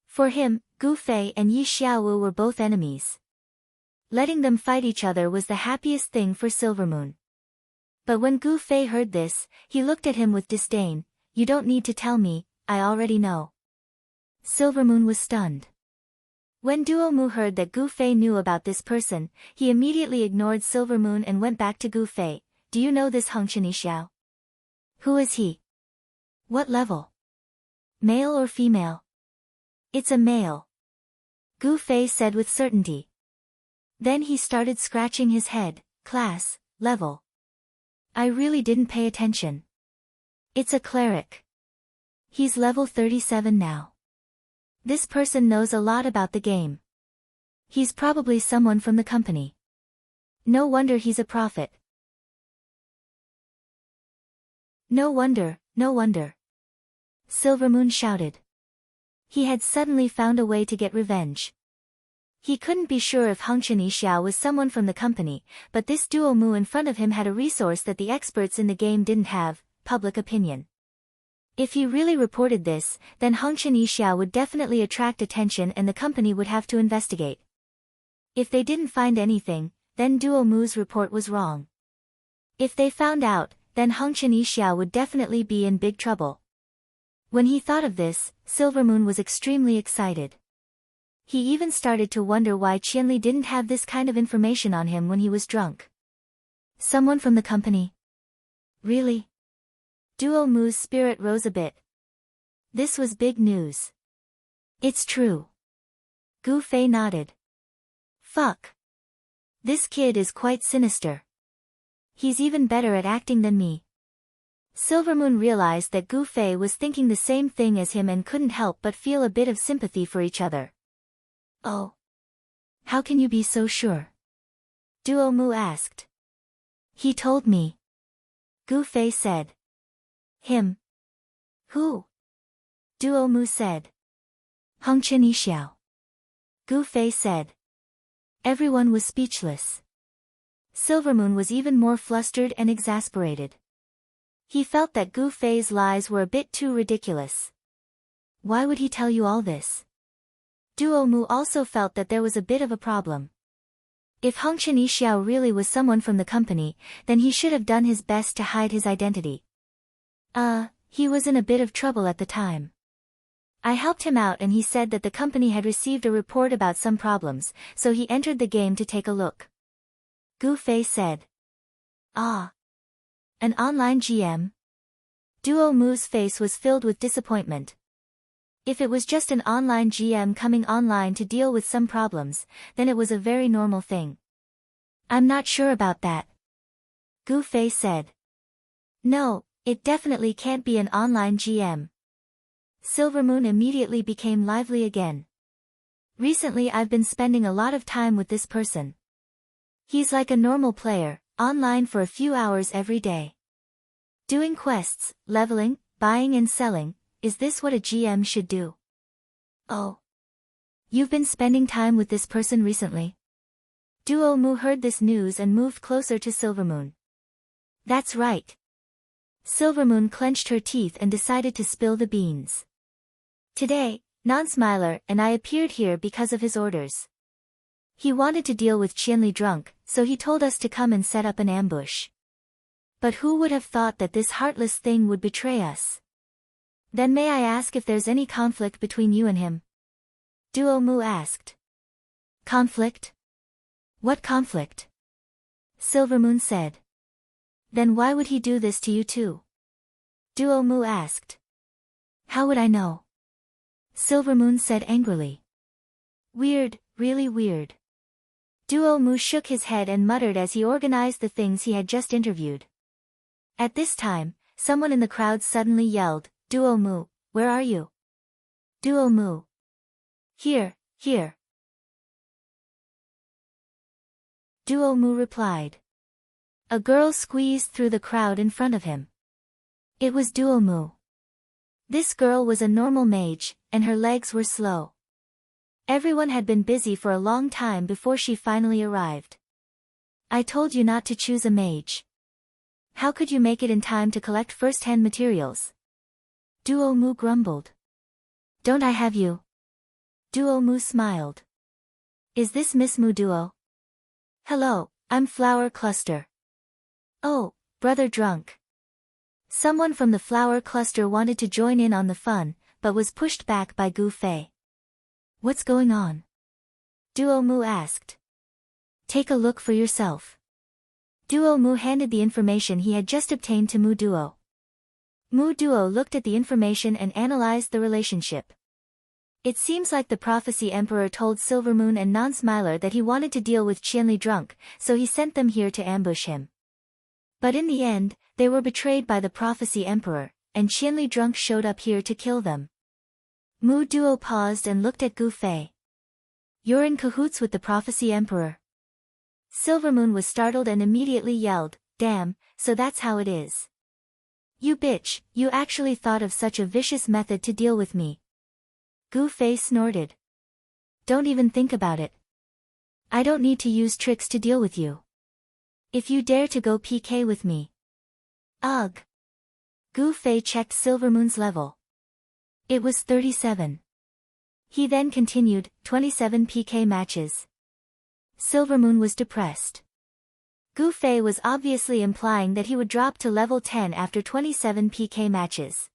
For him, Gu Fei and Yixiaowu were both enemies. Letting them fight each other was the happiest thing for Silvermoon. But when Gu Fei heard this, he looked at him with disdain. You don't need to tell me, I already know. Silvermoon was stunned. When Duo Mu heard that Gu Fei knew about this person, he immediately ignored Silvermoon and went back to Gu Fei. Do you know this Hongchen Yixiao? Who is he? What level? Male or female? It's a male. Gu Fei said with certainty. Then he started scratching his head. Class, level. I really didn't pay attention. It's a cleric. He's level 37 now. This person knows a lot about the game. He's probably someone from the company. No wonder he's a prophet. No wonder, no wonder. Silvermoon shouted. He had suddenly found a way to get revenge. He couldn't be sure if Hongchen Yixiao was someone from the company, but this Duo Mu in front of him had a resource that the experts in the game didn't have, public opinion. If he really reported this, then Hongchen Yixiao would definitely attract attention and the company would have to investigate. If they didn't find anything, then Duo Mu's report was wrong. If they found out, then Hongchen Yixiao would definitely be in big trouble. When he thought of this, Silvermoon was extremely excited. He even started to wonder why Qianli didn't have this kind of information on him when he was drunk. Someone from the company? Really? Duo Mu's spirit rose a bit. This was big news. It's true. Gu Fei nodded. Fuck. This kid is quite sinister. He's even better at acting than me. Silvermoon realized that Gu Fei was thinking the same thing as him and couldn't help but feel a bit of sympathy for each other. Oh. How can you be so sure? Duo Mu asked. He told me. Gu Fei said. Him. Who? Duo Mu said. Hongchen Yixiao. Gu Fei said. Everyone was speechless. Silvermoon was even more flustered and exasperated. He felt that Gu Fei's lies were a bit too ridiculous. Why would he tell you all this? Duo Mu also felt that there was a bit of a problem. If Hongchen Yixiao really was someone from the company, then he should have done his best to hide his identity. He was in a bit of trouble at the time. I helped him out and he said that the company had received a report about some problems, so he entered the game to take a look. Gu Fei said. Ah. An online GM? Duo Mu's face was filled with disappointment. If it was just an online GM coming online to deal with some problems, then it was a very normal thing. I'm not sure about that, Gu Fei said. No, it definitely can't be an online GM. Silvermoon immediately became lively again. Recently I've been spending a lot of time with this person. He's like a normal player, online for a few hours every day. Doing quests, leveling, buying and selling, is this what a GM should do? Oh. You've been spending time with this person recently? Duo Mu heard this news and moved closer to Silvermoon. That's right. Silvermoon clenched her teeth and decided to spill the beans. Today, Non-Smiler and I appeared here because of his orders. He wanted to deal with Qianli drunk, so he told us to come and set up an ambush. But who would have thought that this heartless thing would betray us? Then may I ask if there's any conflict between you and him? Duo Mu asked. Conflict? What conflict? Silvermoon said. Then why would he do this to you too? Duo Mu asked. How would I know? Silvermoon said angrily. Weird, really weird. Duo Mu shook his head and muttered as he organized the things he had just interviewed. At this time, someone in the crowd suddenly yelled, Duo Mu, where are you? Duo Mu. Here, here. Duo Mu replied. A girl squeezed through the crowd in front of him. It was Duo Mu. This girl was a normal mage, and her legs were slow. Everyone had been busy for a long time before she finally arrived. I told you not to choose a mage. How could you make it in time to collect first-hand materials? Duo Mu grumbled. Don't I have you? Duo Mu smiled. Is this Miss Mu Duo? Hello, I'm Flower Cluster. Oh, Brother Drunk. Someone from the Flower Cluster wanted to join in on the fun, but was pushed back by Gu Fei. What's going on? Duo Mu asked. Take a look for yourself. Duo Mu handed the information he had just obtained to Mu Duo. Mu Duo looked at the information and analyzed the relationship. It seems like the Prophecy Emperor told Silvermoon and Non-Smiler that he wanted to deal with Qianli drunk, so he sent them here to ambush him. But in the end, they were betrayed by the Prophecy Emperor, and Qianli drunk showed up here to kill them. Mu Duo paused and looked at Gu Fei. You're in cahoots with the Prophecy Emperor? Silvermoon was startled and immediately yelled, Damn, so that's how it is. You bitch, you actually thought of such a vicious method to deal with me. Gu Fei snorted. Don't even think about it. I don't need to use tricks to deal with you. If you dare to go PK with me. Ugh. Gu Fei checked Silvermoon's level. It was 37. He then continued, 27 PK matches. Silvermoon was depressed. Gu Fei was obviously implying that he would drop to level 10 after 27 PK matches.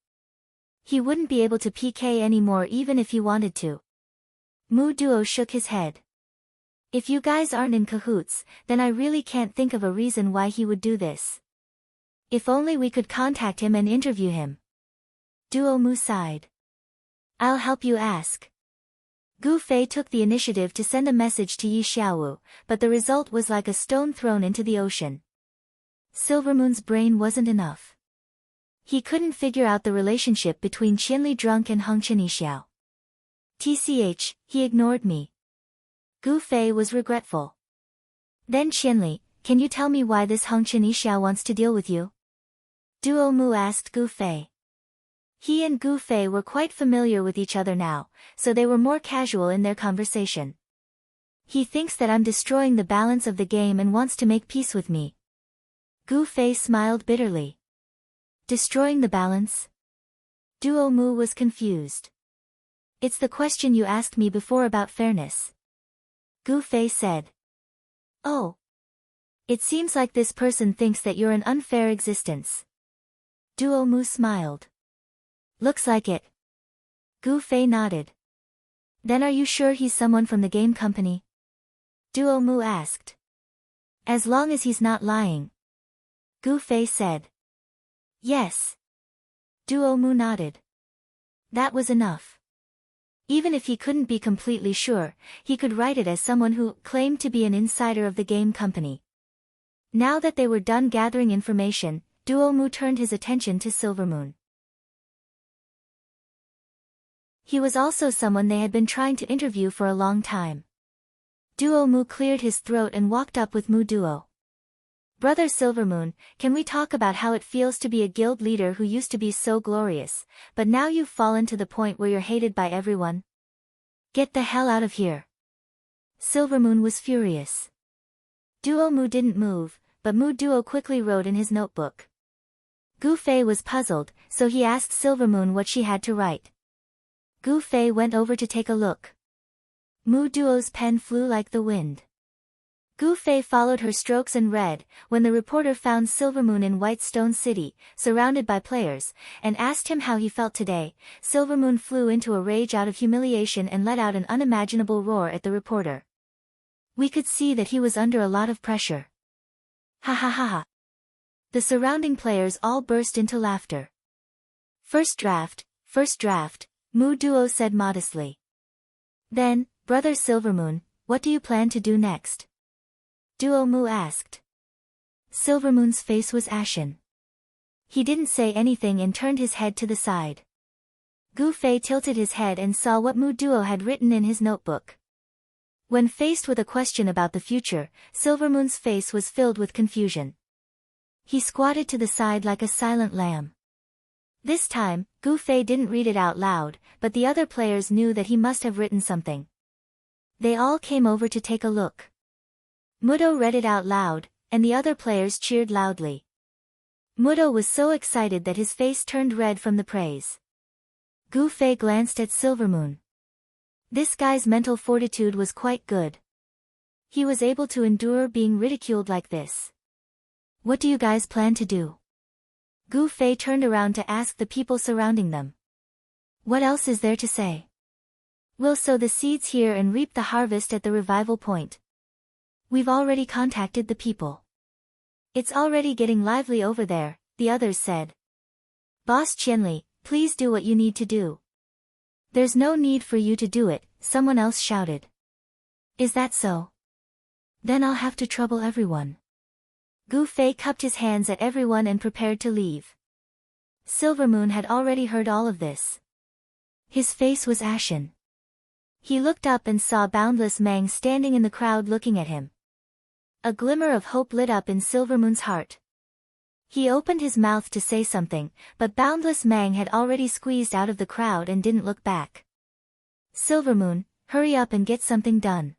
He wouldn't be able to PK anymore even if he wanted to. Mu Duo shook his head. If you guys aren't in cahoots, then I really can't think of a reason why he would do this. If only we could contact him and interview him. Duo Mu sighed. I'll help you ask. Gu Fei took the initiative to send a message to Yi Xiaowu, but the result was like a stone thrown into the ocean. Silvermoon's brain wasn't enough. He couldn't figure out the relationship between Qianli drunk and Heng Qianxiao. TCH, he ignored me. Gu Fei was regretful. Then Qianli, can you tell me why this Heng Qianxiao wants to deal with you? Duo Mu asked Gu Fei. He and Gu Fei were quite familiar with each other now, so they were more casual in their conversation. He thinks that I'm destroying the balance of the game and wants to make peace with me. Gu Fei smiled bitterly. Destroying the balance? Duo Mu was confused. It's the question you asked me before about fairness. Gu Fei said. Oh. It seems like this person thinks that you're an unfair existence. Duo Mu smiled. Looks like it. Gu Fei nodded. Then are you sure he's someone from the game company? Duo Mu asked. As long as he's not lying. Gu Fei said. Yes. Duo Mu nodded. That was enough. Even if he couldn't be completely sure, he could write it as someone who claimed to be an insider of the game company. Now that they were done gathering information, Duo Mu turned his attention to Silvermoon. He was also someone they had been trying to interview for a long time. Duo Mu cleared his throat and walked up with Mu Duo. Brother Silvermoon, can we talk about how it feels to be a guild leader who used to be so glorious, but now you've fallen to the point where you're hated by everyone? Get the hell out of here. Silvermoon was furious. Duo Mu didn't move, but Mu Duo quickly wrote in his notebook. Gu Fei was puzzled, so he asked Silvermoon what she had to write. Gu Fei went over to take a look. Mu Duo's pen flew like the wind. Gu Fei followed her strokes and read, when the reporter found Silvermoon in Whitestone City, surrounded by players, and asked him how he felt today, Silvermoon flew into a rage out of humiliation and let out an unimaginable roar at the reporter. We could see that he was under a lot of pressure. Ha ha ha ha. The surrounding players all burst into laughter. First draft, Mu Duo said modestly. Then, Brother Silvermoon, what do you plan to do next? Duo Mu asked. Silvermoon's face was ashen. He didn't say anything and turned his head to the side. Gu Fei tilted his head and saw what Mu Duo had written in his notebook. When faced with a question about the future, Silvermoon's face was filled with confusion. He squatted to the side like a silent lamb. This time, Gu Fei didn't read it out loud, but the other players knew that he must have written something. They all came over to take a look. Mudo read it out loud, and the other players cheered loudly. Mudo was so excited that his face turned red from the praise. Gu Fei glanced at Silvermoon. This guy's mental fortitude was quite good. He was able to endure being ridiculed like this. What do you guys plan to do? Gu Fei turned around to ask the people surrounding them. What else is there to say? We'll sow the seeds here and reap the harvest at the revival point. We've already contacted the people. It's already getting lively over there, the others said. Boss Qianli, please do what you need to do. There's no need for you to do it, someone else shouted. Is that so? Then I'll have to trouble everyone. Gu Fei cupped his hands at everyone and prepared to leave. Silvermoon had already heard all of this. His face was ashen. He looked up and saw Boundless Mang standing in the crowd looking at him. A glimmer of hope lit up in Silvermoon's heart. He opened his mouth to say something, but Boundless Mang had already squeezed out of the crowd and didn't look back. Silvermoon, hurry up and get something done.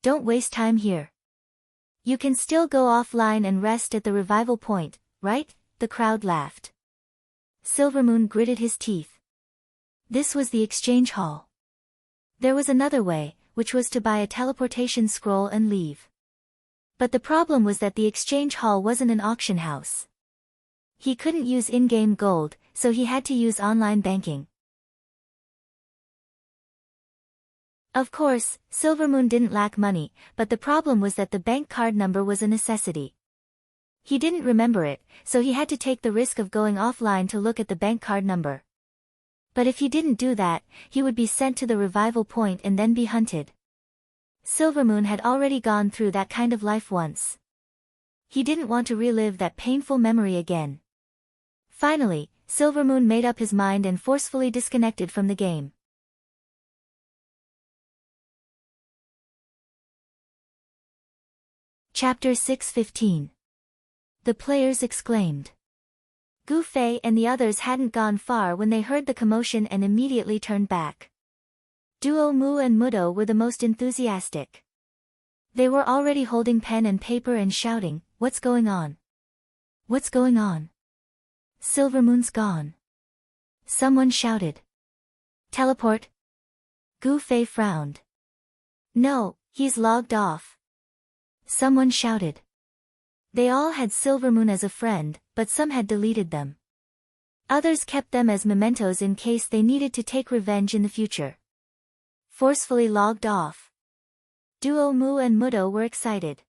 Don't waste time here. You can still go offline and rest at the revival point, right? The crowd laughed. Silvermoon gritted his teeth. This was the exchange hall. There was another way, which was to buy a teleportation scroll and leave. But the problem was that the exchange hall wasn't an auction house. He couldn't use in-game gold, so he had to use online banking. Of course, Silvermoon didn't lack money, but the problem was that the bank card number was a necessity. He didn't remember it, so he had to take the risk of going offline to look at the bank card number. But if he didn't do that, he would be sent to the revival point and then be hunted. Silvermoon had already gone through that kind of life once. He didn't want to relive that painful memory again. Finally, Silvermoon made up his mind and forcefully disconnected from the game. Chapter 615. The players exclaimed. Gu Fei and the others hadn't gone far when they heard the commotion and immediately turned back. Duo Mu and Mudo were the most enthusiastic. They were already holding pen and paper and shouting, "What's going on? What's going on? Silvermoon's gone." Someone shouted. Teleport? Gu Fei frowned. No, he's logged off. Someone shouted. They all had Silvermoon as a friend, but some had deleted them. Others kept them as mementos in case they needed to take revenge in the future. Forcefully logged off. Duo Mu and Mudo were excited.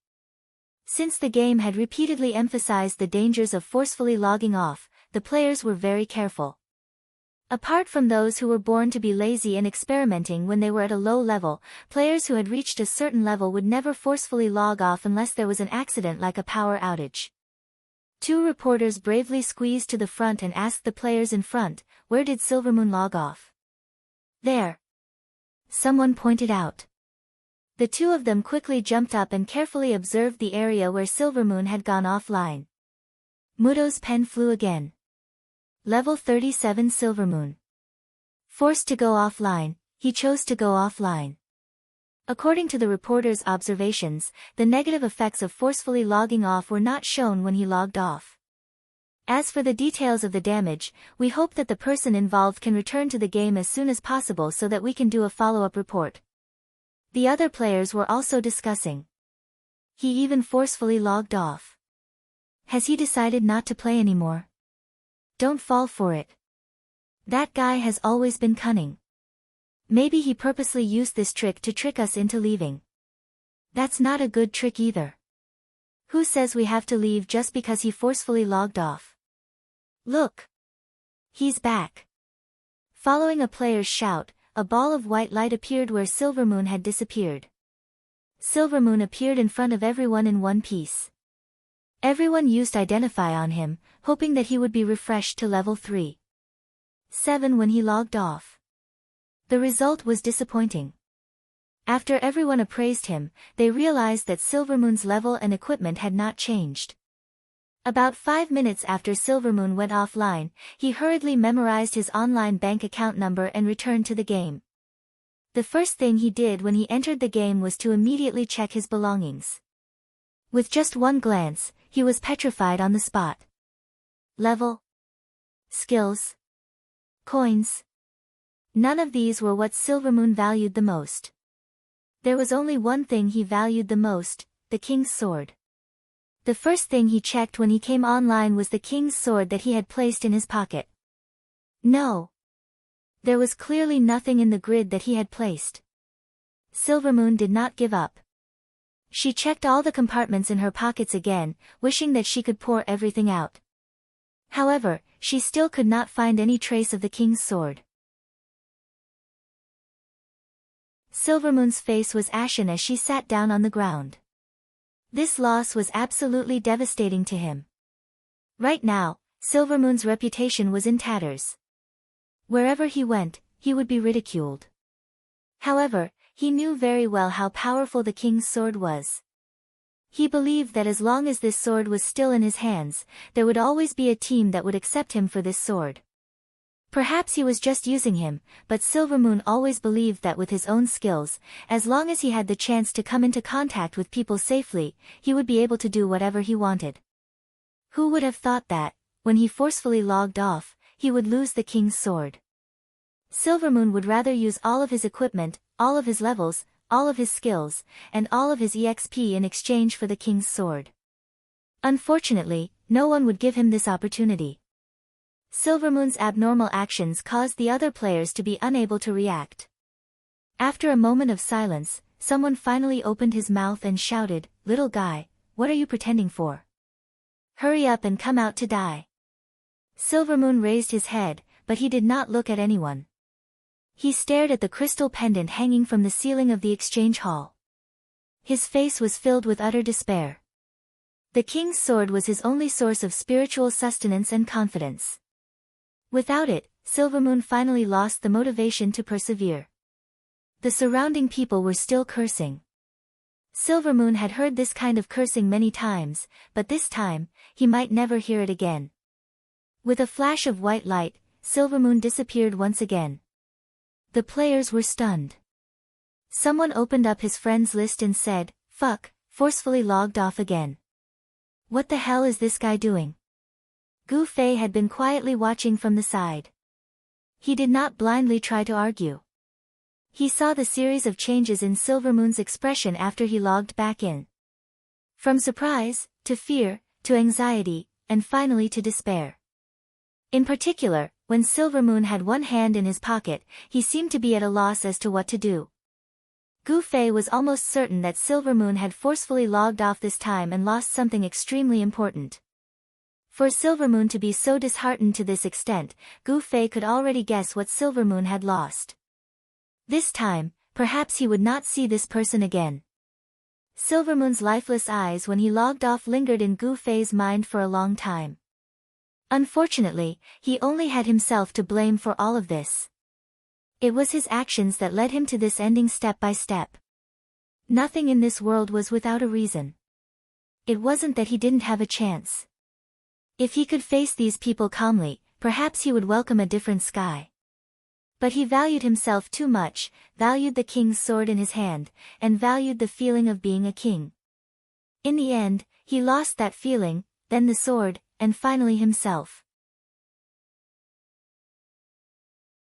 Since the game had repeatedly emphasized the dangers of forcefully logging off, the players were very careful. Apart from those who were born to be lazy and experimenting when they were at a low level, players who had reached a certain level would never forcefully log off unless there was an accident like a power outage. Two reporters bravely squeezed to the front and asked the players in front, "Where did Silvermoon log off?" "There," someone pointed out. The two of them quickly jumped up and carefully observed the area where Silvermoon had gone offline. Muto's pen flew again. Level 37 Silvermoon. Forced to go offline, he chose to go offline. According to the reporter's observations, the negative effects of forcefully logging off were not shown when he logged off. As for the details of the damage, we hope that the person involved can return to the game as soon as possible so that we can do a follow-up report. The other players were also discussing. He even forcefully logged off. Has he decided not to play anymore? Don't fall for it. That guy has always been cunning. Maybe he purposely used this trick to trick us into leaving. That's not a good trick either. Who says we have to leave just because he forcefully logged off? Look! He's back. Following a player's shout, a ball of white light appeared where Silvermoon had disappeared. Silvermoon appeared in front of everyone in one piece. Everyone used Identify on him, hoping that he would be refreshed to level 3.7 when he logged off. The result was disappointing. After everyone appraised him, they realized that Silvermoon's level and equipment had not changed. About 5 minutes after Silvermoon went offline, he hurriedly memorized his online bank account number and returned to the game. The first thing he did when he entered the game was to immediately check his belongings. With just one glance, he was petrified on the spot. Level, skills, coins. None of these were what Silvermoon valued the most. There was only one thing he valued the most, the king's sword. The first thing he checked when he came online was the king's sword that he had placed in his pocket. No. There was clearly nothing in the grid that he had placed. Silvermoon did not give up. She checked all the compartments in her pockets again, wishing that she could pour everything out. However, she still could not find any trace of the king's sword. Silvermoon's face was ashen as she sat down on the ground. This loss was absolutely devastating to him. Right now, Silvermoon's reputation was in tatters. Wherever he went, he would be ridiculed. However, he knew very well how powerful the king's sword was. He believed that as long as this sword was still in his hands, there would always be a team that would accept him for this sword. Perhaps he was just using him, but Silvermoon always believed that with his own skills, as long as he had the chance to come into contact with people safely, he would be able to do whatever he wanted. Who would have thought that, when he forcefully logged off, he would lose the king's sword? Silvermoon would rather use all of his equipment, all of his levels, all of his skills, and all of his EXP in exchange for the king's sword. Unfortunately, no one would give him this opportunity. Silvermoon's abnormal actions caused the other players to be unable to react. After a moment of silence, someone finally opened his mouth and shouted, "Little guy, what are you pretending for? Hurry up and come out to die." Silvermoon raised his head, but he did not look at anyone. He stared at the crystal pendant hanging from the ceiling of the exchange hall. His face was filled with utter despair. The king's sword was his only source of spiritual sustenance and confidence. Without it, Silvermoon finally lost the motivation to persevere. The surrounding people were still cursing. Silvermoon had heard this kind of cursing many times, but this time, he might never hear it again. With a flash of white light, Silvermoon disappeared once again. The players were stunned. Someone opened up his friends list and said, "Fuck," forcefully logged off again. What the hell is this guy doing? Gu Fei had been quietly watching from the side. He did not blindly try to argue. He saw the series of changes in Silvermoon's expression after he logged back in. From surprise, to fear, to anxiety, and finally to despair. In particular, when Silvermoon had one hand in his pocket, he seemed to be at a loss as to what to do. Gu Fei was almost certain that Silvermoon had forcefully logged off this time and lost something extremely important. For Silvermoon to be so disheartened to this extent, Gu Fei could already guess what Silvermoon had lost. This time, perhaps he would not see this person again. Silvermoon's lifeless eyes when he logged off lingered in Gu Fei's mind for a long time. Unfortunately, he only had himself to blame for all of this. It was his actions that led him to this ending step by step. Nothing in this world was without a reason. It wasn't that he didn't have a chance. If he could face these people calmly, perhaps he would welcome a different sky. But he valued himself too much, valued the king's sword in his hand, and valued the feeling of being a king. In the end, he lost that feeling, then the sword, and finally himself.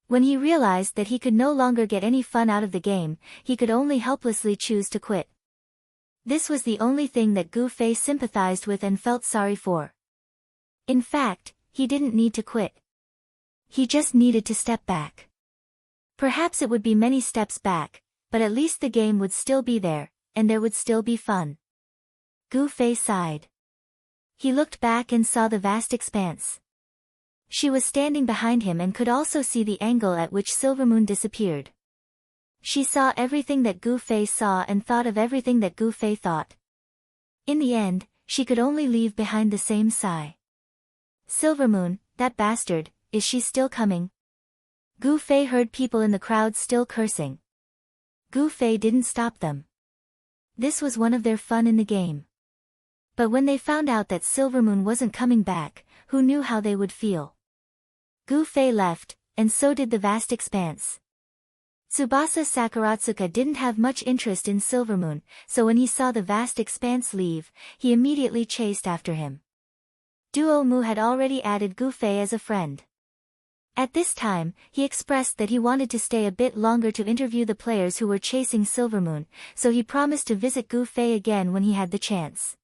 When he realized that he could no longer get any fun out of the game, he could only helplessly choose to quit. This was the only thing that Gu Fei sympathized with and felt sorry for. In fact, he didn't need to quit. He just needed to step back. Perhaps it would be many steps back, but at least the game would still be there, and there would still be fun. Gu Fei sighed. He looked back and saw the vast expanse. She was standing behind him and could also see the angle at which Silvermoon disappeared. She saw everything that Gu Fei saw and thought of everything that Gu Fei thought. In the end, she could only leave behind the same sigh. Silvermoon, that bastard, is she still coming? Gu Fei heard people in the crowd still cursing. Gu Fei didn't stop them. This was one of their fun in the game. But when they found out that Silvermoon wasn't coming back, who knew how they would feel? Gu Fei left, and so did the vast expanse. Tsubasa Sakuratsuka didn't have much interest in Silvermoon, so when he saw the vast expanse leave, he immediately chased after him. Duo Mu had already added Gu Fei as a friend. At this time, he expressed that he wanted to stay a bit longer to interview the players who were chasing Silvermoon, so he promised to visit Gu Fei again when he had the chance.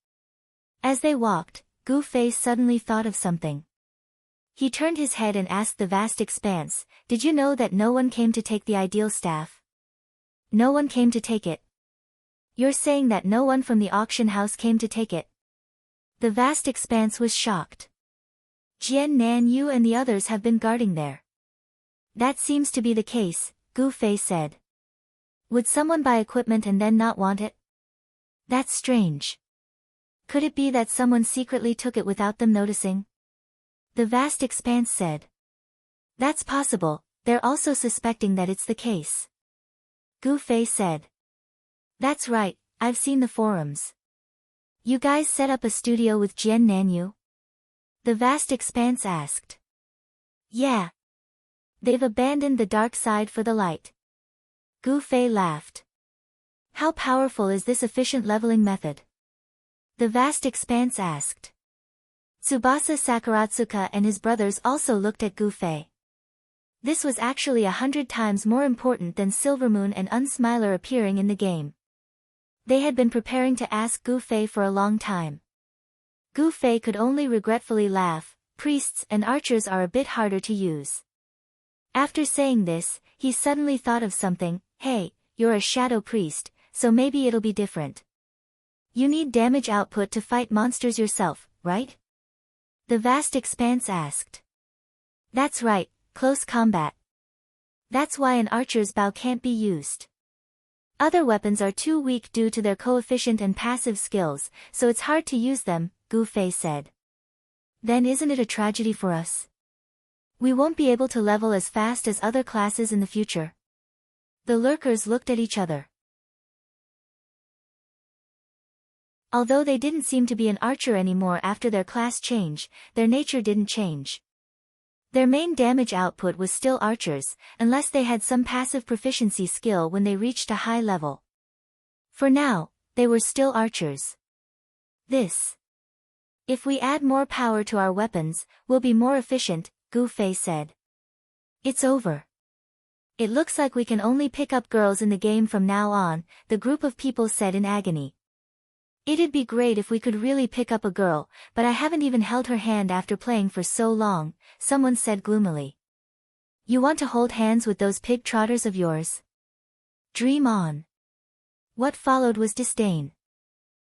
As they walked, Gu Fei suddenly thought of something. He turned his head and asked the vast expanse, "Did you know that no one came to take the ideal staff?" "No one came to take it." "You're saying that no one from the auction house came to take it?" The vast expanse was shocked. "Jian Nan Yu and the others have been guarding there." "That seems to be the case," Gu Fei said. "Would someone buy equipment and then not want it?" "That's strange. Could it be that someone secretly took it without them noticing?" The vast expanse said. "That's possible, they're also suspecting that it's the case." Gu Fei said. "That's right, I've seen the forums. You guys set up a studio with Jian Nanyu?" The vast expanse asked. "Yeah. They've abandoned the dark side for the light." Gu Fei laughed. "How powerful is this efficient leveling method?" The vast expanse asked. Tsubasa Sakuratsuka and his brothers also looked at Gu Fei. This was actually 100 times more important than Silvermoon and Unsmiler appearing in the game. They had been preparing to ask Gu Fei for a long time. Gu Fei could only regretfully laugh. Priests and archers are a bit harder to use. After saying this, he suddenly thought of something. "Hey, you're a shadow priest, so maybe it'll be different. You need damage output to fight monsters yourself, right?" The vast expanse asked. "That's right, close combat. That's why an archer's bow can't be used. Other weapons are too weak due to their coefficient and passive skills, so it's hard to use them," Gu Fei said. "Then isn't it a tragedy for us? We won't be able to level as fast as other classes in the future." The lurkers looked at each other. Although they didn't seem to be an archer anymore after their class change, their nature didn't change. Their main damage output was still archers, unless they had some passive proficiency skill when they reached a high level. For now, they were still archers. If we add more power to our weapons, we'll be more efficient," Gu Fei said. "It's over. It looks like we can only pick up girls in the game from now on," the group of people said in agony. "It'd be great if we could really pick up a girl, but I haven't even held her hand after playing for so long," someone said gloomily. "You want to hold hands with those pig trotters of yours? Dream on." What followed was disdain.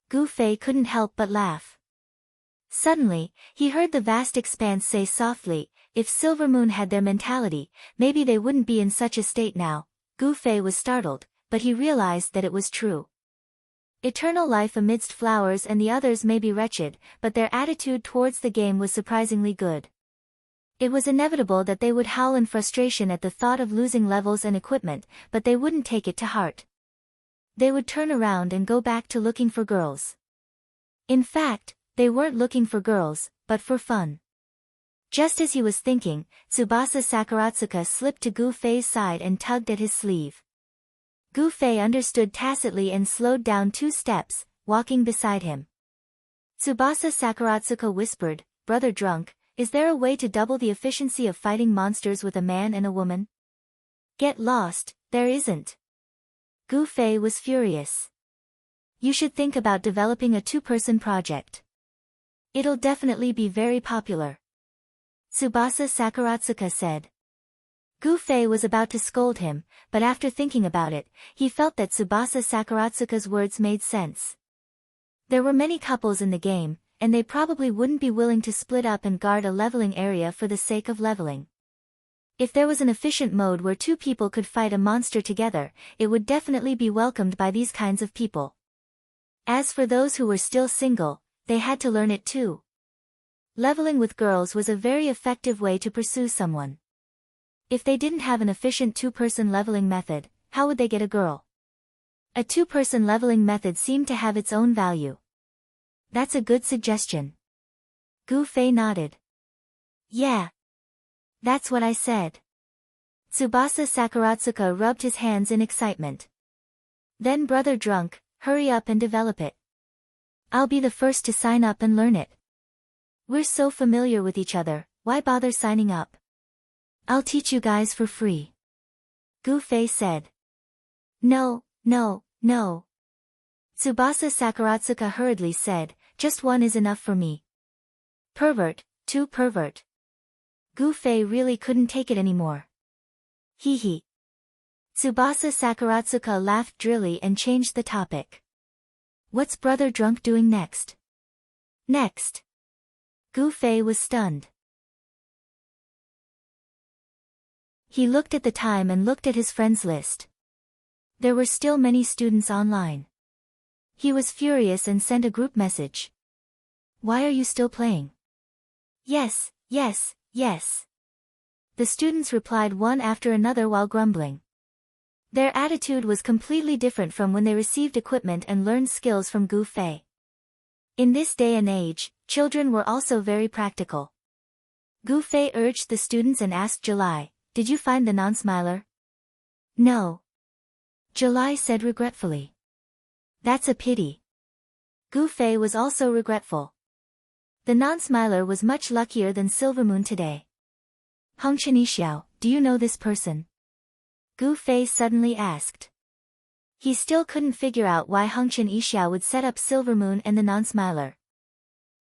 Gu Fei couldn't help but laugh. Suddenly, he heard the vast expanse say softly, if Silvermoon had their mentality, maybe they wouldn't be in such a state now. Gu Fei was startled, but he realized that it was true. Eternal life amidst flowers and the others may be wretched, but their attitude towards the game was surprisingly good. It was inevitable that they would howl in frustration at the thought of losing levels and equipment, but they wouldn't take it to heart. They would turn around and go back to looking for girls. In fact, they weren't looking for girls, but for fun. Just as he was thinking, Tsubasa Sakuratsuka slipped to Gu Fei's side and tugged at his sleeve. Gu Fei understood tacitly and slowed down 2 steps, walking beside him. Tsubasa Sakuratsuka whispered, "Brother Drunk, is there a way to double the efficiency of fighting monsters with a man and a woman?" "Get lost, there isn't." Gu Fei was furious. "You should think about developing a 2-person project. It'll definitely be very popular," Tsubasa Sakuratsuka said. Gu Fei was about to scold him, but after thinking about it, he felt that Tsubasa Sakuratsuka's words made sense. There were many couples in the game, and they probably wouldn't be willing to split up and guard a leveling area for the sake of leveling. If there was an efficient mode where 2 people could fight a monster together, it would definitely be welcomed by these kinds of people. As for those who were still single, they had to learn it too. Leveling with girls was a very effective way to pursue someone. If they didn't have an efficient 2-person leveling method, how would they get a girl? A 2-person leveling method seemed to have its own value. "That's a good suggestion." Gu Fei nodded. "Yeah. That's what I said." Tsubasa Sakuratsuka rubbed his hands in excitement. "Then Brother Drunk, hurry up and develop it. I'll be the first to sign up and learn it. We're so familiar with each other, why bother signing up? I'll teach you guys for free." Gu Fei said. No. Tsubasa Sakuratsuka hurriedly said, "Just 1 is enough for me." "Pervert, 2 pervert." Gu Fei really couldn't take it anymore. Hee. Tsubasa Sakuratsuka laughed drily and changed the topic. "What's Brother Drunk doing next?" "Next?" Gu Fei was stunned. He looked at the time and looked at his friends list. There were still many students online. He was furious and sent a group message. "Why are you still playing?" Yes. The students replied one after another while grumbling. Their attitude was completely different from when they received equipment and learned skills from Gu Fei. In this day and age, children were also very practical. Gu Fei urged the students and asked July, "Did you find the non-smiler?" "No." July said regretfully. "That's a pity." Gu Fei was also regretful. The non-smiler was much luckier than Silvermoon today. "Hongchen Yixiao, do you know this person?" Gu Fei suddenly asked. He still couldn't figure out why Hongchen Yixiao would set up Silvermoon and the non-smiler.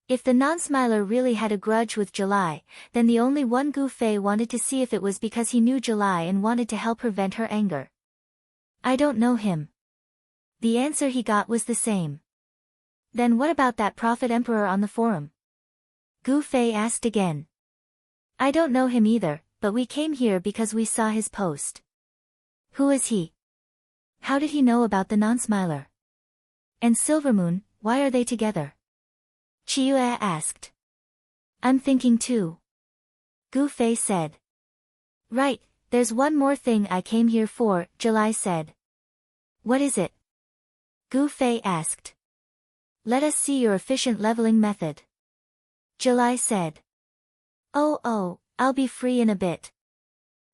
If the non-smiler really had a grudge with July, then the only one Gu Fei wanted to see if it was because he knew July and wanted to help her vent her anger. "I don't know him." The answer he got was the same. "Then what about that prophet emperor on the forum?" Gu Fei asked again. "I don't know him either, but we came here because we saw his post." "Who is he? How did he know about the non-smiler? And Silvermoon, why are they together?" Chiyue asked. "I'm thinking too." Gu Fei said. "Right, there's one more thing I came here for," July said. "What is it?" Gu Fei asked. "Let us see your efficient leveling method." July said. Oh, I'll be free in a bit."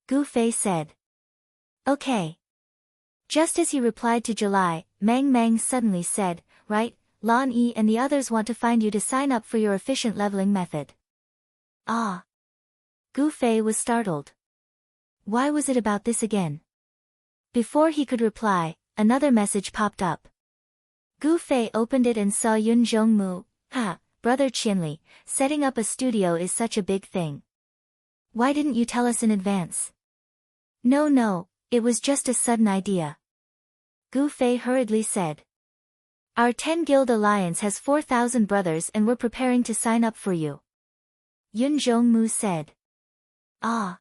Gu Fei said. "Okay." Just as he replied to July, Mang suddenly said, "Right, Lan Yi and the others want to find you to sign up for your efficient leveling method." "Ah." Gu Fei was startled. Why was it about this again? Before he could reply, another message popped up. Gu Fei opened it and saw Yun Zhongmu. Brother Qianli, setting up a studio is such a big thing. Why didn't you tell us in advance?" No, it was just a sudden idea." Gu Fei hurriedly said. Our 10-guild alliance has 4,000 brothers and we're preparing to sign up for you. Yun Jongmu said. Ah.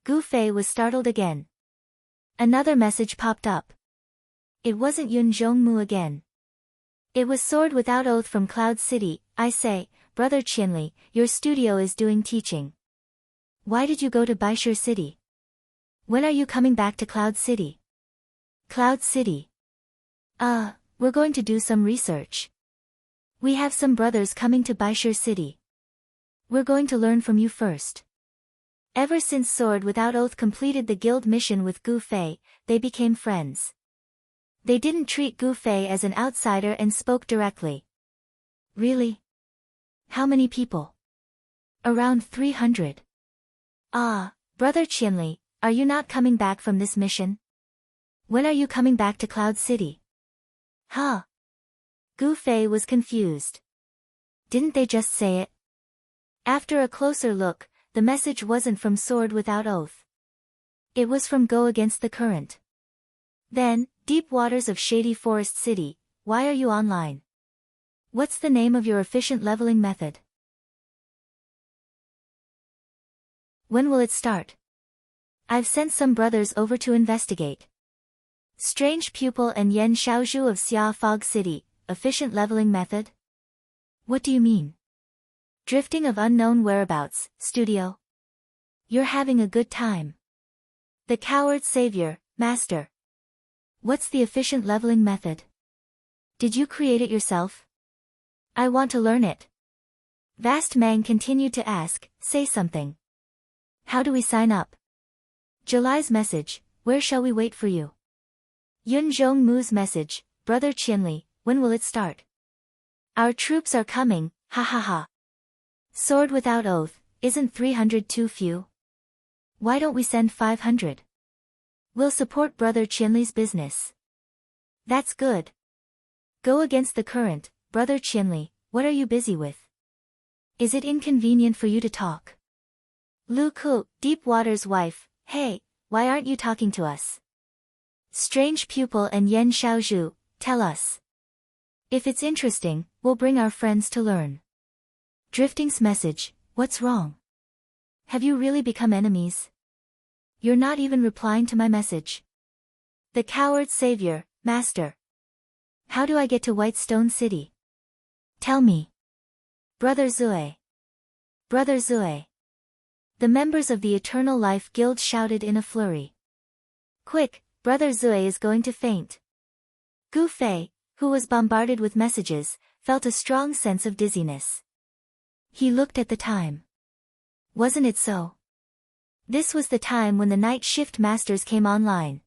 Gu Fei was startled again. Another message popped up. It wasn't Yun Jongmu again. It was Sword Without Oath from Cloud City. I say, Brother Qianli, your studio is doing teaching. Why did you go to Baishur City? When are you coming back to Cloud City? Cloud City. We're going to do some research. We have some brothers coming to Baishur City. We're going to learn from you first. Ever since Sword Without Oath completed the guild mission with Gu Fei, they became friends. They didn't treat Gu Fei as an outsider and spoke directly. Really? How many people? Around 300. Brother Qianli, are you not coming back from this mission? When are you coming back to Cloud City? Huh? Gu Fei was confused. Didn't they just say it? After a closer look, the message wasn't from Sword Without Oath. It was from Go Against the Current. Then, Deep Waters of Shady Forest City, why are you online? What's the name of your efficient leveling method? When will it start? I've sent some brothers over to investigate. Strange Pupil and Yen Xiaozhu of Xia Fog City, efficient leveling method? What do you mean? Drifting of Unknown Whereabouts, studio. You're having a good time. The Coward Savior, Master. What's the efficient leveling method? Did you create it yourself? I want to learn it. Vast Mang continued to ask, say something. How do we sign up? July's message, where shall we wait for you? Yun Jongmu's message, Brother Qianli, when will it start? Our troops are coming, ha ha ha. Sword Without Oath, isn't 300 too few? Why don't we send 500? We'll support Brother Qianli's business. That's good. Go Against the Current, Brother Qianli, what are you busy with? Is it inconvenient for you to talk? Lu Ku, Deepwater's wife, hey, why aren't you talking to us? Strange Pupil and Yen Xiaozhu, tell us. If it's interesting, we'll bring our friends to learn. Drifting's message, what's wrong? Have you really become enemies? You're not even replying to my message. The Coward Savior, Master. How do I get to Whitestone City? Tell me. Brother Zue. Brother Zue. The members of the Eternal Life Guild shouted in a flurry. Quick, Brother Zue is going to faint. Gu Fei, who was bombarded with messages, felt a strong sense of dizziness. He looked at the time. Wasn't it so? This was the time when the night shift masters came online.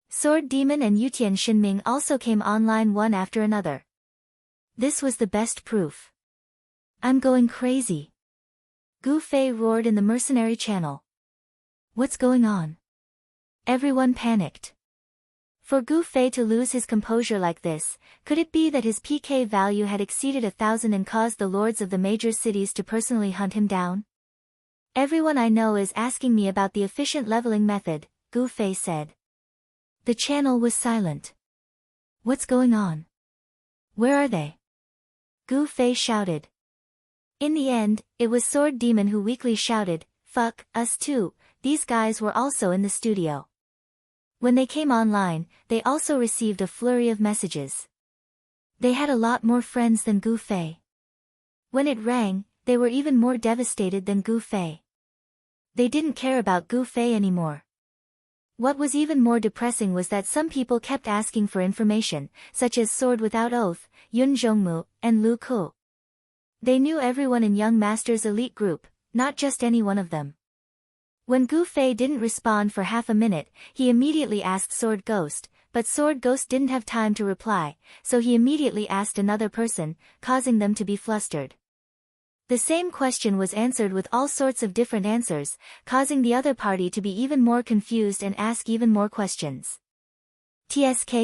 Sword Demon and Yutian Shinming also came online one after another. This was the best proof. I'm going crazy. Gu Fei roared in the mercenary channel. What's going on? Everyone panicked. For Gu Fei to lose his composure like this, could it be that his PK value had exceeded 1,000 and caused the lords of the major cities to personally hunt him down? Everyone I know is asking me about the efficient leveling method, Gu Fei said. The channel was silent. What's going on? Where are they? Gu Fei shouted. In the end, it was Sword Demon who weakly shouted, fuck, us too, these guys were also in the studio. When they came online, they also received a flurry of messages. They had a lot more friends than Gu Fei. When it rang, they were even more devastated than Gu Fei. They didn't care about Gu Fei anymore. What was even more depressing was that some people kept asking for information, such as Sword Without Oath, Yun Zhongmu, and Lu Ku. They knew everyone in Young Master's elite group, not just any one of them. When Gu Fei didn't respond for half a minute, he immediately asked Sword Ghost, but Sword Ghost didn't have time to reply, so he immediately asked another person, causing them to be flustered. The same question was answered with all sorts of different answers, causing the other party to be even more confused and ask even more questions. TSK.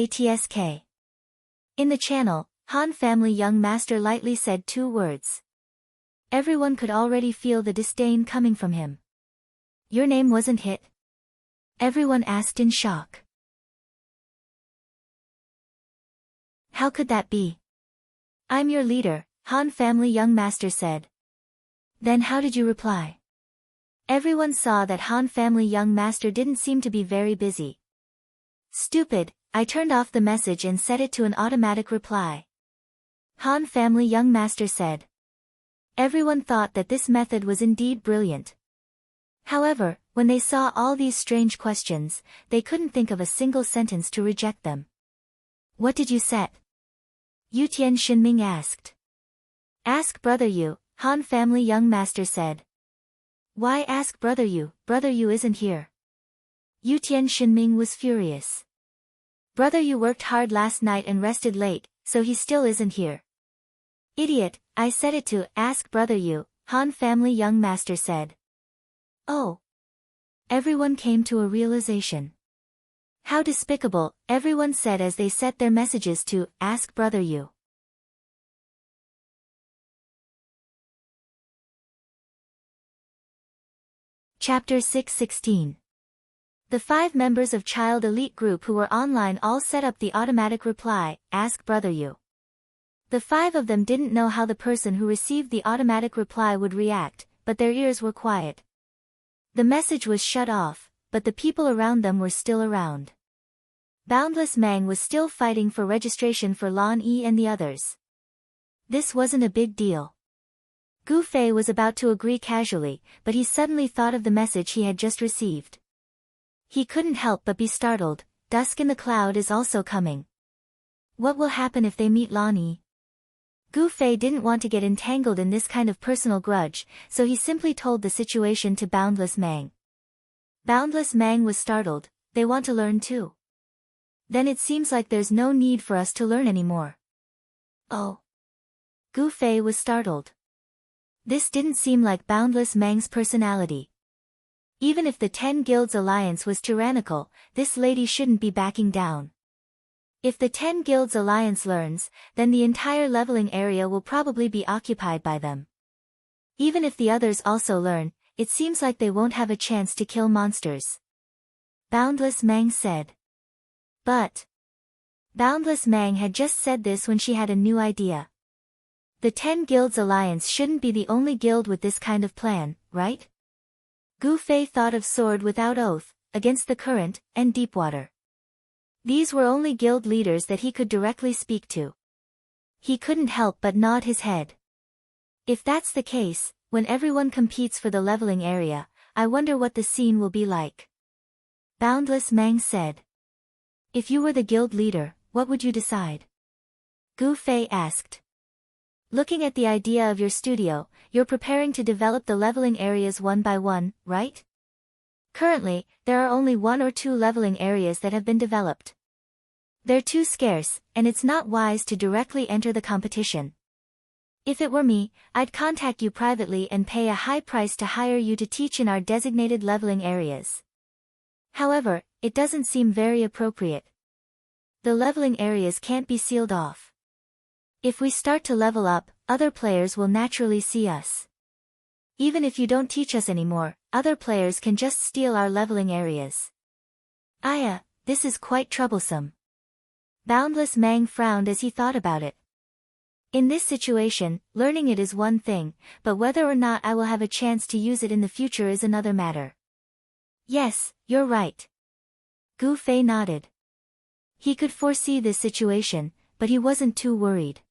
In the channel, Han Family Young Master lightly said 2 words. Everyone could already feel the disdain coming from him. Your name wasn't hit? Everyone asked in shock. How could that be? I'm your leader, Han family young master said. Then how did you reply? Everyone saw that Han family young master didn't seem to be very busy. Stupid, I turned off the message and set it to an automatic reply. Han family young master said. Everyone thought that this method was indeed brilliant. However, when they saw all these strange questions, they couldn't think of a single sentence to reject them. What did you set? Yu Tian Shinming asked. Ask brother Yu, Han family young master said. Why ask brother Yu? Brother Yu isn't here. Yu Tian Shinming was furious. Brother Yu worked hard last night and rested late, so he still isn't here. Idiot, I set it to ask brother Yu, Han family young master said. Oh. Everyone came to a realization. How despicable, everyone said as they set their messages to ask brother Yu. Chapter 6:16. The 5 members of Child Elite Group who were online all set up the automatic reply, ask brother Yu. The 5 of them didn't know how the person who received the automatic reply would react, but their ears were quiet. The message was shut off, but the people around them were still around. Boundless Mang was still fighting for registration for Lan Yi and the others. This wasn't a big deal. Gu Fei was about to agree casually, but he suddenly thought of the message he had just received. He couldn't help but be startled. Dusk in the cloud is also coming. What will happen if they meet Lan Yi? Gu Fei didn't want to get entangled in this kind of personal grudge, so he simply told the situation to Boundless Mang. Boundless Mang was startled. They want to learn too. Then it seems like there's no need for us to learn anymore. Oh. Gu Fei was startled. This didn't seem like Boundless Mang's personality. Even if the 10 Guilds Alliance was tyrannical, this lady shouldn't be backing down. If the 10 Guilds Alliance learns, then the entire leveling area will probably be occupied by them. Even if the others also learn, it seems like they won't have a chance to kill monsters. Boundless Mang said. But Boundless Mang had just said this when she had a new idea. The 10 Guilds Alliance shouldn't be the only guild with this kind of plan, right? Gu Fei thought of Sword Without Oath, Against the Current, and Deepwater. These were only guild leaders that he could directly speak to. He couldn't help but nod his head. If that's the case, when everyone competes for the leveling area, I wonder what the scene will be like. Boundless Mang said. If you were the guild leader, what would you decide? Gu Fei asked. Looking at the idea of your studio, you're preparing to develop the leveling areas one by one, right? Currently, there are only 1 or 2 leveling areas that have been developed. They're too scarce, and it's not wise to directly enter the competition. If it were me, I'd contact you privately and pay a high price to hire you to teach in our designated leveling areas. However, it doesn't seem very appropriate. The leveling areas can't be sealed off. If we start to level up, other players will naturally see us. Even if you don't teach us anymore, other players can just steal our leveling areas. Aya, this is quite troublesome. Boundless Mang frowned as he thought about it. In this situation, learning it is one thing, but whether or not I will have a chance to use it in the future is another matter. Yes, you're right. Gu Fei nodded. He could foresee this situation, but he wasn't too worried.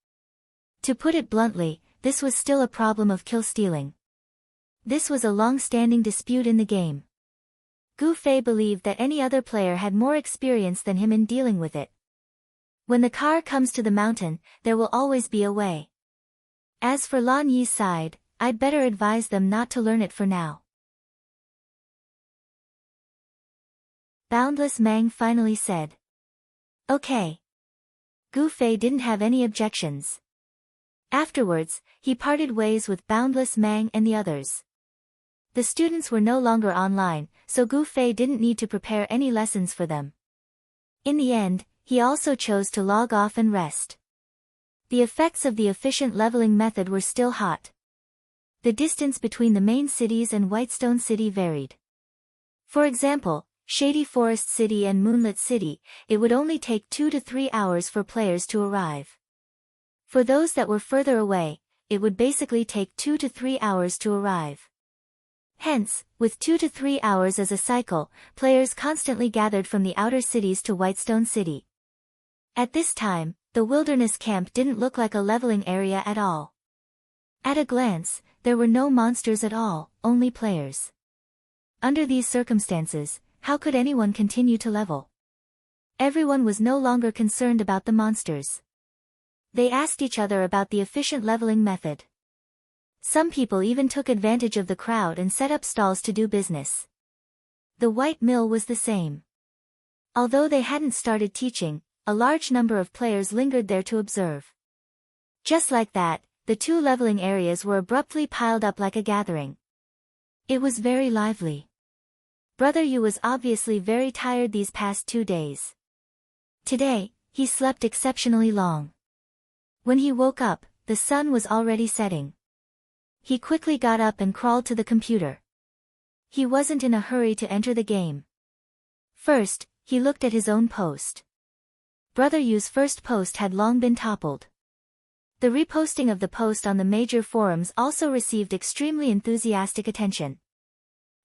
To put it bluntly, this was still a problem of kill stealing. This was a long-standing dispute in the game. Gu Fei believed that any other player had more experience than him in dealing with it. When the car comes to the mountain, there will always be a way. As for Lan Yi's side, I'd better advise them not to learn it for now. Boundless Mang finally said. Okay. Gu Fei didn't have any objections. Afterwards, he parted ways with Boundless Mang and the others. The students were no longer online, so Gu Fei didn't need to prepare any lessons for them. In the end, he also chose to log off and rest. The effects of the efficient leveling method were still hot. The distance between the main cities and Whitestone City varied. For example, Shady Forest City and Moonlit City, it would only take 2 to 3 hours for players to arrive. For those that were further away, it would basically take 2 to 3 hours to arrive. Hence, with 2 to 3 hours as a cycle, players constantly gathered from the outer cities to Whitestone City. At this time, the wilderness camp didn't look like a leveling area at all. At a glance, there were no monsters at all, only players. Under these circumstances, how could anyone continue to level? Everyone was no longer concerned about the monsters. They asked each other about the efficient leveling method. Some people even took advantage of the crowd and set up stalls to do business. The White Mill was the same. Although they hadn't started teaching, a large number of players lingered there to observe. Just like that, the two leveling areas were abruptly piled up like a gathering. It was very lively. Brother Yu was obviously very tired these past 2 days. Today, he slept exceptionally long. When he woke up, the sun was already setting. He quickly got up and crawled to the computer. He wasn't in a hurry to enter the game. First, he looked at his own post. Brother Yu's first post had long been toppled. The reposting of the post on the major forums also received extremely enthusiastic attention.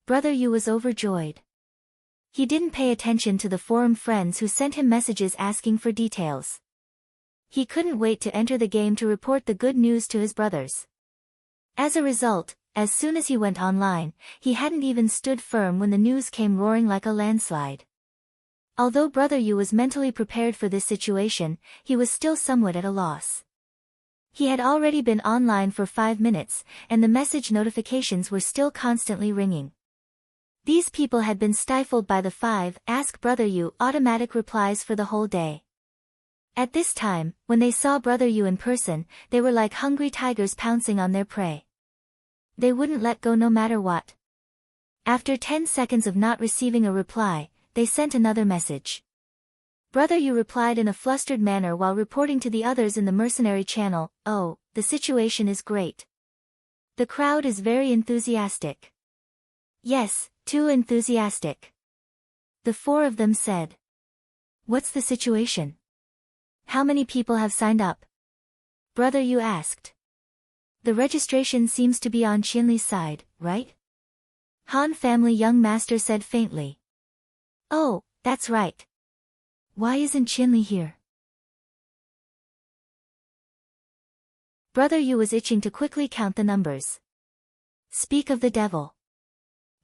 Brother Yu was overjoyed. He didn't pay attention to the forum friends who sent him messages asking for details. He couldn't wait to enter the game to report the good news to his brothers. As a result, as soon as he went online, he hadn't even stood firm when the news came roaring like a landslide. Although Brother Yu was mentally prepared for this situation, he was still somewhat at a loss. He had already been online for 5 minutes, and the message notifications were still constantly ringing. These people had been stifled by the 5 Ask Brother Yu automatic replies for the whole day. At this time, when they saw Brother Yu in person, they were like hungry tigers pouncing on their prey. They wouldn't let go no matter what. After 10 seconds of not receiving a reply, they sent another message. Brother Yu replied in a flustered manner while reporting to the others in the mercenary channel, "Oh, the situation is great. The crowd is very enthusiastic." "Yes, too enthusiastic," the 4 of them said. "What's the situation? How many people have signed up?" Brother Yu asked. "The registration seems to be on Qianli's side, right?" Han family young master said faintly. "Oh, that's right. Why isn't Qianli here?" Brother Yu was itching to quickly count the numbers. Speak of the devil.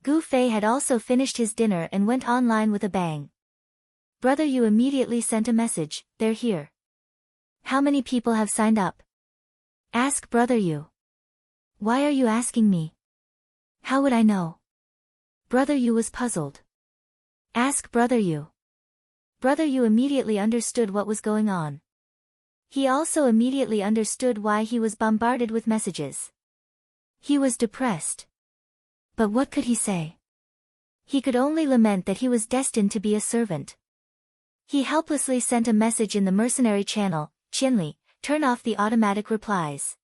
Gu Fei had also finished his dinner and went online with a bang. Brother Yu immediately sent a message, "They're here." "How many people have signed up?" "Ask Brother Yu." "Why are you asking me? How would I know?" Brother Yu was puzzled. "Ask Brother Yu." Brother Yu immediately understood what was going on. He also immediately understood why he was bombarded with messages. He was depressed. But what could he say? He could only lament that he was destined to be a servant. He helplessly sent a message in the mercenary channel, "Qianli, turn off the automatic replies."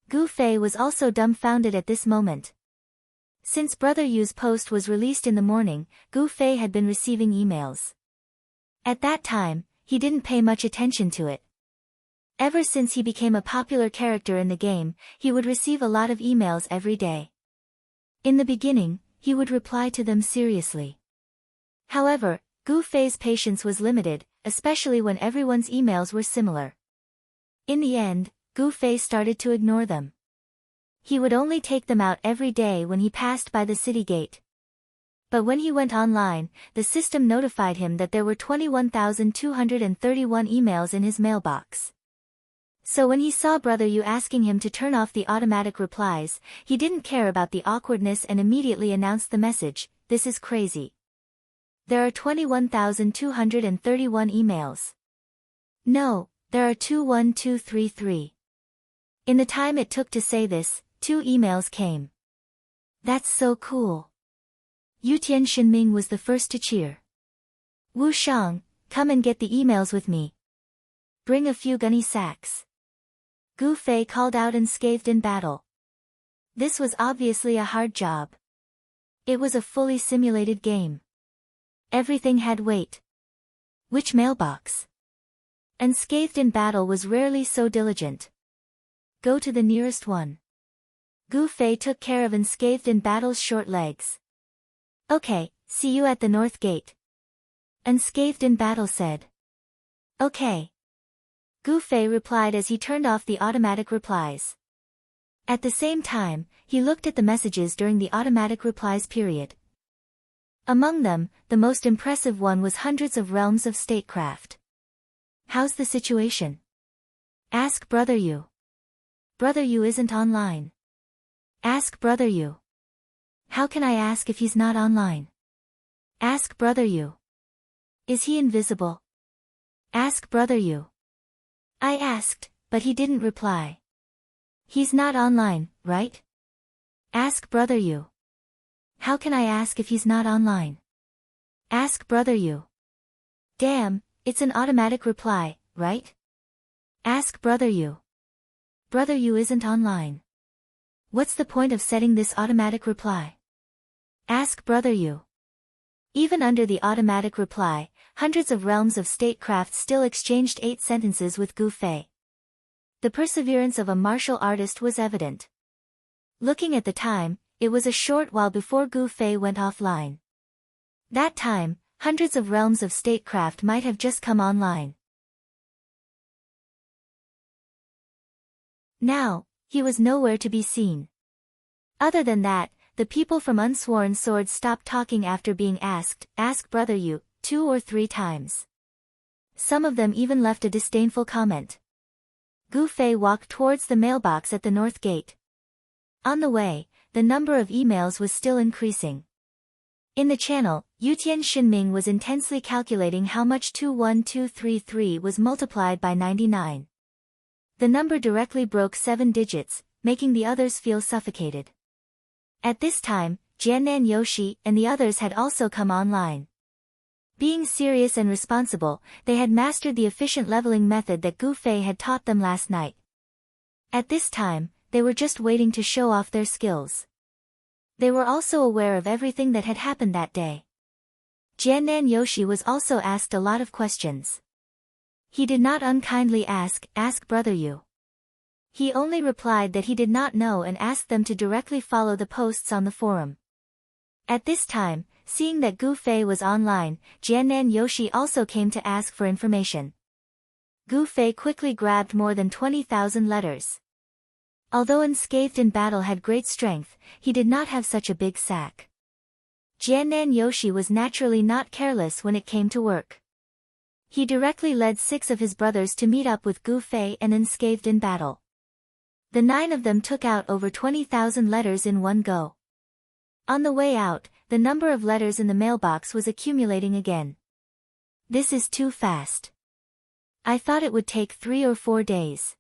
Gu Fei was also dumbfounded at this moment. Since Brother Yu's post was released in the morning, Gu Fei had been receiving emails. At that time, he didn't pay much attention to it. Ever since he became a popular character in the game, he would receive a lot of emails every day. In the beginning, he would reply to them seriously. However, Gu Fei's patience was limited, especially when everyone's emails were similar. In the end, Gu Fei started to ignore them. He would only take them out every day when he passed by the city gate. But when he went online, the system notified him that there were 21,231 emails in his mailbox. So when he saw Brother Yu asking him to turn off the automatic replies, he didn't care about the awkwardness and immediately announced the message, "This is crazy. There are 21,231 emails. No, there are 21233. In the time it took to say this, 2 emails came. That's so cool. Yutian Shinming was the first to cheer. Wu Shang, come and get the emails with me. Bring a few gunny sacks. Gu Fei called out unscathed in battle. This was obviously a hard job. It was a fully simulated game. Everything had weight. Which mailbox? Unscathed in battle was rarely so diligent. Go to the nearest one. Gu Fei took care of unscathed in battle's short legs. Okay, see you at the north gate. Unscathed in battle said. Okay. Gu Fei replied as he turned off the automatic replies. At the same time, he looked at the messages during the automatic replies period. Among them, the most impressive one was hundreds of realms of statecraft. How's the situation? Ask Brother Yu. Brother Yu isn't online. Ask Brother Yu. How can I ask if he's not online? Ask Brother Yu. Is he invisible? Ask Brother Yu. I asked, but he didn't reply. He's not online, right? Ask Brother Yu. How can I ask if he's not online? Ask Brother Yu. Damn, it's an automatic reply, right? Ask Brother Yu. Brother Yu isn't online. What's the point of setting this automatic reply? Ask Brother Yu. Even under the automatic reply, hundreds of realms of statecraft still exchanged 8 sentences with Gu Fei. The perseverance of a martial artist was evident. Looking at the time, it was a short while before Gu Fei went offline. That time, hundreds of realms of statecraft might have just come online. Now, he was nowhere to be seen. Other than that, the people from Unsworn Swords stopped talking after being asked, "Ask Brother Yu," 2 or 3 times. Some of them even left a disdainful comment. Gu Fei walked towards the mailbox at the north gate. On the way, the number of emails was still increasing. In the channel, Yutian Xinming was intensely calculating how much 21233 was multiplied by 99. The number directly broke 7 digits, making the others feel suffocated. At this time, Jiannan Yoshi and the others had also come online. Being serious and responsible, they had mastered the efficient leveling method that Gu Fei had taught them last night. At this time, they were just waiting to show off their skills. They were also aware of everything that had happened that day. Jiannan Yoshi was also asked a lot of questions. He did not unkindly ask Brother Yu. He only replied that he did not know and asked them to directly follow the posts on the forum. At this time, seeing that Gu Fei was online, Jiannan Yoshi also came to ask for information. Gu Fei quickly grabbed more than 20,000 letters. Although unscathed in battle had great strength, he did not have such a big sack. Jiannan Yoshi was naturally not careless when it came to work. He directly led 6 of his brothers to meet up with Gu Fei and unscathed in battle. The 9 of them took out over 20,000 letters in one go. On the way out, the number of letters in the mailbox was accumulating again. This is too fast. I thought it would take 3 or 4 days.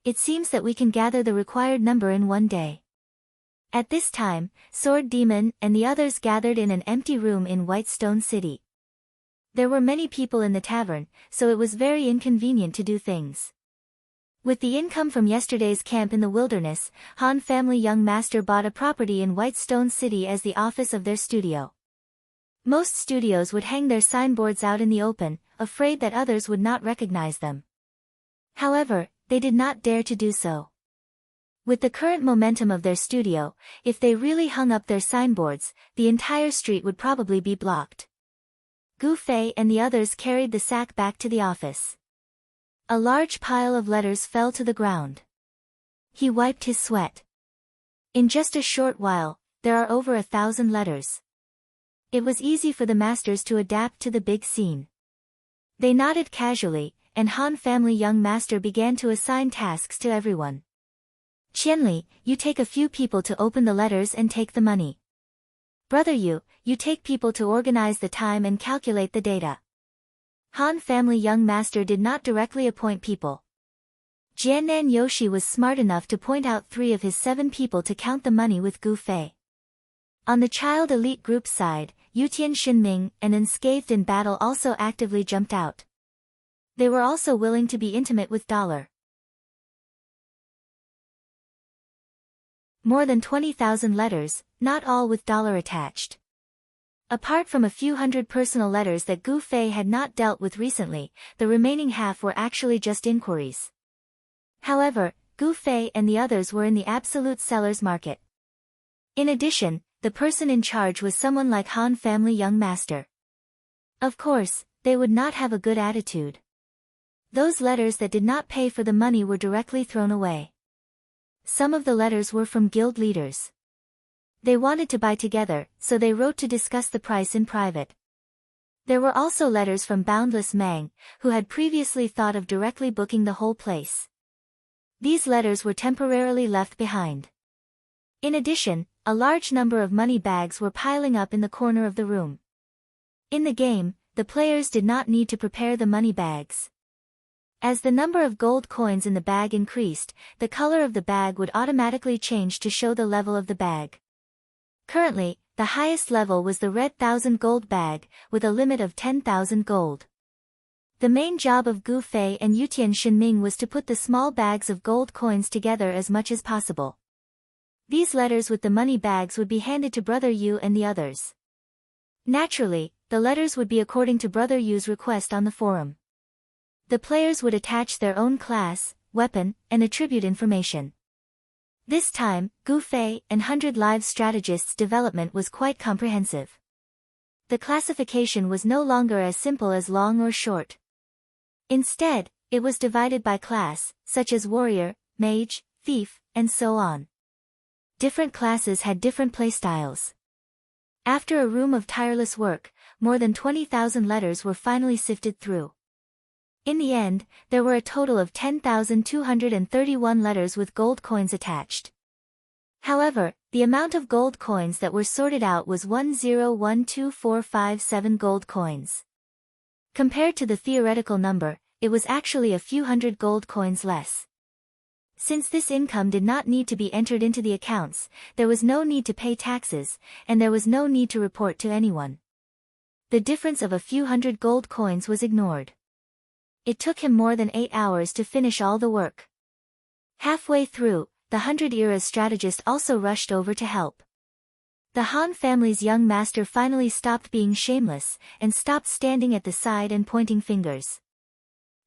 It seems that we can gather the required number in one day. At this time, Sword Demon and the others gathered in an empty room in Whitestone City. There were many people in the tavern, so it was very inconvenient to do things. With the income from yesterday's camp in the wilderness, Han family young master bought a property in Whitestone City as the office of their studio. Most studios would hang their signboards out in the open, afraid that others would not recognize them. However, they did not dare to do so. With the current momentum of their studio, if they really hung up their signboards, the entire street would probably be blocked. Gu Fei and the others carried the sack back to the office. A large pile of letters fell to the ground. He wiped his sweat. In just a short while, there are over 1,000 letters. It was easy for the masters to adapt to the big scene. They nodded casually, and Han family young master began to assign tasks to everyone. Qianli, you take a few people to open the letters and take the money. Brother Yu, you take people to organize the time and calculate the data. Han family young master did not directly appoint people. Jiannan Yoshi was smart enough to point out 3 of his 7 people to count the money with Gu Fei. On the child elite group side, Yutian Xinming and Unscathed in Battle also actively jumped out. They were also willing to be intimate with Dollar. More than 20,000 letters, not all with Dollar attached. Apart from a few hundred personal letters that Gu Fei had not dealt with recently, the remaining half were actually just inquiries. However, Gu Fei and the others were in the absolute seller's market. In addition, the person in charge was someone like Han family young master. Of course, they would not have a good attitude. Those letters that did not pay for the money were directly thrown away. Some of the letters were from guild leaders. They wanted to buy together, so they wrote to discuss the price in private. There were also letters from Boundless Mang, who had previously thought of directly booking the whole place. These letters were temporarily left behind. In addition, a large number of money bags were piling up in the corner of the room. In the game, the players did not need to prepare the money bags. As the number of gold coins in the bag increased, the color of the bag would automatically change to show the level of the bag. Currently, the highest level was the red 1,000 gold bag, with a limit of 10,000 gold. The main job of Gu Fei and Yutian Shinming was to put the small bags of gold coins together as much as possible. These letters with the money bags would be handed to Brother Yu and the others. Naturally, the letters would be according to Brother Yu's request on the forum. The players would attach their own class, weapon, and attribute information. This time, Gu Fei and 100 Lives strategists' development was quite comprehensive. The classification was no longer as simple as long or short. Instead, it was divided by class, such as warrior, mage, thief, and so on. Different classes had different playstyles. After a room of tireless work, more than 20,000 letters were finally sifted through. In the end, there were a total of 10,231 letters with gold coins attached. However, the amount of gold coins that were sorted out was 10,12457 gold coins. Compared to the theoretical number, it was actually a few hundred gold coins less. Since this income did not need to be entered into the accounts, there was no need to pay taxes, and there was no need to report to anyone. The difference of a few hundred gold coins was ignored. It took him more than 8 hours to finish all the work. Halfway through, the 100 Eras strategist also rushed over to help. The Han family's young master finally stopped being shameless, and stopped standing at the side and pointing fingers.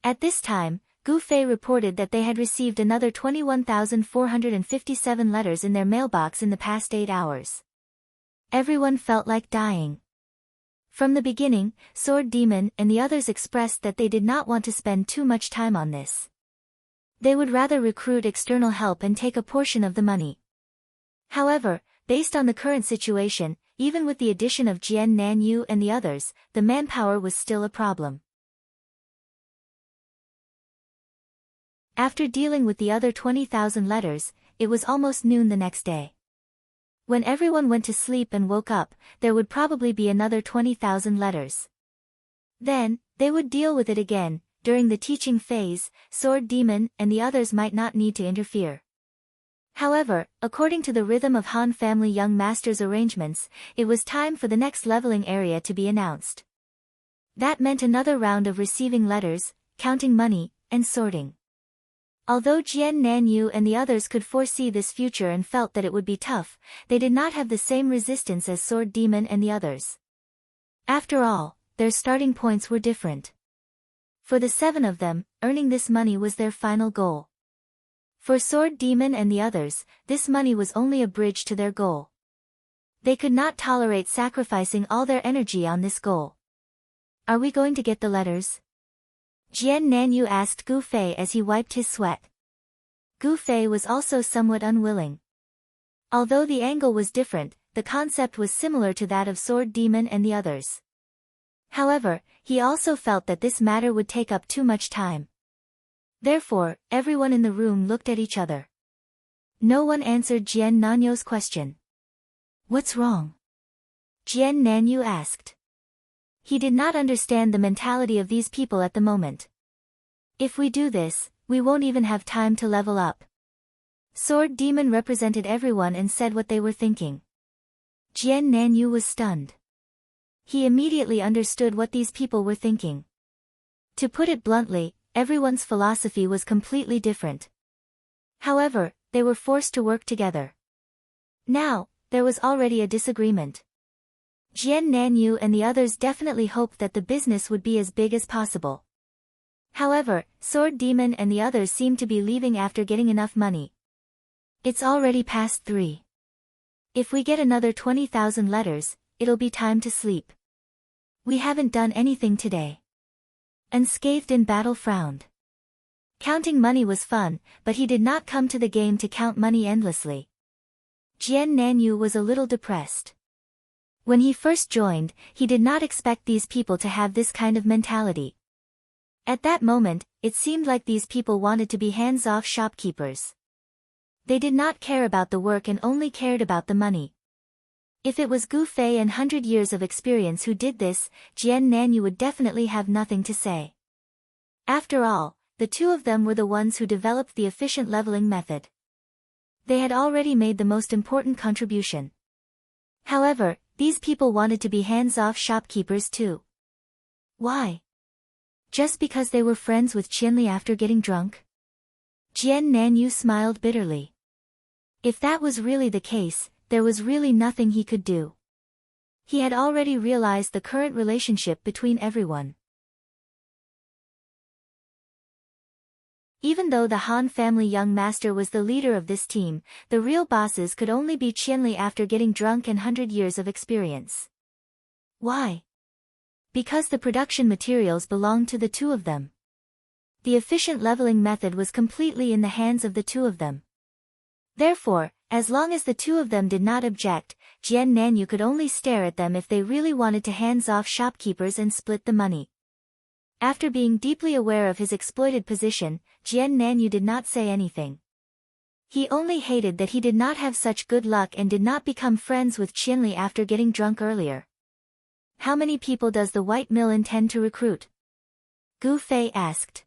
At this time, Gu Fei reported that they had received another 21,457 letters in their mailbox in the past 8 hours. Everyone felt like dying. From the beginning, Sword Demon and the others expressed that they did not want to spend too much time on this. They would rather recruit external help and take a portion of the money. However, based on the current situation, even with the addition of Jian Nanyu and the others, the manpower was still a problem. After dealing with the other 20,000 letters, it was almost noon the next day. When everyone went to sleep and woke up, there would probably be another 20,000 letters. Then, they would deal with it again. During the teaching phase, Sword Demon and the others might not need to interfere. However, according to the rhythm of Han family young master's arrangements, it was time for the next leveling area to be announced. That meant another round of receiving letters, counting money, and sorting. Although Jian Nanyu and the others could foresee this future and felt that it would be tough, they did not have the same resistance as Sword Demon and the others. After all, their starting points were different. For the 7 of them, earning this money was their final goal. For Sword Demon and the others, this money was only a bridge to their goal. They could not tolerate sacrificing all their energy on this goal. Are we going to get the letters? Jian Nanyu asked Gu Fei as he wiped his sweat. Gu Fei was also somewhat unwilling. Although the angle was different, the concept was similar to that of Sword Demon and the others. However, he also felt that this matter would take up too much time. Therefore, everyone in the room looked at each other. No one answered Jian Nanyu's question. What's wrong? Jian Nanyu asked. He did not understand the mentality of these people at the moment. If we do this, we won't even have time to level up. Sword Demon represented everyone and said what they were thinking. Jian Nanyu was stunned. He immediately understood what these people were thinking. To put it bluntly, everyone's philosophy was completely different. However, they were forced to work together. Now, there was already a disagreement. Jian Nanyu and the others definitely hoped that the business would be as big as possible. However, Sword Demon and the others seemed to be leaving after getting enough money. It's already past 3. If we get another 20,000 letters, it'll be time to sleep. We haven't done anything today. Unscathed in Battle frowned. Counting money was fun, but he did not come to the game to count money endlessly. Jian Nanyu was a little depressed. When he first joined, he did not expect these people to have this kind of mentality. At that moment, it seemed like these people wanted to be hands-off shopkeepers. They did not care about the work and only cared about the money. If it was Gu Fei and 100 years of experience who did this, Jian Nanyu would definitely have nothing to say. After all, the two of them were the ones who developed the efficient leveling method. They had already made the most important contribution. However, these people wanted to be hands-off shopkeepers too. Why? Just because they were friends with Qianli after getting drunk? Jian Nanyu smiled bitterly. If that was really the case, there was really nothing he could do. He had already realized the current relationship between everyone. Even though the Han family young master was the leader of this team, the real bosses could only be Qianli after getting drunk and 100 years of experience. Why? Because the production materials belonged to the two of them. The efficient leveling method was completely in the hands of the two of them. Therefore, as long as the two of them did not object, Jian Nanyu could only stare at them if they really wanted to hands-off shopkeepers and split the money. After being deeply aware of his exploited position, Jian Nanyu did not say anything. He only hated that he did not have such good luck and did not become friends with Qianli after getting drunk earlier. How many people does the White Mill intend to recruit? Gu Fei asked.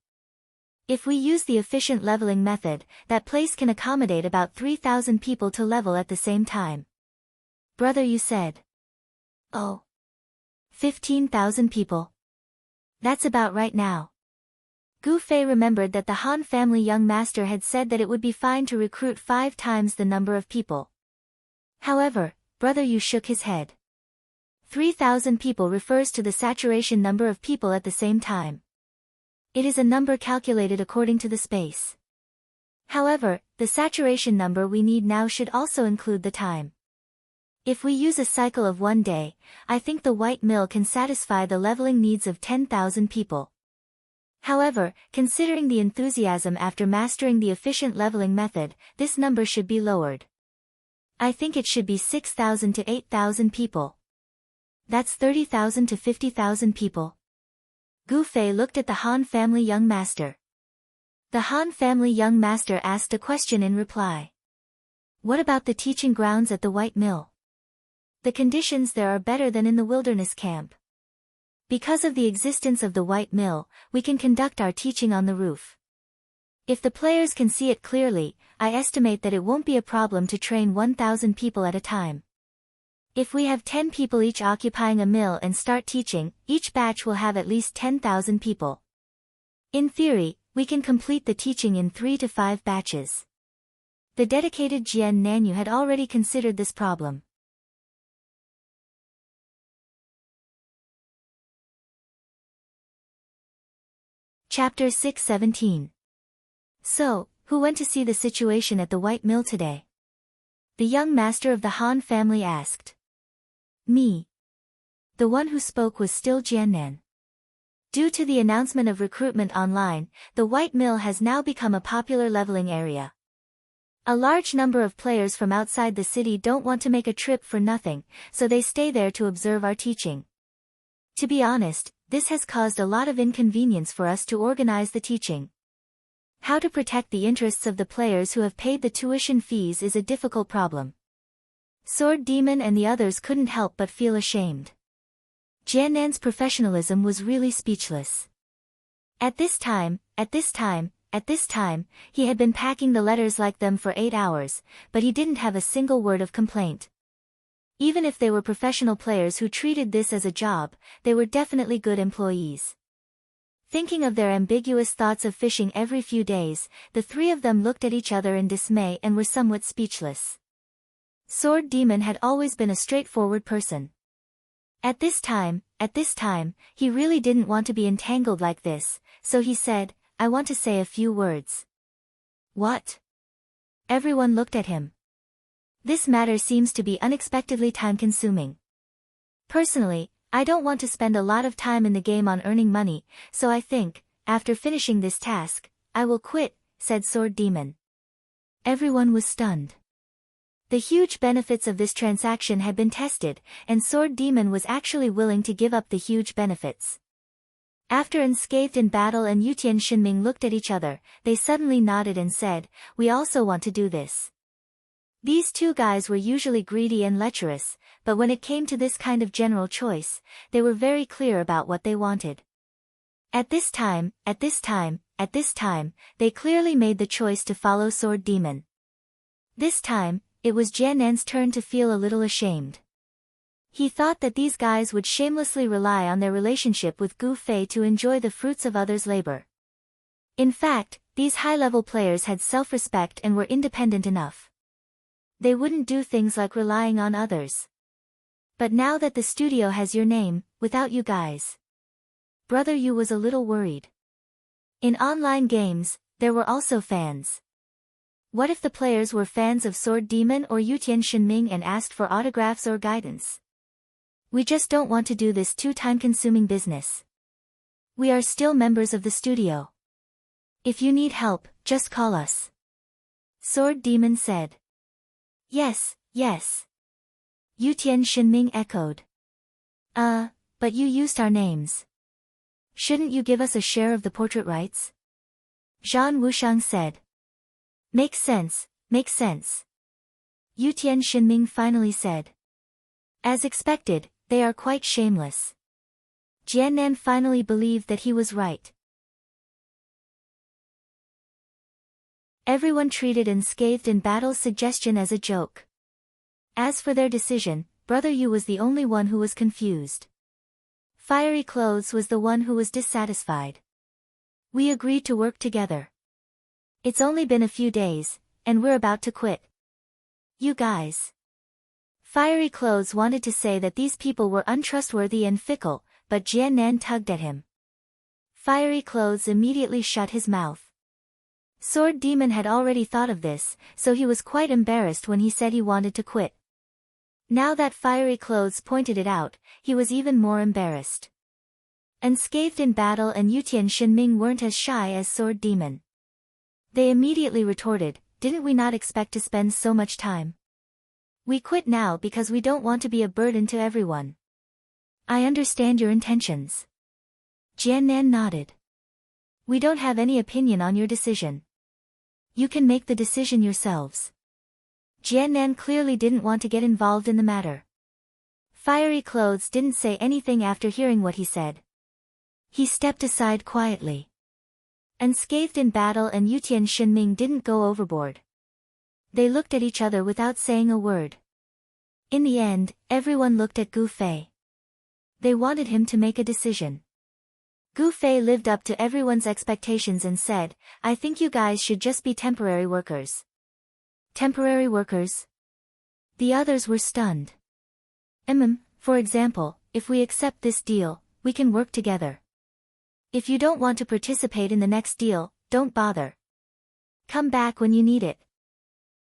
If we use the efficient leveling method, that place can accommodate about 3,000 people to level at the same time. Brother, you said. Oh. 15,000 people. That's about right now. Gu Fei remembered that the Han family young master had said that it would be fine to recruit 5 times the number of people. However, Brother Yu shook his head. 3,000 people refers to the saturation number of people at the same time. It is a number calculated according to the space. However, the saturation number we need now should also include the time. If we use a cycle of 1 day, I think the White Mill can satisfy the leveling needs of 10,000 people. However, considering the enthusiasm after mastering the efficient leveling method, this number should be lowered. I think it should be 6,000 to 8,000 people. That's 30,000 to 50,000 people. Gu Fei looked at the Han family young master. The Han family young master asked a question in reply. What about the teaching grounds at the White Mill? The conditions there are better than in the wilderness camp. Because of the existence of the White Mill, we can conduct our teaching on the roof. If the players can see it clearly, I estimate that it won't be a problem to train 1,000 people at a time. If we have 10 people each occupying a mill and start teaching, each batch will have at least 10,000 people. In theory, we can complete the teaching in 3 to 5 batches. The dedicated Jian Nanyu had already considered this problem. Chapter 6:17. So, who went to see the situation at the White Mill today? The young master of the Han family asked. Me. The one who spoke was still Jiannan. Due to the announcement of recruitment online, the White Mill has now become a popular leveling area. A large number of players from outside the city don't want to make a trip for nothing, so they stay there to observe our teaching. To be honest, this has caused a lot of inconvenience for us to organize the teaching. How to protect the interests of the players who have paid the tuition fees is a difficult problem. Sword Demon and the others couldn't help but feel ashamed. Jiannan's professionalism was really speechless. At this time, he had been packing the letters like them for 8 hours, but he didn't have a single word of complaint. Even if they were professional players who treated this as a job, they were definitely good employees. Thinking of their ambiguous thoughts of fishing every few days, the three of them looked at each other in dismay and were somewhat speechless. Sword Demon had always been a straightforward person. At this time, he really didn't want to be entangled like this, so he said, I want to say a few words. What? Everyone looked at him. This matter seems to be unexpectedly time-consuming. Personally, I don't want to spend a lot of time in the game on earning money, so I think, after finishing this task, I will quit, said Sword Demon. Everyone was stunned. The huge benefits of this transaction had been tested, and Sword Demon was actually willing to give up the huge benefits. After Unscathed in Battle and Yutian Shinming looked at each other, they suddenly nodded and said, we also want to do this. These two guys were usually greedy and lecherous, but when it came to this kind of general choice, they were very clear about what they wanted. At this time, they clearly made the choice to follow Sword Demon. This time, it was Jiannan's turn to feel a little ashamed. He thought that these guys would shamelessly rely on their relationship with Gu Fei to enjoy the fruits of others' labor. In fact, these high-level players had self-respect and were independent enough. They wouldn't do things like relying on others. But now that the studio has your name, without you guys. Brother Yu was a little worried. In online games, there were also fans. What if the players were fans of Sword Demon or Yutian Shinming and asked for autographs or guidance? We just don't want to do this too time-consuming business. We are still members of the studio. If you need help, just call us. Sword Demon said. Yes. Yutian Shinming echoed. But you used our names. Shouldn't you give us a share of the portrait rights? Zhan Wushang said. Makes sense. Yutian Shinming finally said. As expected, they are quite shameless. Jiannan finally believed that he was right. Everyone treated Unscathed in Battle's suggestion as a joke. As for their decision, Brother Yu was the only one who was confused. Fiery Clothes was the one who was dissatisfied. We agreed to work together. It's only been a few days, and we're about to quit. You guys. Fiery Clothes wanted to say that these people were untrustworthy and fickle, but Jiannan tugged at him. Fiery Clothes immediately shut his mouth. Sword Demon had already thought of this, so he was quite embarrassed when he said he wanted to quit. Now that Fiery Clothes pointed it out, he was even more embarrassed. Unscathed in Battle and Yutian Shinming weren't as shy as Sword Demon. They immediately retorted, didn't we not expect to spend so much time? We quit now because we don't want to be a burden to everyone. I understand your intentions. Jiannan nodded. We don't have any opinion on your decision. You can make the decision yourselves. Jiannan clearly didn't want to get involved in the matter. Fiery Clothes didn't say anything after hearing what he said. He stepped aside quietly. Unscathed in Battle and Yutian Shinming didn't go overboard. They looked at each other without saying a word. In the end, everyone looked at Gu Fei. They wanted him to make a decision. Gu Fei lived up to everyone's expectations and said, I think you guys should just be temporary workers. Temporary workers? The others were stunned. For example, if we accept this deal, we can work together. If you don't want to participate in the next deal, don't bother. Come back when you need it.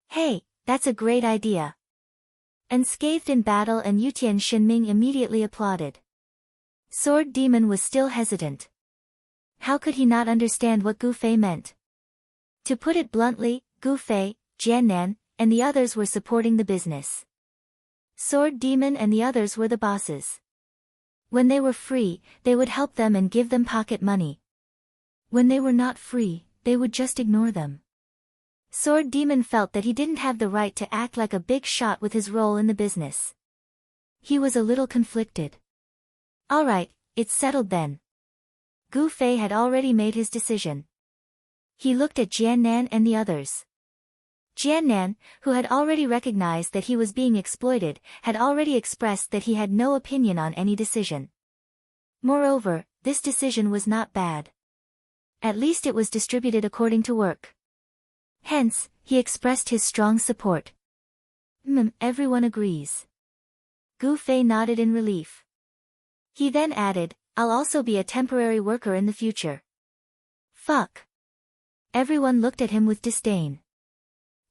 Hey, that's a great idea. Unscathed in Battle and Yutian Shinming immediately applauded. Sword Demon was still hesitant. How could he not understand what Gu Fei meant? To put it bluntly, Gu Fei, Jiannan, and the others were supporting the business. Sword Demon and the others were the bosses. When they were free, they would help them and give them pocket money. When they were not free, they would just ignore them. Sword Demon felt that he didn't have the right to act like a big shot with his role in the business. He was a little conflicted. Alright, it's settled then. Gu Fei had already made his decision. He looked at Jiannan and the others. Jiannan, who had already recognized that he was being exploited, had already expressed that he had no opinion on any decision. Moreover, this decision was not bad. At least it was distributed according to work. Hence, he expressed his strong support. Everyone agrees. Gu Fei nodded in relief. He then added, I'll also be a temporary worker in the future. Fuck. Everyone looked at him with disdain.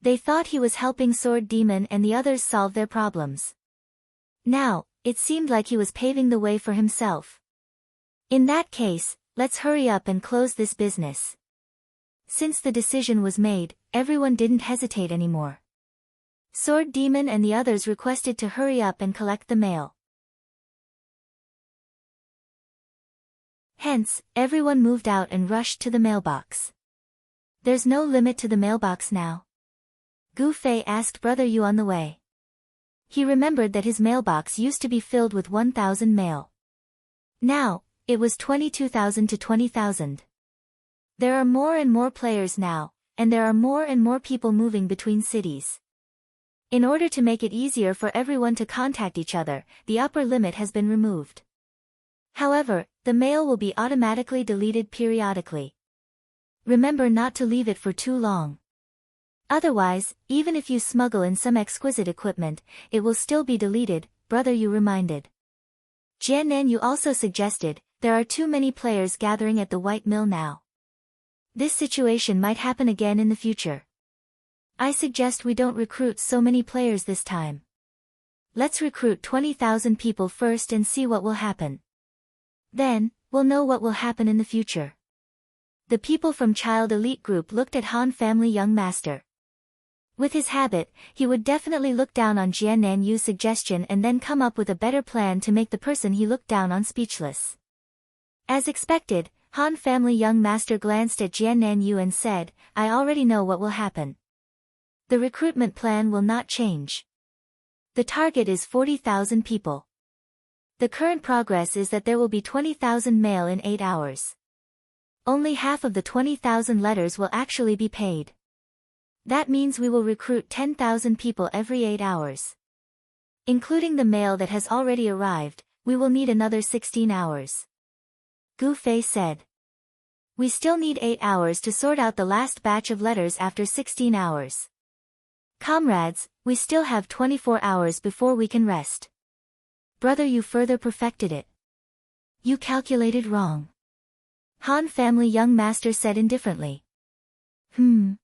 They thought he was helping Sword Demon and the others solve their problems. Now, it seemed like he was paving the way for himself. In that case, let's hurry up and close this business. Since the decision was made, everyone didn't hesitate anymore. Sword Demon and the others requested to hurry up and collect the mail. Hence, everyone moved out and rushed to the mailbox. There's no limit to the mailbox now? Gu Fei asked Brother Yu on the way. He remembered that his mailbox used to be filled with 1,000 mail. Now, it was 22,000 to 20,000. There are more and more players now, and there are more and more people moving between cities. In order to make it easier for everyone to contact each other, the upper limit has been removed. However, the mail will be automatically deleted periodically. Remember not to leave it for too long. Otherwise, even if you smuggle in some exquisite equipment, it will still be deleted, Brother Yu reminded. Jiannan Yu also suggested, there are too many players gathering at the White Mill now. This situation might happen again in the future. I suggest we don't recruit so many players this time. Let's recruit 20,000 people first and see what will happen. Then, we'll know what will happen in the future. The people from Child Elite Group looked at Han Family Young Master. With his habit, he would definitely look down on Jiannan Yu's suggestion and then come up with a better plan to make the person he looked down on speechless. As expected, Han Family Young Master glanced at Jiannan Yu and said, I already know what will happen. The recruitment plan will not change. The target is 40,000 people. The current progress is that there will be 20,000 mail in 8 hours. Only half of the 20,000 letters will actually be paid. That means we will recruit 10,000 people every 8 hours. Including the mail that has already arrived, we will need another 16 hours. Gu Fei said. We still need 8 hours to sort out the last batch of letters after 16 hours. Comrades, we still have 24 hours before we can rest. Brother Yu further perfected it. You calculated wrong. Han Family Young Master said indifferently. In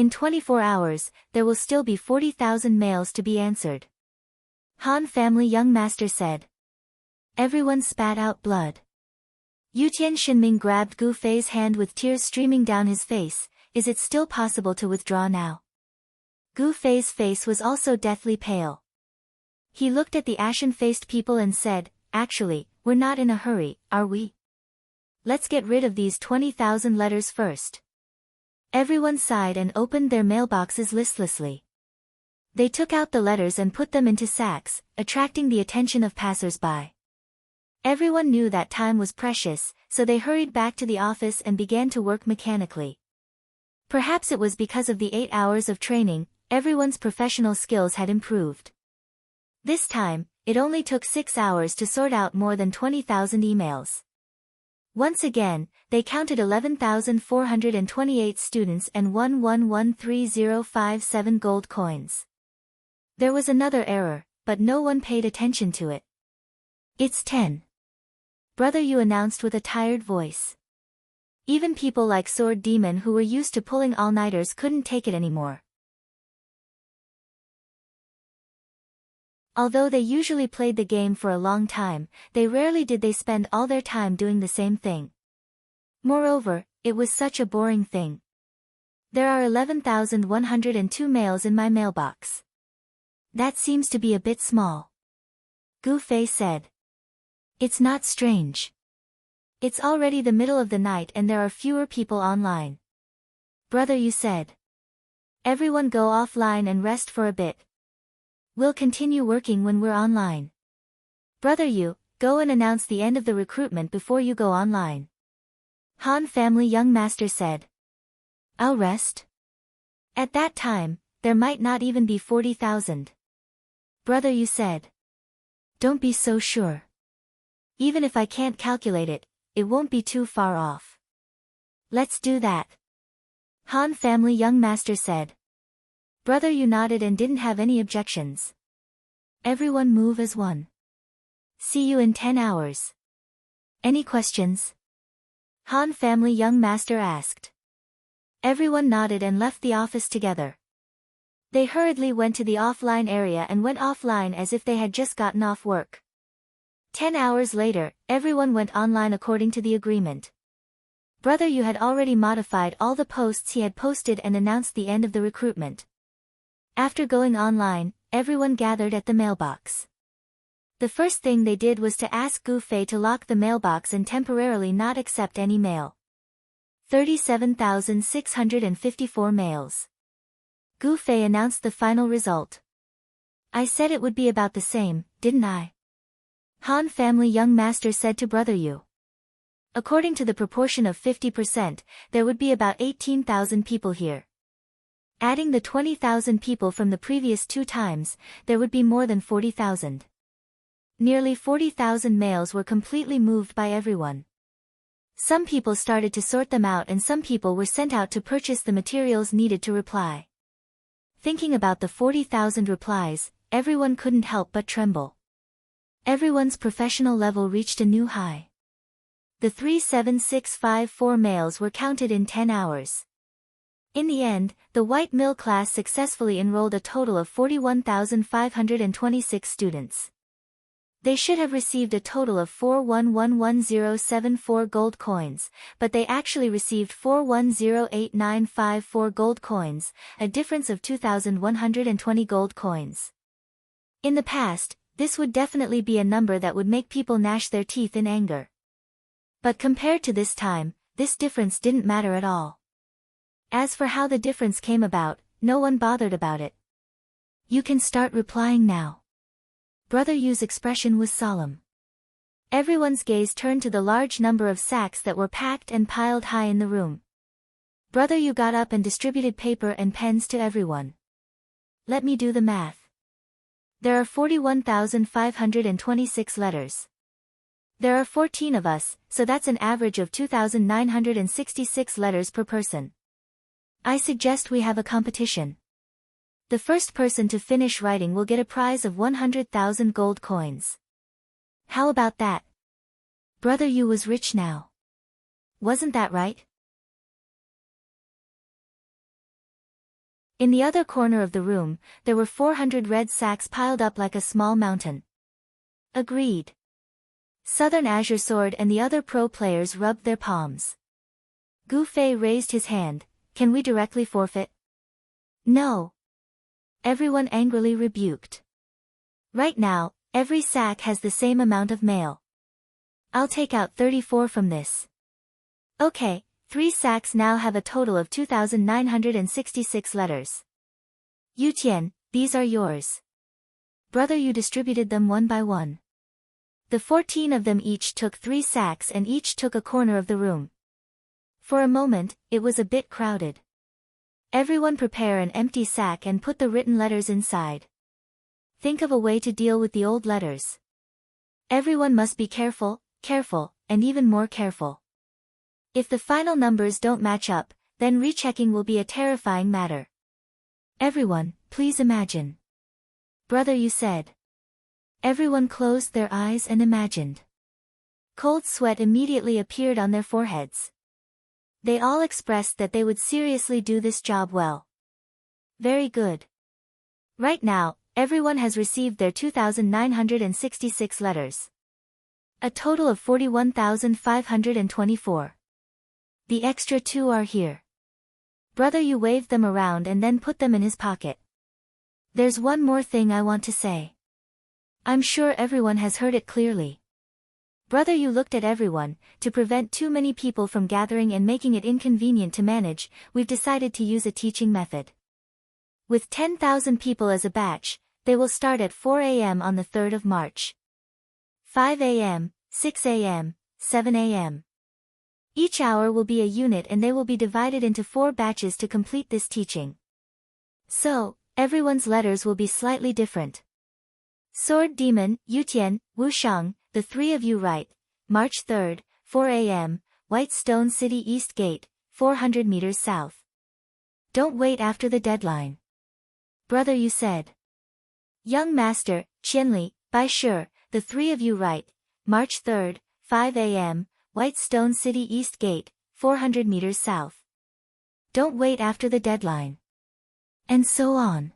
24 hours, there will still be 40,000 mails to be answered. Han Family Young Master said. Everyone spat out blood. Yutian Shinming grabbed Gu Fei's hand with tears streaming down his face. Is it still possible to withdraw now? Gu Fei's face was also deathly pale. He looked at the ashen-faced people and said, actually, we're not in a hurry, are we? Let's get rid of these 20,000 letters first. Everyone sighed and opened their mailboxes listlessly. They took out the letters and put them into sacks, attracting the attention of passers-by. Everyone knew that time was precious, so they hurried back to the office and began to work mechanically. Perhaps it was because of the 8 hours of training, everyone's professional skills had improved. This time, it only took 6 hours to sort out more than 20,000 emails. Once again, they counted 11,428 students and 1113057 gold coins. There was another error, but no one paid attention to it. It's 10. Brother Yu announced with a tired voice. Even people like Sword Demon who were used to pulling all-nighters couldn't take it anymore. Although they usually played the game for a long time, rarely did they spend all their time doing the same thing. Moreover, it was such a boring thing. There are 11,102 mails in my mailbox. That seems to be a bit small. Gu Fei said. It's not strange. It's already the middle of the night and there are fewer people online. Brother Yu said. Everyone go offline and rest for a bit. We'll continue working when we're online. Brother Yu, go and announce the end of the recruitment before you go online. Han Family Young Master said. I'll rest. At that time, there might not even be 40,000. Brother Yu said. Don't be so sure. Even if I can't calculate it, it won't be too far off. Let's do that. Han Family Young Master said. Brother Yu nodded and didn't have any objections. Everyone move as one. See you in 10 hours. Any questions? Han family young master asked. Everyone nodded and left the office together. They hurriedly went to the offline area and went offline as if they had just gotten off work. 10 hours later, everyone went online according to the agreement. Brother Yu had already modified all the posts he had posted and announced the end of the recruitment. After going online, everyone gathered at the mailbox. The first thing they did was to ask Gu Fei to lock the mailbox and temporarily not accept any mail. 37,654 mails. Gu Fei announced the final result. I said it would be about the same, didn't I? Han family young master said to Brother Yu. According to the proportion of 50%, there would be about 18,000 people here. Adding the 20,000 people from the previous 2 times, there would be more than 40,000. Nearly 40,000 mails were completely moved by everyone. Some people started to sort them out and some people were sent out to purchase the materials needed to reply. Thinking about the 40,000 replies, everyone couldn't help but tremble. Everyone's professional level reached a new high. The 37654 mails were counted in 10 hours. In the end, the white mill class successfully enrolled a total of 41,526 students. They should have received a total of 411074 gold coins, but they actually received 410894 gold coins, a difference of 2,120 gold coins. In the past, this would definitely be a number that would make people gnash their teeth in anger. But compared to this time, this difference didn't matter at all. As for how the difference came about, no one bothered about it. You can start replying now. Brother Yu's expression was solemn. Everyone's gaze turned to the large number of sacks that were packed and piled high in the room. Brother Yu got up and distributed paper and pens to everyone. Let me do the math. There are 41,526 letters. There are 14 of us, so that's an average of 2,966 letters per person. I suggest we have a competition. The first person to finish writing will get a prize of 100,000 gold coins. How about that? Brother Yu was rich now. Wasn't that right? In the other corner of the room, there were 400 red sacks piled up like a small mountain. Agreed. Southern Azure Sword and the other pro players rubbed their palms. Gu Fei raised his hand. Can we directly forfeit? No. Everyone angrily rebuked. Right now, every sack has the same amount of mail. I'll take out 34 from this. Okay, 3 sacks now have a total of 2,966 letters. Yutian, these are yours. Brother Yu distributed them one by one. The 14 of them each took 3 sacks and each took a corner of the room. For a moment, it was a bit crowded. Everyone prepare an empty sack and put the written letters inside. Think of a way to deal with the old letters. Everyone must be careful, and even more careful. If the final numbers don't match up, then rechecking will be a terrifying matter. Everyone, please imagine. Brother Yu said. Everyone closed their eyes and imagined. Cold sweat immediately appeared on their foreheads. They all expressed that they would seriously do this job well. Very good. Right now, everyone has received their 2,966 letters. A total of 41,524. The extra 2 are here. Brother Yu waved them around and then put them in his pocket. There's one more thing I want to say. I'm sure everyone has heard it clearly. Brother Yu looked at everyone. To prevent too many people from gathering and making it inconvenient to manage, we've decided to use a teaching method. With 10,000 people as a batch, they will start at 4 a.m. on the 3rd of March. 5 a.m., 6 a.m., 7 a.m. Each hour will be a unit and they will be divided into 4 batches to complete this teaching. So, everyone's letters will be slightly different. Sword Demon, Yutian, Wushang, the 3 of you write, March 3rd, 4 a.m., White Stone City East Gate, 400 meters south. Don't wait after the deadline. Brother Yu said. Young Master, Qianli, by sure, the three of you write, March 3rd, 5 a.m., Whitestone City East Gate, 400 meters south. Don't wait after the deadline. And so on.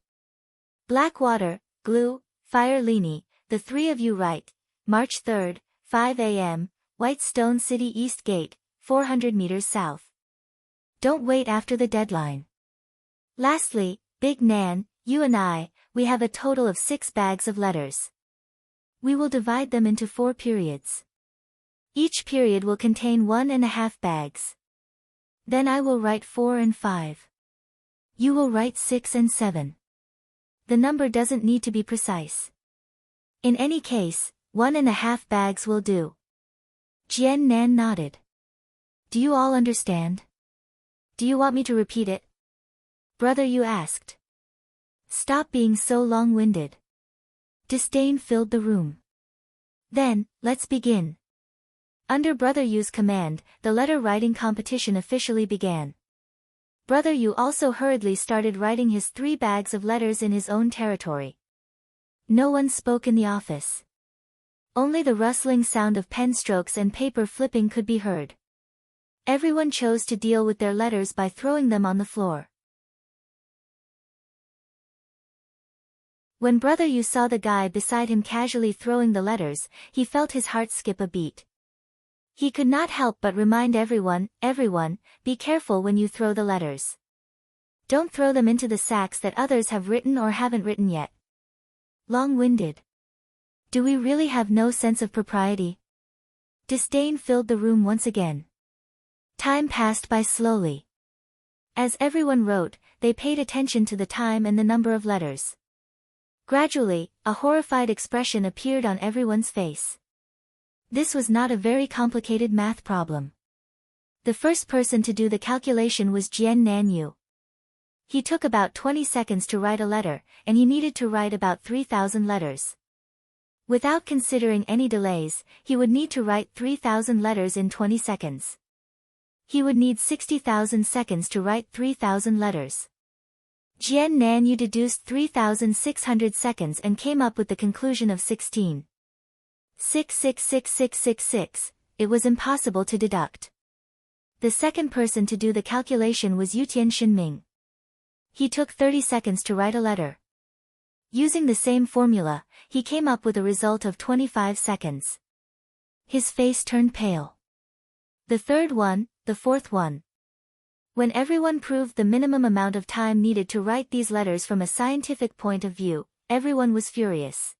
Blackwater, Glue, Fire Leany, the three of you write, March 3rd, 5 a.m., Whitestone City East Gate, 400 meters south. Don't wait after the deadline. Lastly, Big Nan, you and I, we have a total of 6 bags of letters. We will divide them into 4 periods. Each period will contain 1.5 bags. Then I will write 4 and 5. You will write 6 and 7. The number doesn't need to be precise. In any case, 1.5 bags will do. Jian Nan nodded. Do you all understand? Do you want me to repeat it? Brother Yu asked. Stop being so long-winded. Disdain filled the room. Then, let's begin. Under Brother Yu's command, the letter-writing competition officially began. Brother Yu also hurriedly started writing his 3 bags of letters in his own territory. No one spoke in the office. Only the rustling sound of pen strokes and paper flipping could be heard. Everyone chose to deal with their letters by throwing them on the floor. When Brother Yu saw the guy beside him casually throwing the letters, he felt his heart skip a beat. He could not help but remind everyone, be careful when you throw the letters. Don't throw them into the sacks that others have written or haven't written yet. Long-winded. Do we really have no sense of propriety? Disdain filled the room once again. Time passed by slowly. As everyone wrote, they paid attention to the time and the number of letters. Gradually, a horrified expression appeared on everyone's face. This was not a very complicated math problem. The first person to do the calculation was Jian Nanyu. He took about 20 seconds to write a letter, and he needed to write about 3,000 letters. Without considering any delays, he would need to write 3,000 letters in 20 seconds. He would need 60,000 seconds to write 3,000 letters. Jian Nanyu deduced 3,600 seconds and came up with the conclusion of 16. 6666666, it was impossible to deduct. The second person to do the calculation was Yutian Shinming. He took 30 seconds to write a letter. Using the same formula, he came up with a result of 25 seconds. His face turned pale. The third one, the fourth one. When everyone proved the minimum amount of time needed to write these letters from a scientific point of view, everyone was furious.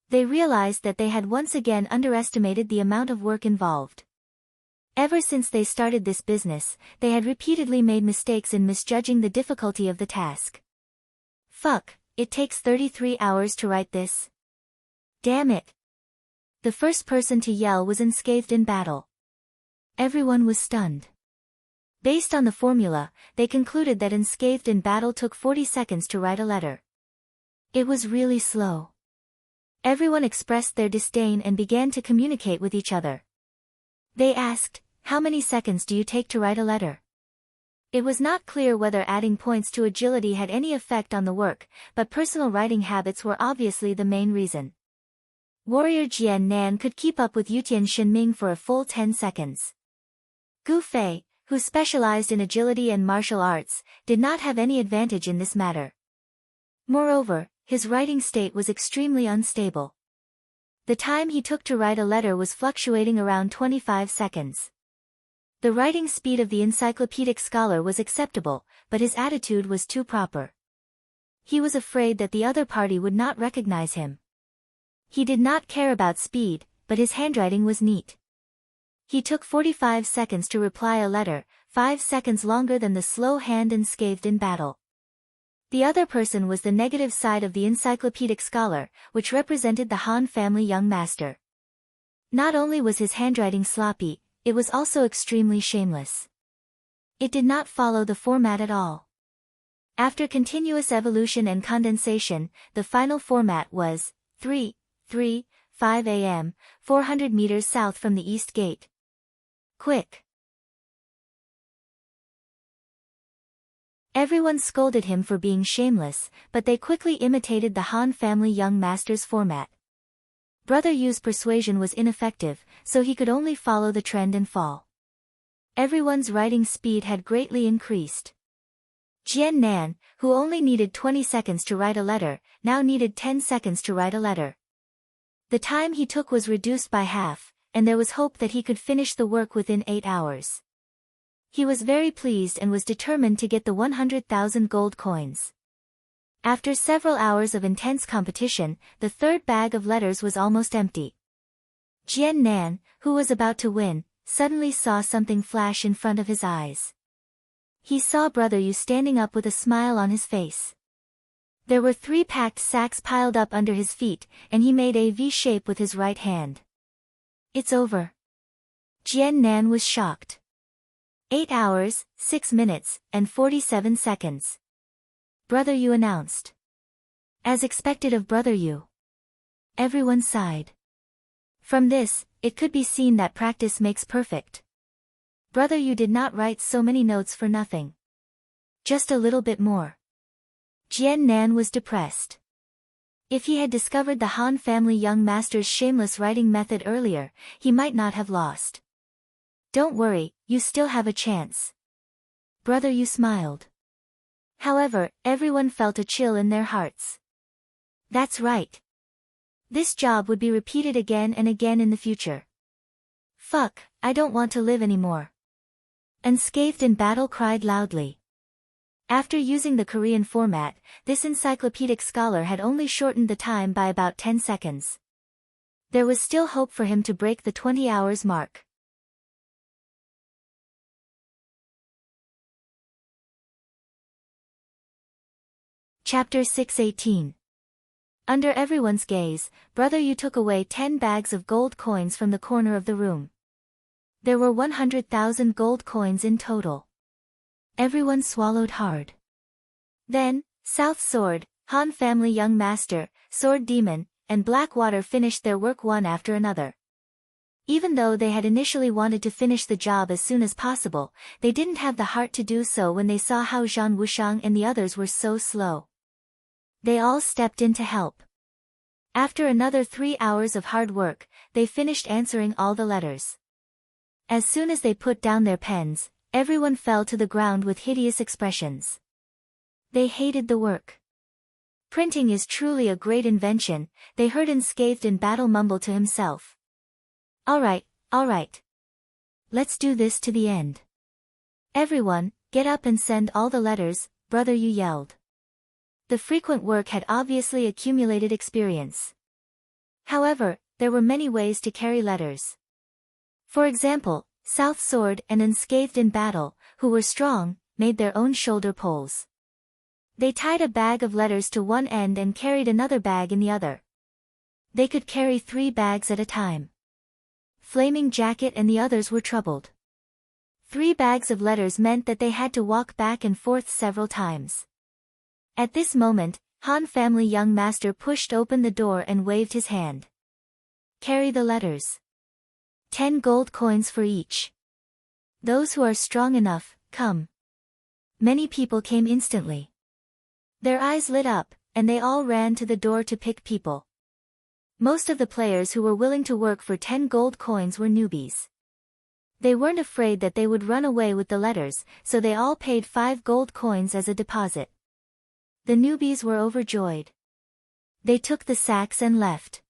They realized that they had once again underestimated the amount of work involved. Ever since they started this business, they had repeatedly made mistakes in misjudging the difficulty of the task. Fuck, it takes 33 hours to write this. Damn it. The first person to yell was unscathed in battle. Everyone was stunned. Based on the formula, they concluded that unscathed in battle took 40 seconds to write a letter. It was really slow. Everyone expressed their disdain and began to communicate with each other. They asked, how many seconds do you take to write a letter? It was not clear whether adding points to agility had any effect on the work, but personal writing habits were obviously the main reason. Warrior Jian Nan could keep up with Yutian Shinming for a full 10 seconds. Gu Fei, who specialized in agility and martial arts, did not have any advantage in this matter. Moreover, his writing state was extremely unstable. The time he took to write a letter was fluctuating around 25 seconds. The writing speed of the encyclopedic scholar was acceptable, but his attitude was too proper. He was afraid that the other party would not recognize him. He did not care about speed, but his handwriting was neat. He took 45 seconds to reply a letter, 5 seconds longer than the slow hand unscathed in battle. The other person was the negative side of the encyclopedic scholar, which represented the Han family young master. Not only was his handwriting sloppy, it was also extremely shameless. It did not follow the format at all. After continuous evolution and condensation, the final format was 3:5 a.m., 400 meters south from the East Gate. Quick. Everyone scolded him for being shameless, but they quickly imitated the Han family young master's format. Brother Yu's persuasion was ineffective, so he could only follow the trend and fall. Everyone's writing speed had greatly increased. Jian Nan, who only needed 20 seconds to write a letter, now needed 10 seconds to write a letter. The time he took was reduced by half, and there was hope that he could finish the work within 8 hours. He was very pleased and was determined to get the 100,000 gold coins. After several hours of intense competition, the third bag of letters was almost empty. Jian Nan, who was about to win, suddenly saw something flash in front of his eyes. He saw Brother Yu standing up with a smile on his face. There were 3 packed sacks piled up under his feet, and he made a V shape with his right hand. It's over. Jian Nan was shocked. 8 hours, 6 minutes, and 47 seconds. Brother Yu announced. As expected of Brother Yu. Everyone sighed. From this, it could be seen that practice makes perfect. Brother Yu did not write so many notes for nothing. Just a little bit more. Jian Nan was depressed. If he had discovered the Han family young master's shameless writing method earlier, he might not have lost. Don't worry, you still have a chance. Brother Yu smiled. However, everyone felt a chill in their hearts. That's right. This job would be repeated again and again in the future. Fuck, I don't want to live anymore. Unscathed in Battle cried loudly. After using the Korean format, this encyclopedic scholar had only shortened the time by about 10 seconds. There was still hope for him to break the 20 hours mark. Chapter 618. Under everyone's gaze, Brother Yu took away 10 bags of gold coins from the corner of the room. There were 100,000 gold coins in total. Everyone swallowed hard. Then, South Sword, Han family young master, Sword Demon, and Blackwater finished their work one after another. Even though they had initially wanted to finish the job as soon as possible, they didn't have the heart to do so when they saw how Zhang Wushang and the others were so slow. They all stepped in to help. After another 3 hours of hard work, they finished answering all the letters. As soon as they put down their pens, everyone fell to the ground with hideous expressions. They hated the work. Printing is truly a great invention, they heard Unscathed in Battle mumble to himself. Alright. Let's do this to the end. Everyone, get up and send all the letters, Brother Yu yelled. The frequent work had obviously accumulated experience. However, there were many ways to carry letters. For example, South Sword and Unscathed in Battle, who were strong, made their own shoulder poles. They tied a bag of letters to one end and carried another bag in the other. They could carry 3 bags at a time. Flaming Jacket and the others were troubled. 3 bags of letters meant that they had to walk back and forth several times. At this moment, Han family young master pushed open the door and waved his hand. Carry the letters. 10 gold coins for each. Those who are strong enough, come. Many people came instantly. Their eyes lit up, and they all ran to the door to pick people. Most of the players who were willing to work for 10 gold coins were newbies. They weren't afraid that they would run away with the letters, so they all paid 5 gold coins as a deposit. The newbies were overjoyed. They took the sacks and left.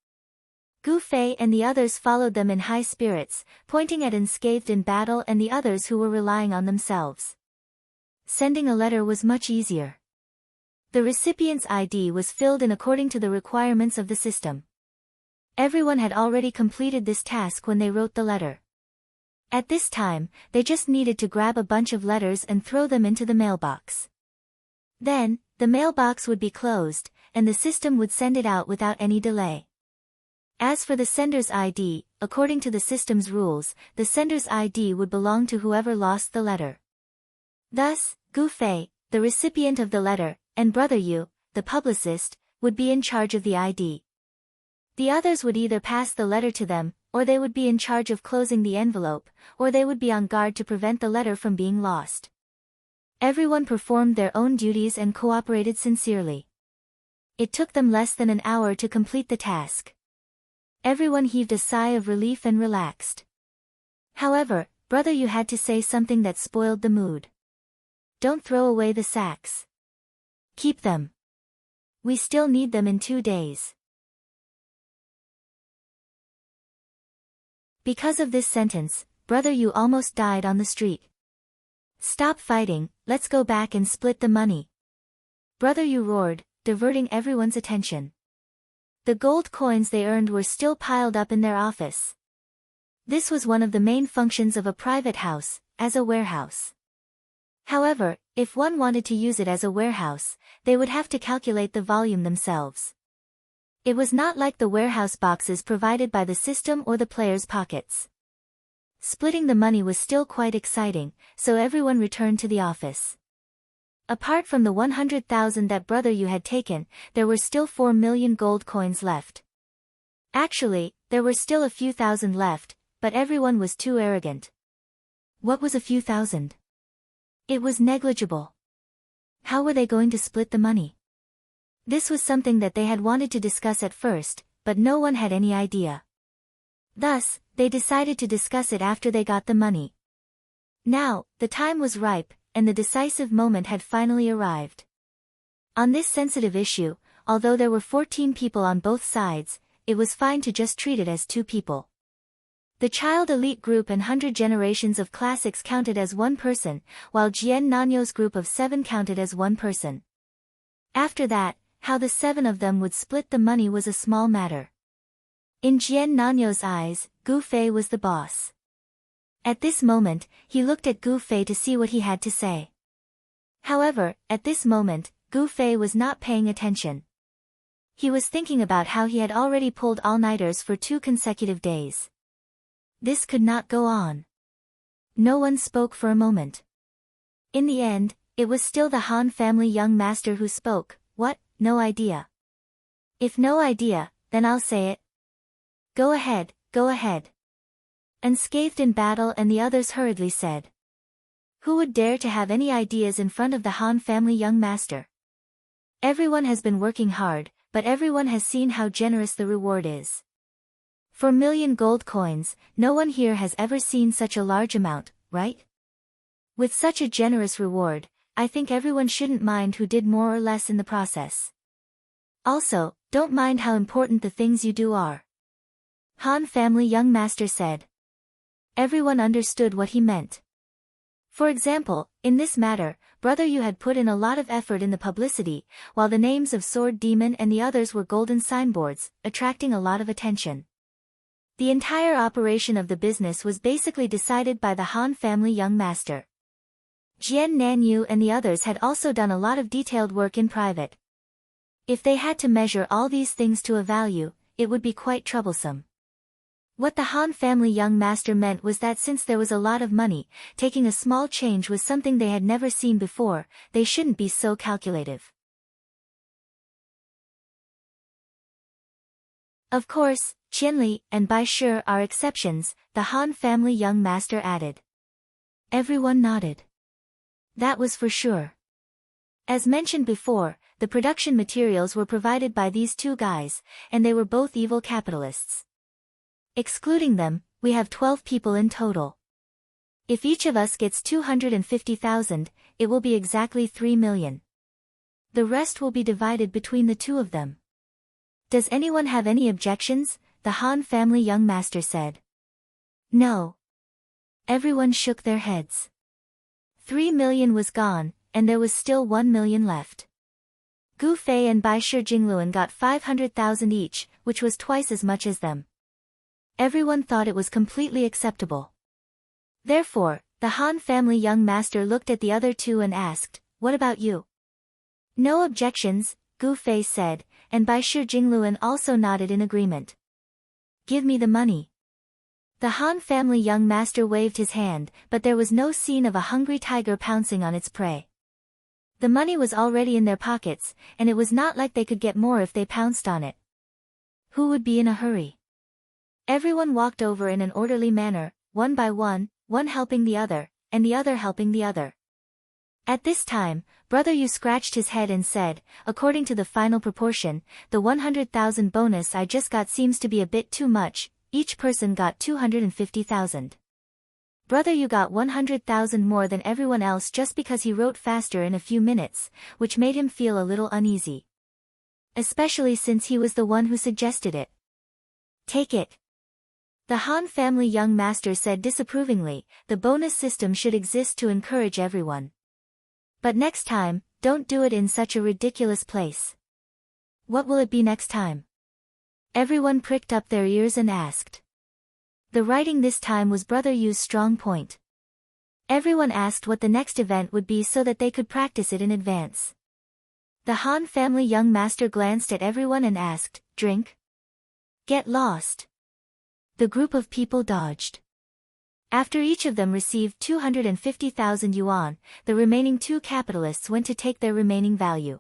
Gu Fei and the others followed them in high spirits, pointing at Unscathed in Battle and the others who were relying on themselves. Sending a letter was much easier. The recipient's ID was filled in according to the requirements of the system. Everyone had already completed this task when they wrote the letter. At this time, they just needed to grab a bunch of letters and throw them into the mailbox. Then, the mailbox would be closed, and the system would send it out without any delay. As for the sender's ID, according to the system's rules, the sender's ID would belong to whoever lost the letter. Thus, Gu Fei, the recipient of the letter, and Brother Yu, the publicist, would be in charge of the ID. The others would either pass the letter to them, or they would be in charge of closing the envelope, or they would be on guard to prevent the letter from being lost. Everyone performed their own duties and cooperated sincerely. It took them less than an hour to complete the task. Everyone heaved a sigh of relief and relaxed. However, brother, you had to say something that spoiled the mood. Don't throw away the sacks. Keep them. We still need them in 2 days. Because of this sentence, brother, you almost died on the street. Stop fighting, let's go back and split the money. Brother, you roared, diverting everyone's attention. The gold coins they earned were still piled up in their office. This was one of the main functions of a private house, as a warehouse. However, if one wanted to use it as a warehouse, they would have to calculate the volume themselves. It was not like the warehouse boxes provided by the system or the player's pockets. Splitting the money was still quite exciting, so everyone returned to the office. Apart from the 100,000 that brother you had taken, there were still 4 million gold coins left. Actually, there were still a few thousand left, but everyone was too arrogant. What was a few thousand? It was negligible. How were they going to split the money? This was something that they had wanted to discuss at first, but no one had any idea. Thus, they decided to discuss it after they got the money. Now, the time was ripe, and the decisive moment had finally arrived. On this sensitive issue, although there were 14 people on both sides, it was fine to just treat it as 2 people. The child elite group and 100 generations of classics counted as 1 person, while Jian Nanyo's group of 7 counted as 1 person. After that, how the 7 of them would split the money was a small matter. In Jian Nanyo's eyes, Gu Fei was the boss. At this moment, he looked at Gu Fei to see what he had to say. However, at this moment, Gu Fei was not paying attention. He was thinking about how he had already pulled all-nighters for 2 consecutive days. This could not go on. No one spoke for a moment. In the end, it was still the Han family young master who spoke. What? No idea. If no idea, then I'll say it. Go ahead, go ahead. Unscathed in battle, and the others hurriedly said. Who would dare to have any ideas in front of the Han family young master? Everyone has been working hard, but everyone has seen how generous the reward is. 4 million gold coins, no one here has ever seen such a large amount, right? With such a generous reward, I think everyone shouldn't mind who did more or less in the process. Also, don't mind how important the things you do are. Han family young master said. Everyone understood what he meant. For example, in this matter, brother you had put in a lot of effort in the publicity, while the names of Sword Demon and the others were golden signboards, attracting a lot of attention. The entire operation of the business was basically decided by the Han family young master. Jian Nanyu and the others had also done a lot of detailed work in private. If they had to measure all these things to a value, it would be quite troublesome. What the Han family young master meant was that since there was a lot of money, taking a small change was something they had never seen before, they shouldn't be so calculative. Of course, Qianli and Bai Shi are exceptions, the Han family young master added. Everyone nodded. That was for sure. As mentioned before, the production materials were provided by these 2 guys, and they were both evil capitalists. Excluding them, we have 12 people in total. If each of us gets 250,000, it will be exactly 3 million. The rest will be divided between the 2 of them. Does anyone have any objections? The Han family young master said. No. Everyone shook their heads. 3 million was gone, and there was still 1 million left. Gu Fei and Bai Shi Jingluan got 500,000 each, which was twice as much as them. Everyone thought it was completely acceptable. Therefore, the Han family young master looked at the other 2 and asked, what about you? No objections, Gu Fei said, and Bai Shi Jingluan also nodded in agreement. Give me the money. The Han family young master waved his hand, but there was no scene of a hungry tiger pouncing on its prey. The money was already in their pockets, and it was not like they could get more if they pounced on it. Who would be in a hurry? Everyone walked over in an orderly manner, one by one, one helping the other, and the other helping the other. At this time, Brother Yu scratched his head and said, according to the final proportion, the 100,000 bonus I just got seems to be a bit too much, each person got 250,000. Brother Yu got 100,000 more than everyone else just because he wrote faster in a few minutes, which made him feel a little uneasy. Especially since he was the one who suggested it. Take it. The Han family young master said disapprovingly, the bonus system should exist to encourage everyone. But next time, don't do it in such a ridiculous place. What will it be next time? Everyone pricked up their ears and asked. The writing this time was Brother Yu's strong point. Everyone asked what the next event would be so that they could practice it in advance. The Han family young master glanced at everyone and asked, drink? Get lost. The group of people dodged. After each of them received 250,000 yuan, the remaining two capitalists went to take their remaining value.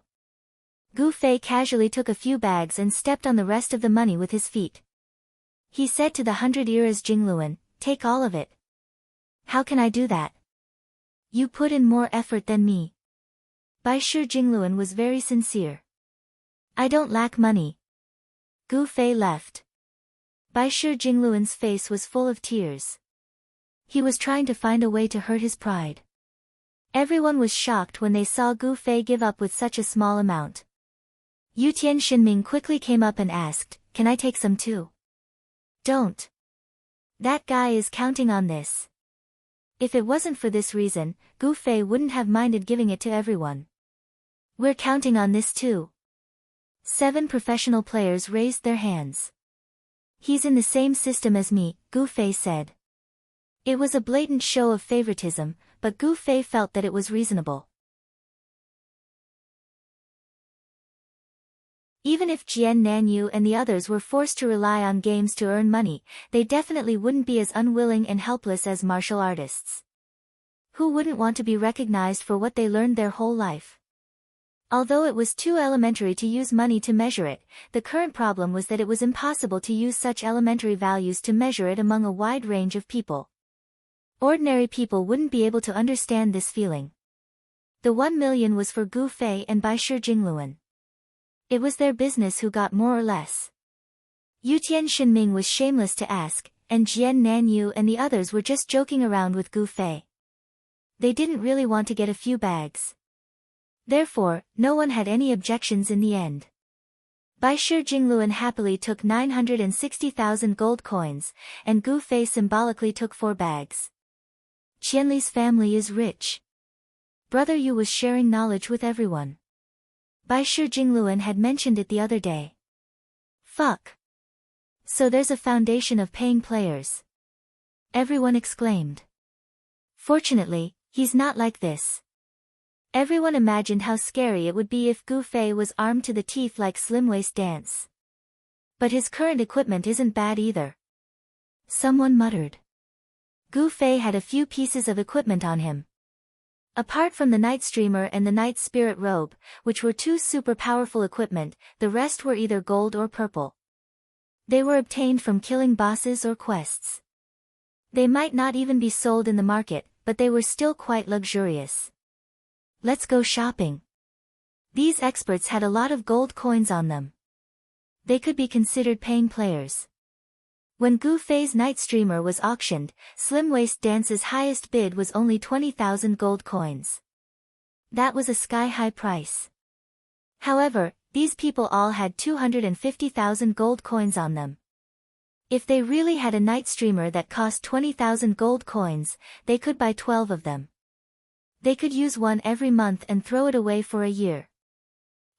Gu Fei casually took a few bags and stepped on the rest of the money with his feet. He said to the 100 eras Jingluan, take all of it. How can I do that? You put in more effort than me. Bai Shi Jingluan was very sincere. I don't lack money. Gu Fei left. Bai Shi Jingluan's face was full of tears. He was trying to find a way to hurt his pride. Everyone was shocked when they saw Gu Fei give up with such a small amount. Yutian Xinming quickly came up and asked, can I take some too? Don't. That guy is counting on this. If it wasn't for this reason, Gu Fei wouldn't have minded giving it to everyone. We're counting on this too. 7 professional players raised their hands. He's in the same system as me, Gu Fei said. It was a blatant show of favoritism, but Gu Fei felt that it was reasonable. Even if Jian Nanyu and the others were forced to rely on games to earn money, they definitely wouldn't be as unwilling and helpless as martial artists. Who wouldn't want to be recognized for what they learned their whole life? Although it was too elementary to use money to measure it, the current problem was that it was impossible to use such elementary values to measure it among a wide range of people. Ordinary people wouldn't be able to understand this feeling. The 1 million was for Gu Fei and Bai Shi Jingluan. It was their business who got more or less. Yutian Xinming was shameless to ask, and Jian Nanyu and the others were just joking around with Gu Fei. They didn't really want to get a few bags. Therefore, no one had any objections in the end. Bai Shi Jingluan happily took 960,000 gold coins, and Gu Fei symbolically took 4 bags. Qianli's family is rich. Brother Yu was sharing knowledge with everyone. Bai Shi Jingluan had mentioned it the other day. Fuck. So there's a foundation of paying players. Everyone exclaimed. Fortunately, he's not like this. Everyone imagined how scary it would be if Gu Fei was armed to the teeth like Slim Waist Dance. But his current equipment isn't bad either. Someone muttered. Gu Fei had a few pieces of equipment on him. Apart from the Night Streamer and the Night Spirit Robe, which were 2 super powerful equipment, the rest were either gold or purple. They were obtained from killing bosses or quests. They might not even be sold in the market, but they were still quite luxurious. Let's go shopping. These experts had a lot of gold coins on them. They could be considered paying players. When Gu Fei's Night Streamer was auctioned, Slim Waist Dance's highest bid was only 20,000 gold coins. That was a sky-high price. However, these people all had 250,000 gold coins on them. If they really had a Night Streamer that cost 20,000 gold coins, they could buy 12 of them. They could use one every month and throw it away for a year.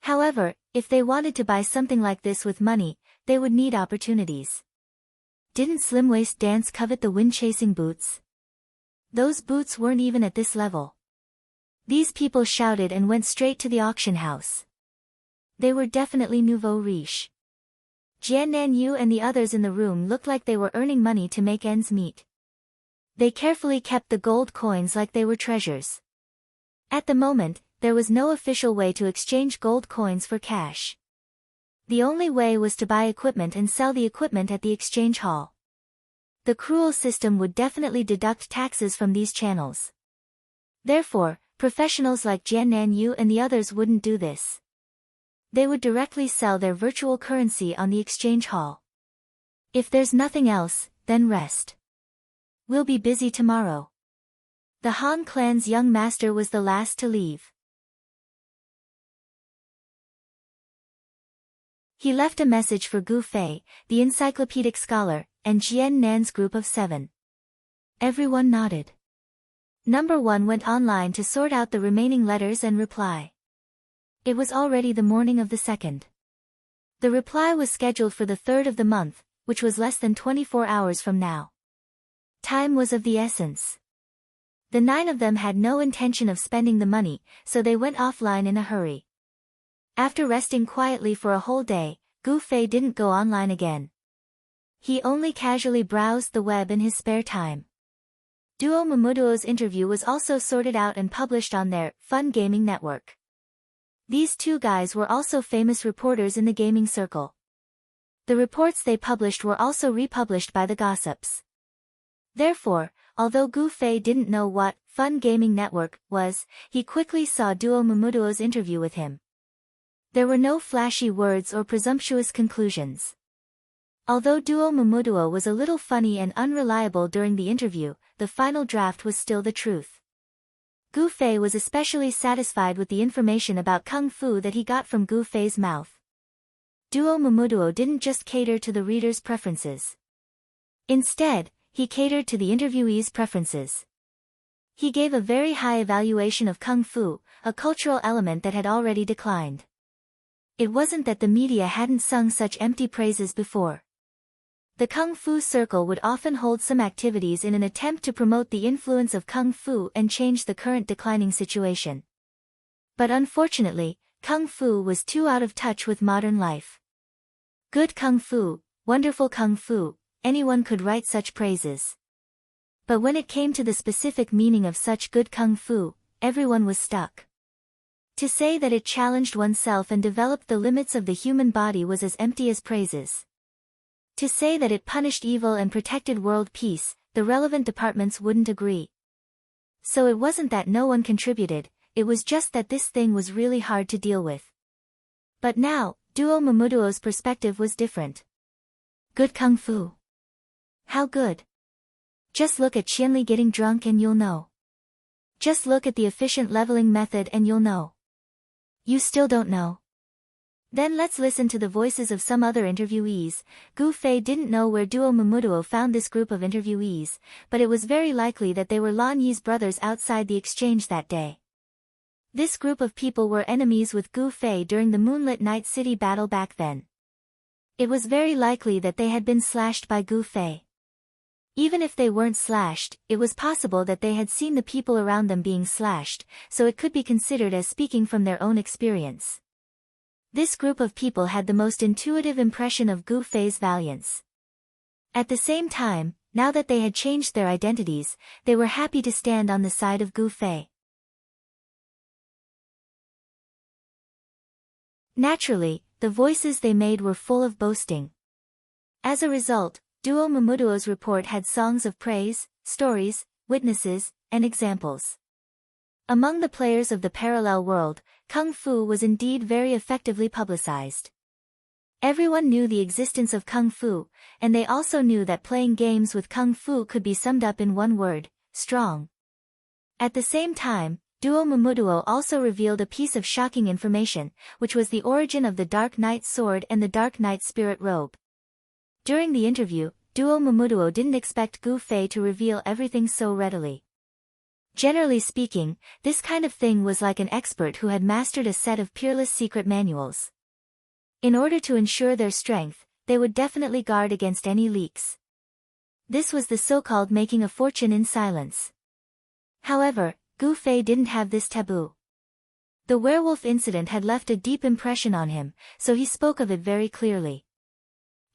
However, if they wanted to buy something like this with money, they would need opportunities. Didn't Slim Waist Dance covet the wind-chasing boots? Those boots weren't even at this level. These people shouted and went straight to the auction house. They were definitely nouveau riche. Jian Nanyu and the others in the room looked like they were earning money to make ends meet. They carefully kept the gold coins like they were treasures. At the moment, there was no official way to exchange gold coins for cash. The only way was to buy equipment and sell the equipment at the exchange hall. The cruel system would definitely deduct taxes from these channels. Therefore, Professionals like Jiannan Yu and the others wouldn't do this. They would directly sell their virtual currency on the exchange hall. If there's nothing else, then rest. We'll be busy tomorrow. The Han clan's young master was the last to leave. He left a message for Gu Fei, the encyclopedic scholar, and Jian Nan's group of 7. Everyone nodded. Number 1 went online to sort out the remaining letters and reply. It was already the morning of the 2nd. The reply was scheduled for the 3rd of the month, which was less than 24 hours from now. Time was of the essence. The 9 of them had no intention of spending the money, so they went offline in a hurry. After resting quietly for a whole day, Gu Fei didn't go online again. He only casually browsed the web in his spare time. Duo Mamuduo's interview was also sorted out and published on their Fun Gaming Network. These 2 guys were also famous reporters in the gaming circle. The reports they published were also republished by the gossips. Therefore, although Gu Fei didn't know what Fun Gaming Network was, he quickly saw Duo Mamuduo's interview with him. There were no flashy words or presumptuous conclusions. Although Duo Mamuduo was a little funny and unreliable during the interview, the final draft was still the truth. Gu Fei was especially satisfied with the information about Kung Fu that he got from Gu Fei's mouth. Duo Mamuduo didn't just cater to the reader's preferences. Instead, he catered to the interviewee's preferences. He gave a very high evaluation of Kung Fu, a cultural element that had already declined. It wasn't that the media hadn't sung such empty praises before. The Kung Fu circle would often hold some activities in an attempt to promote the influence of Kung Fu and change the current declining situation. But unfortunately, Kung Fu was too out of touch with modern life. Good Kung Fu, wonderful Kung Fu, anyone could write such praises. But when it came to the specific meaning of such good Kung Fu, everyone was stuck. To say that it challenged oneself and developed the limits of the human body was as empty as praises. To say that it punished evil and protected world peace, the relevant departments wouldn't agree. So it wasn't that no one contributed, it was just that this thing was really hard to deal with. But now, Duo Mamuduo's perspective was different. Good Kung Fu. How good? Just look at Qianli getting drunk and you'll know. Just look at the efficient leveling method and you'll know. You still don't know? Then let's listen to the voices of some other interviewees. Gu Fei didn't know where Duo Mamuduo found this group of interviewees, but it was very likely that they were Lan Yi's brothers outside the exchange that day. This group of people were enemies with Gu Fei during the Moonlit Night City battle back then. It was very likely that they had been slashed by Gu Fei. Even if they weren't slashed, it was possible that they had seen the people around them being slashed, so it could be considered as speaking from their own experience. This group of people had the most intuitive impression of Gu Fei's valiance. At the same time, now that they had changed their identities, they were happy to stand on the side of Gu Fei. Naturally, the voices they made were full of boasting. As a result, Duo Mamuduo's report had songs of praise, stories, witnesses, and examples. Among the players of the parallel world, Kung Fu was indeed very effectively publicized. Everyone knew the existence of Kung Fu, and they also knew that playing games with Kung Fu could be summed up in one word: strong. At the same time, Duo Mamuduo also revealed a piece of shocking information, which was the origin of the Dark Knight sword and the Dark Knight spirit robe. During the interview, Duo Mamuduo didn't expect Gu Fei to reveal everything so readily. Generally speaking, this kind of thing was like an expert who had mastered a set of peerless secret manuals. In order to ensure their strength, they would definitely guard against any leaks. This was the so-called making a fortune in silence. However, Gu Fei didn't have this taboo. The werewolf incident had left a deep impression on him, so he spoke of it very clearly.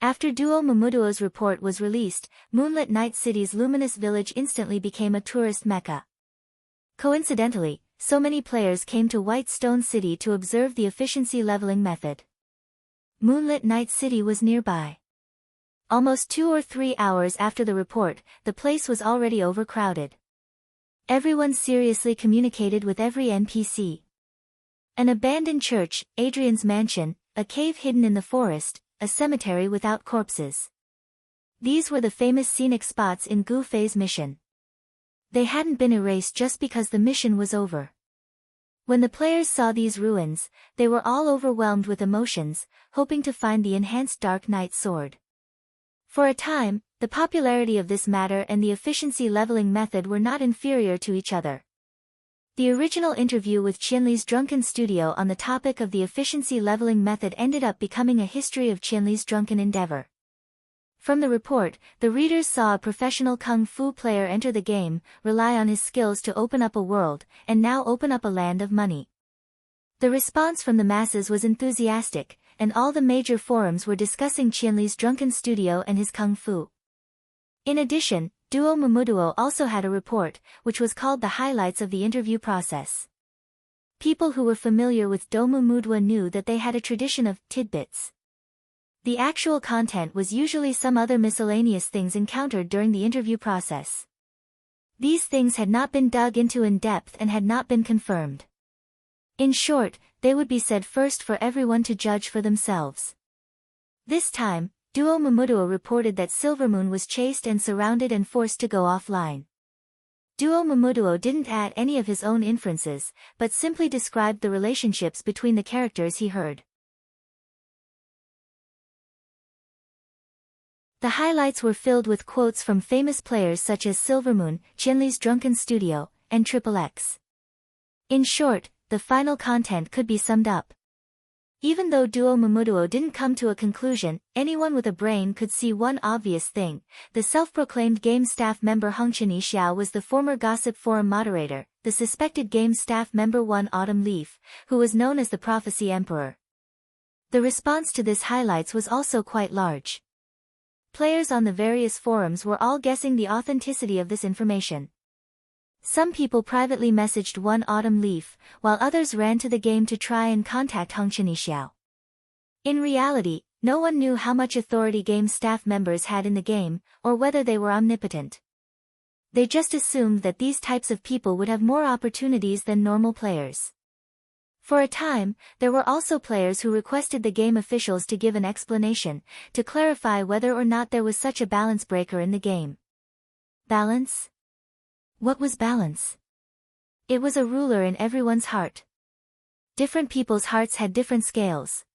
After Duo Mamuduo's report was released, Moonlit Night City's luminous village instantly became a tourist mecca. Coincidentally, so many players came to White Stone City to observe the efficiency leveling method. Moonlit Night City was nearby. Almost 2 or 3 hours after the report, the place was already overcrowded. Everyone seriously communicated with every NPC. An abandoned church, Adrian's mansion, a cave hidden in the forest, a cemetery without corpses. These were the famous scenic spots in Gu Fei's mission. They hadn't been erased just because the mission was over. When the players saw these ruins, they were all overwhelmed with emotions, hoping to find the enhanced Dark Knight sword. For a time, the popularity of this matter and the efficiency leveling method were not inferior to each other. The original interview with Qianli's drunken studio on the topic of the efficiency leveling method ended up becoming a history of Qianli's drunken endeavor. From the report, the readers saw a professional kung fu player enter the game, rely on his skills to open up a world, and now open up a land of money. The response from the masses was enthusiastic, and all the major forums were discussing Qianli's drunken studio and his kung fu. In addition, Duo Mumuduo also had a report, which was called the highlights of the interview process. People who were familiar with Do Mumuduo knew that they had a tradition of tidbits. The actual content was usually some other miscellaneous things encountered during the interview process. These things had not been dug into in depth and had not been confirmed. In short, they would be said first for everyone to judge for themselves. This time, Duo Mumuduo reported that Silvermoon was chased and surrounded and forced to go offline. Duo Mumuduo didn't add any of his own inferences, but simply described the relationships between the characters he heard. The highlights were filled with quotes from famous players such as Silvermoon, Qianli's drunken studio, and XXX. In short, the final content could be summed up. Even though Duo Mumuduo didn't come to a conclusion, anyone with a brain could see one obvious thing: the self-proclaimed game staff member Hongchen Xiao was the former gossip forum moderator, the suspected game staff member One Autumn Leaf, who was known as the Prophecy Emperor. The response to this highlights was also quite large. Players on the various forums were all guessing the authenticity of this information. Some people privately messaged One Autumn Leaf, while others ran to the game to try and contact Hongchen Xiao. In reality, no one knew how much authority game staff members had in the game, or whether they were omnipotent. They just assumed that these types of people would have more opportunities than normal players. For a time, there were also players who requested the game officials to give an explanation, to clarify whether or not there was such a balance breaker in the game. Balance? What was balance? It was a ruler in everyone's heart. Different people's hearts had different scales.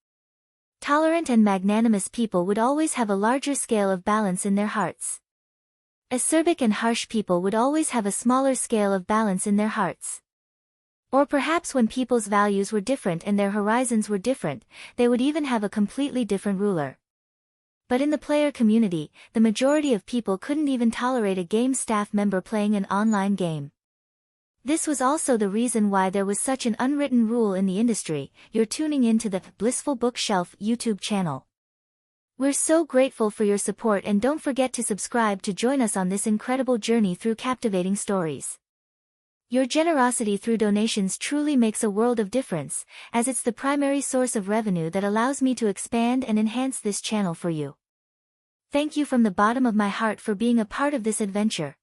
Tolerant and magnanimous people would always have a larger scale of balance in their hearts. Acerbic and harsh people would always have a smaller scale of balance in their hearts. Or perhaps when people's values were different and their horizons were different, they would even have a completely different ruler. But in the player community, the majority of people couldn't even tolerate a game staff member playing an online game. This was also the reason why there was such an unwritten rule in the industry: you're tuning in to the Blissful Bookshelf YouTube channel. We're so grateful for your support, and don't forget to subscribe to join us on this incredible journey through captivating stories. Your generosity through donations truly makes a world of difference, as it's the primary source of revenue that allows me to expand and enhance this channel for you. Thank you from the bottom of my heart for being a part of this adventure.